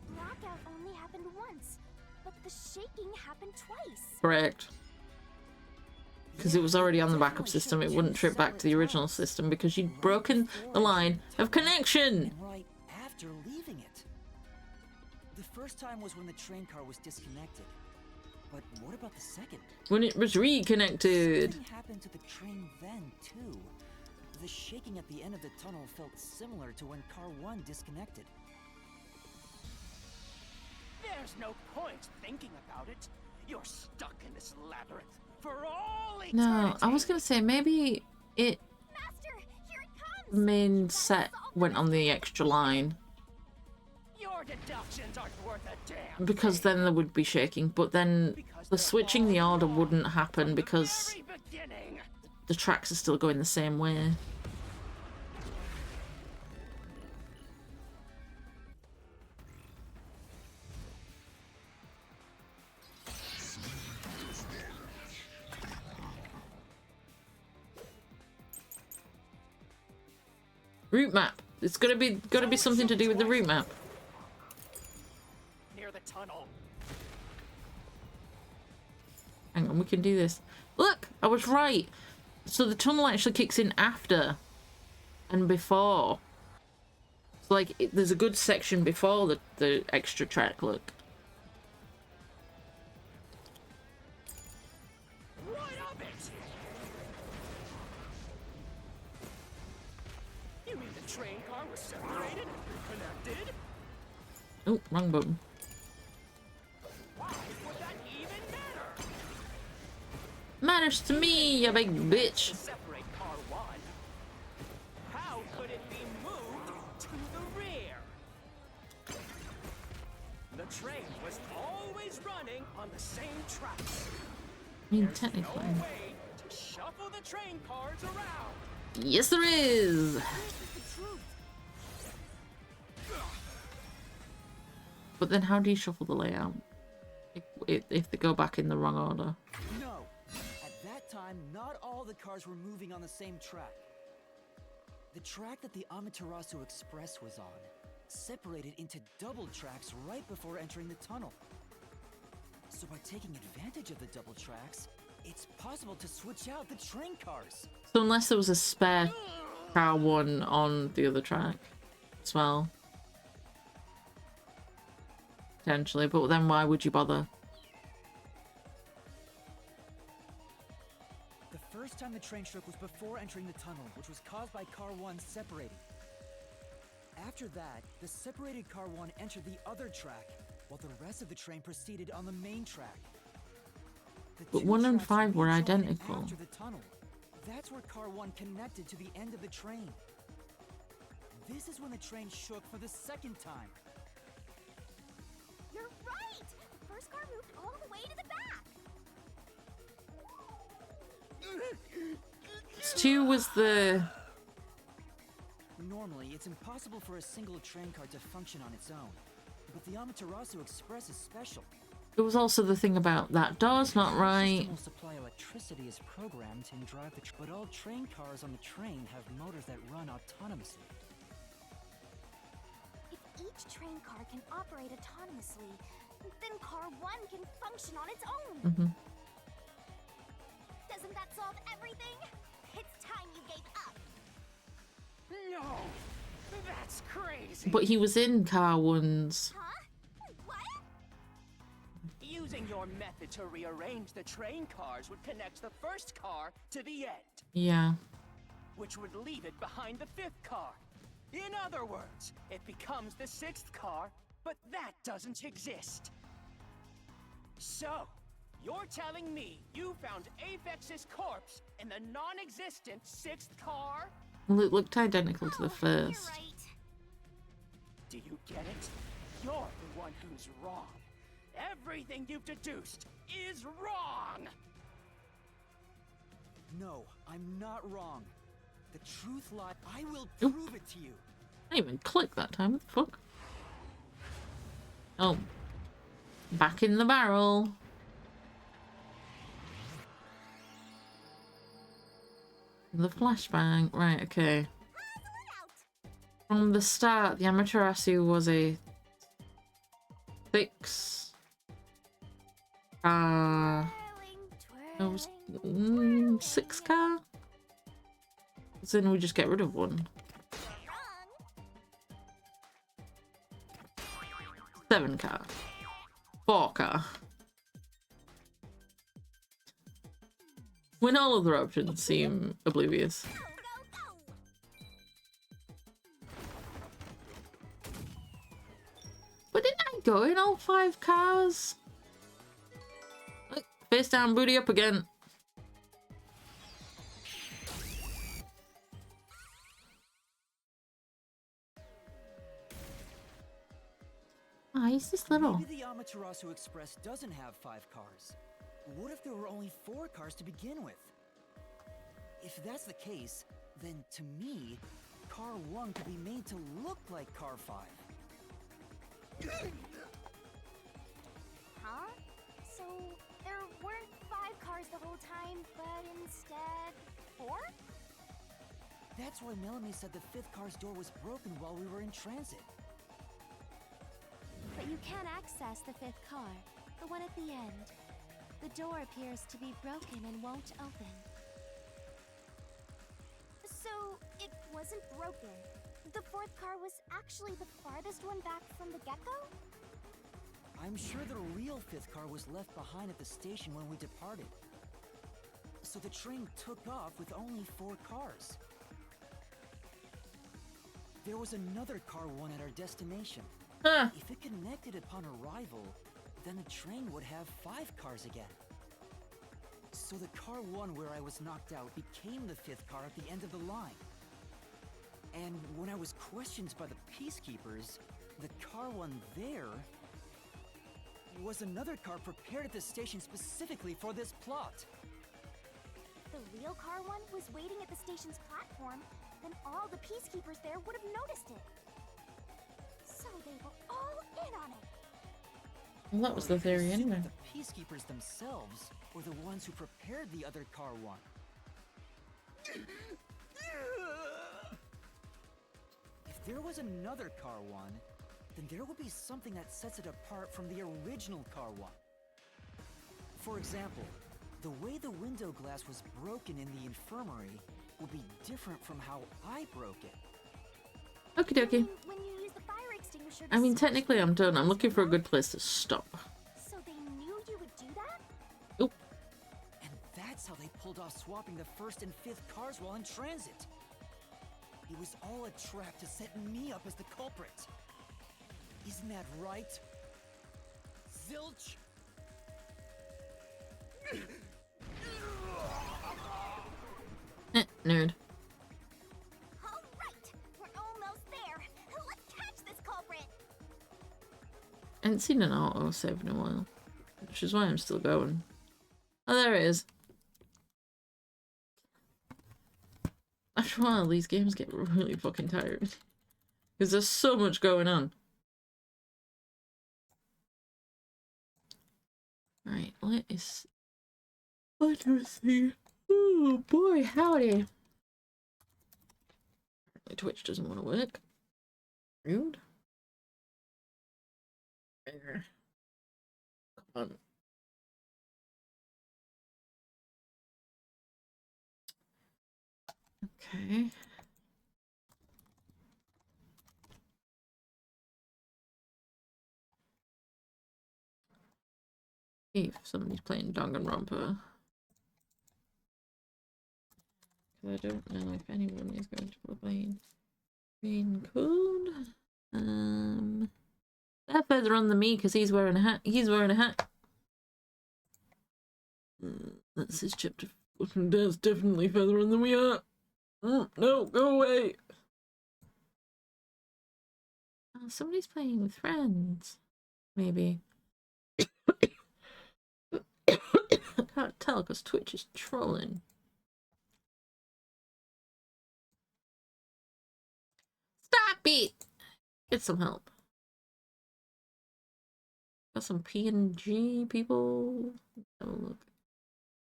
The blackout only happened once, but the shaking happened twice. Correct. Because it was already on the backup system, it wouldn't trip back to the original system because you'd broken the line of connection. And right after leaving it. The first time was when the train car was disconnected. But what about the second? When it was reconnected. Something happened to the train then, too. The shaking at the end of the tunnel felt similar to when car 1 disconnected. There's no point thinking about it. You're stuck in this labyrinth for all eternity. No, I was gonna say maybe it Master, here it comes! main set went on the extra line Your deductions aren't worth a damn. because then there would be shaking, but then the switching the order wouldn't happen because Very beginning. the tracks are still going the same way. Route map. It's gotta be something to do with the route map. Near the tunnel. Hang on, we can do this. Look, I was right. So the tunnel actually kicks in after and before. So like, there's a good section before the extra track. Look. What of it? You mean the train car was separated and reconnected? Oh, wrong button. Why would that even matter? Matters to me, you big bitch. To separate car 1. How could it be moved to the rear? The train was always running on the same tracks. I mean, No technically. way to shuffle the train cars around. Yes, there is. This is the truth. But then how do you shuffle the layout? If they go back in the wrong order. No. At that time, not all the cars were moving on the same track. The track that the Amaterasu Express was on separated into double tracks right before entering the tunnel. So by taking advantage of the double tracks, it's possible to switch out the train cars. So unless there was a spare car 1 on the other track as well. Potentially, but then why would you bother? The first time the train shook was before entering the tunnel, which was caused by car 1 separating. After that, the separated car 1 entered the other track, while the rest of the train proceeded on the main track. The But two 1 and tracks 5 were rejoined identical. After the tunnel. That's where car 1 connected to the end of the train. This is when the train shook for the second time. You're right! The first car moved all the way to the back! 2 was the... Normally, it's impossible for a single train car to function on its own. But the Amaterasu Express is special. There was also the thing about that door's not The right. system will supply electricity as programmed and drive the but all train cars on the train have motors that run autonomously. If each train car can operate autonomously, then car 1 can function on its own! Hmm. Doesn't that solve everything? It's time you gave up! No, that's crazy. But he was in car 1's. Huh? What? Using your method to rearrange the train cars would connect the first car to the end, Yeah. which would leave it behind the fifth car. In other words, it becomes the sixth car, but that doesn't exist. So, you're telling me you found Aphex's corpse in the non-existent sixth car? Well, it looked identical to the You're first. right. Do you get it? You're the one who's wrong. Everything you've deduced is wrong! No, I'm not wrong. The truth lies. I will Oop. prove it to you. I didn't even click that time. What the fuck? Oh. Back in the barrel. The flashbang. Right, okay. From the start, the Amaterasu was a 6 car. It was 6 car? So then we just get rid of one. 7 car. 4 car. When all other options seem oblivious. But didn't I go in all 5 cars? Look, face down, booty up again. Ah, he's this little. Maybe the Amaterasu Express doesn't have 5 cars. What if there were only 4 cars to begin with? If that's the case, then to me, car 1 could be made to look like car 5. Huh? So there weren't 5 cars the whole time, but instead 4? That's why Melanie said the 5th car's door was broken while we were in transit. But you can't access the 5th car, the one at the end. The door appears to be broken and won't open. So it wasn't broken. The 4th car was actually the farthest one back from the get-go? I'm sure the real 5th car was left behind at the station when we departed. So the train took off with only 4 cars. There was another car 1 at our destination. Huh. If it connected upon arrival, then the train would have 5 cars again. So the car 1 where I was knocked out became the 5th car at the end of the line. And when I was questioned by the peacekeepers, the car 1 there was another car prepared at the station specifically for this plot. The real car 1 was waiting at the station's platform, then all the peacekeepers there would have noticed it. So they were all in on it. Well, that was the theory Assume anyway. that the peacekeepers themselves were the ones who prepared the other car 1. If there was another car 1, then there would be something that sets it apart from the original car 1. For example, the way the window glass was broken in the infirmary would be different from how I broke it. Okie dokie. When you use the fire extinguisher to I mean, smash technically the I'm done. I'm windows, looking for a yeah? good place to stop. So they knew you would do that? Oop. And that's how they pulled off swapping the 1st and 5th cars while in transit. It was all a trap to set me up as the culprit. Isn't that right? Zilch? Nerd. All right, we're almost there. Let's catch this culprit. I haven't seen an auto save in a while, which is why I'm still going. Oh, there it is. After a while, these games get really fucking tiring. Because there's so much going on. Right, let us see. Oh boy, howdy. Apparently Twitch doesn't want to work. Rude. There. Come on. Okay. If somebody's playing Danganronpa. Because I don't know if anyone is going to be playing Green Code. They're further on than me because he's wearing a hat. He's wearing a hat. That's his chapter. That's definitely further on than we are. No, go away. Oh, somebody's playing with friends. Maybe. I can't tell because Twitch is trolling. Stop it! Get some help. Got some PNG people. Have a look.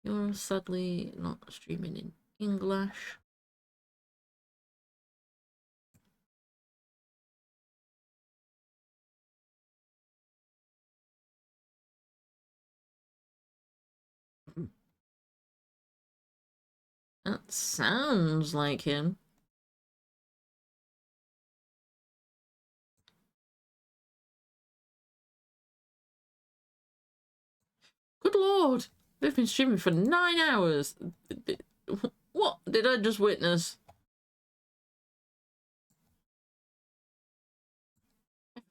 You're sadly not streaming in English. That sounds like him. Good lord! They've been streaming for 9 hours. What did I just witness?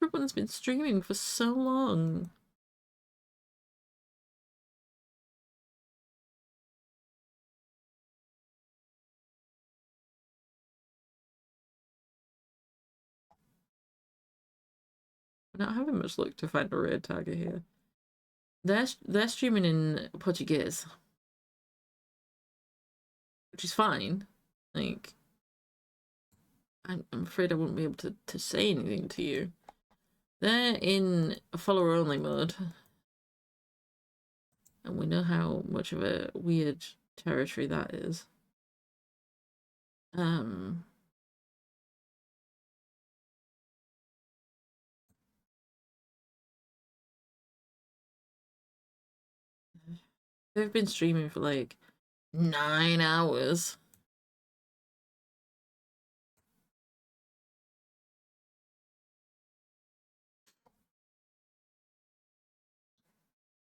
Everyone's been streaming for so long. We're not having much luck to find a raid tagger here. They're streaming in Portuguese, which is fine. Like, I'm afraid I won't be able to say anything to you. They're in a follower only mode, and we know how much of a weird territory that is. They've been streaming for like 9 hours.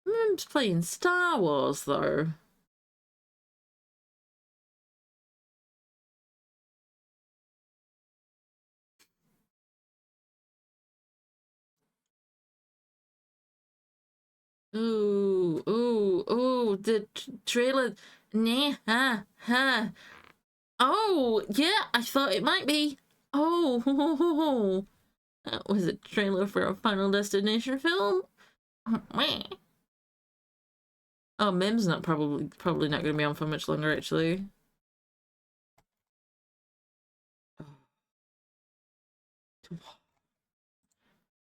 I'm just playing Star Wars though. Ooh, ooh, ooh, the trailer. Nah, ha, ha. Oh, yeah, I thought it might be. Oh, that was a trailer for a Final Destination film? Oh, Mim's not probably not going to be on for much longer, actually.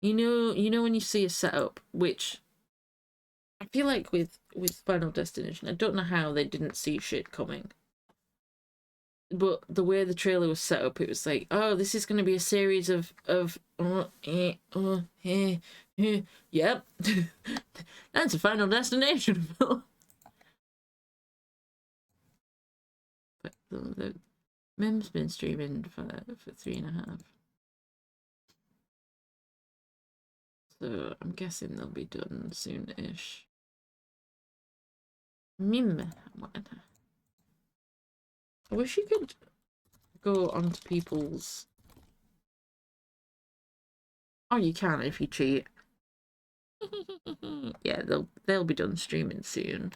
You know when you see a setup, which I feel like with Final Destination, I don't know how they didn't see shit coming. But the way the trailer was set up, it was like, oh, this is going to be a series of yep, that's a Final Destination film. But the Mim's been streaming for 3.5. So I'm guessing they'll be done soon-ish. Mim. I wish you could go onto people's... Oh, you can if you cheat. Yeah, they'll be done streaming soon.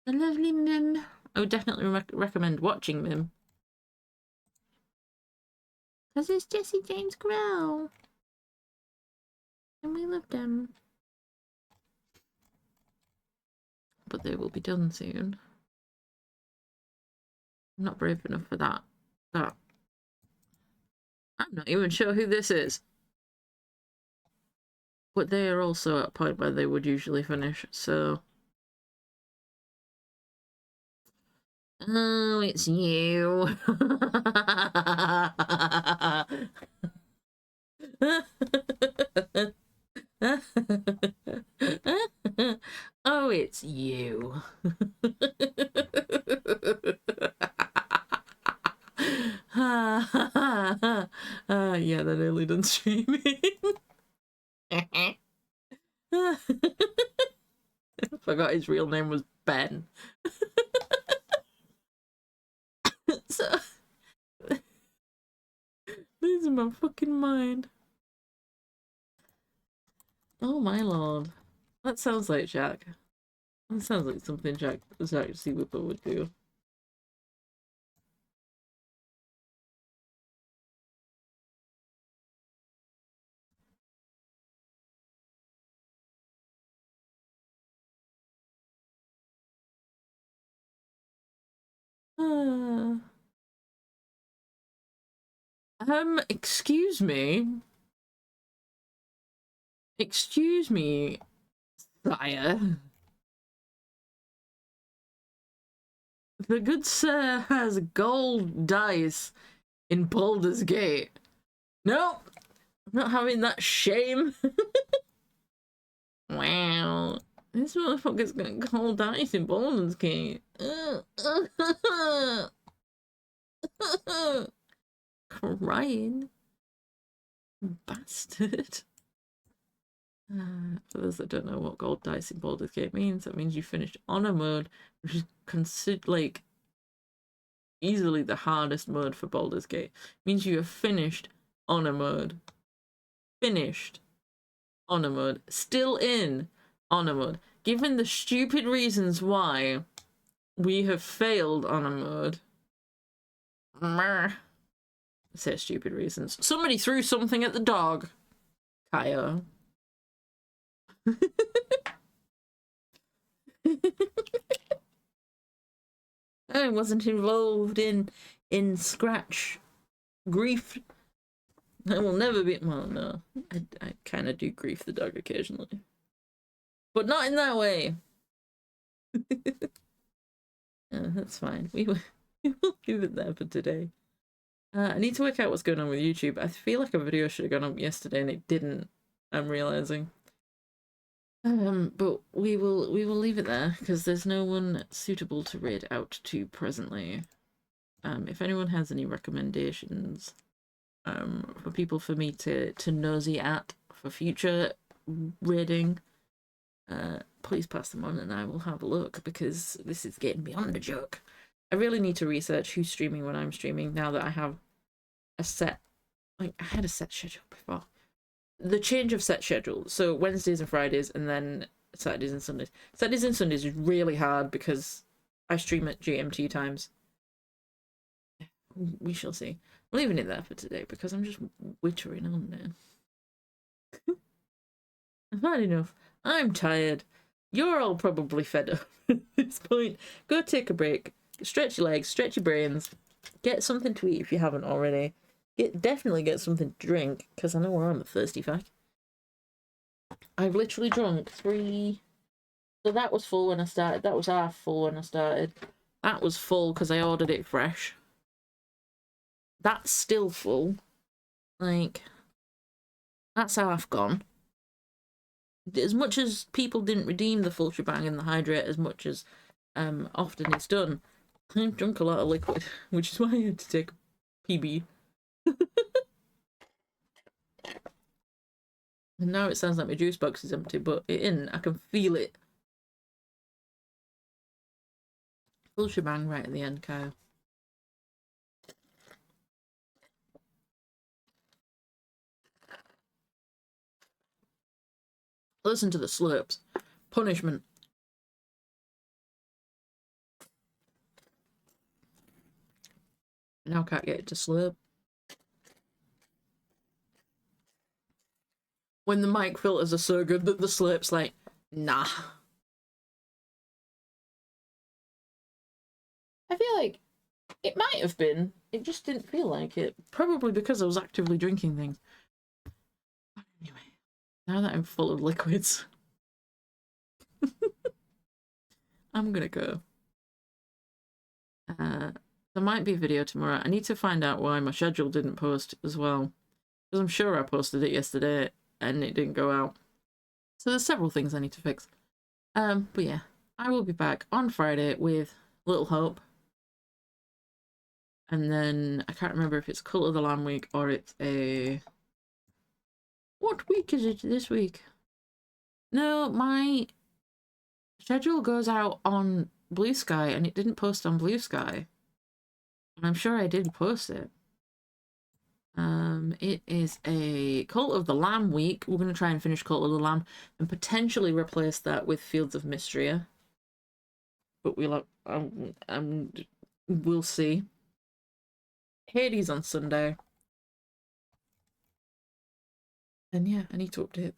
The lovely Mim. I would definitely recommend watching Mim. Because it's Jesse James Grow. And we love them. But they will be done soon. I'm not brave enough for that. I'm not even sure who this is. But they are also at a point where they would usually finish, so... Oh, it's you. Oh, it's you. Yeah, they're nearly done streaming. Forgot his real name was Ben. So, losing my fucking mind. Oh my lord. That sounds like Jack. That sounds like something Jack C. Whipper would do. Excuse me. Excuse me, sire. The good sir has gold dice in Baldur's Gate. No, I'm not having that shame. Wow. This motherfucker's got gold dice in Baldur's Gate. Crying. Bastard. For those that don't know what gold dice in Baldur's Gate means, that means you finished honor mode, which is considered like easily the hardest mode for Baldur's Gate. It means you have finished honor mode. Finished honor mode. Still in honor mode. Given the stupid reasons why we have failed honor mode. I say stupid reasons. Somebody threw something at the dog. Kaya. I wasn't involved in scratch grief. I will never be. Well, no, I kind of do grief the dog occasionally, but not in that way. That's fine. We will leave it there for today. I need to work out what's going on with YouTube. I feel like a video should have gone up yesterday and it didn't. I'm realizing. But we will leave it there because there's no one suitable to read out to presently. If anyone has any recommendations for people for me to nosy at for future reading, please pass them on and I will have a look because this is getting beyond a joke. I really need to research who's streaming when I'm streaming now that I have a set, like I had a set schedule before. The change of set schedule, so Wednesdays and Fridays and then Saturdays and Sundays. Saturdays and Sundays is really hard because I stream at GMT times. We shall see. I'm leaving it there for today because I'm just wittering on now. I've had enough. I'm tired. You're all probably fed up at this point. Go take a break. Stretch your legs, stretch your brains. Get something to eat if you haven't already. Definitely get something to drink, because I know where I'm a thirsty fuck. I've literally drunk 3... So that was full when I started. That was half full when I started. That was full because I ordered it fresh. That's still full. Like, that's half gone. As much as people didn't redeem the full shebang and the hydrate as much as often it's done, I've drunk a lot of liquid, which is why I had to take PB. And now it sounds like my juice box is empty, but it isn't. I can feel it. Full shebang right at the end, Kyle. Listen to the slurps. Punishment. Now I can't get it to slurp. When the mic filters are so good that the slurp's like, nah. I feel like it might have been. It just didn't feel like it. Probably because I was actively drinking things. But anyway, now that I'm full of liquids, I'm gonna go. There might be a video tomorrow. I need to find out why my schedule didn't post as well. Because I'm sure I posted it yesterday and it didn't go out. So there's several things I need to fix. But yeah, I will be back on Friday with Little Hope. And then I can't remember if it's Cult of the Lamb week or it's a... What week is it this week? No, my schedule goes out on Blue Sky and it didn't post on Blue Sky. And I'm sure I did post it. It is a Cult of the Lamb week. We're going to try and finish Cult of the Lamb and potentially replace that with Fields of Mystria. But we'll see. Hades on Sunday. And yeah, I need to update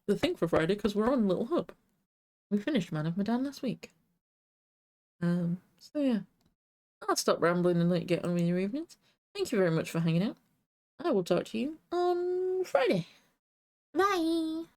the thing for Friday because we're on Little Hope. We finished Man of Medan last week. So yeah, I'll stop rambling and let you get on with your evenings. Thank you very much for hanging out. I will talk to you on Friday. Bye!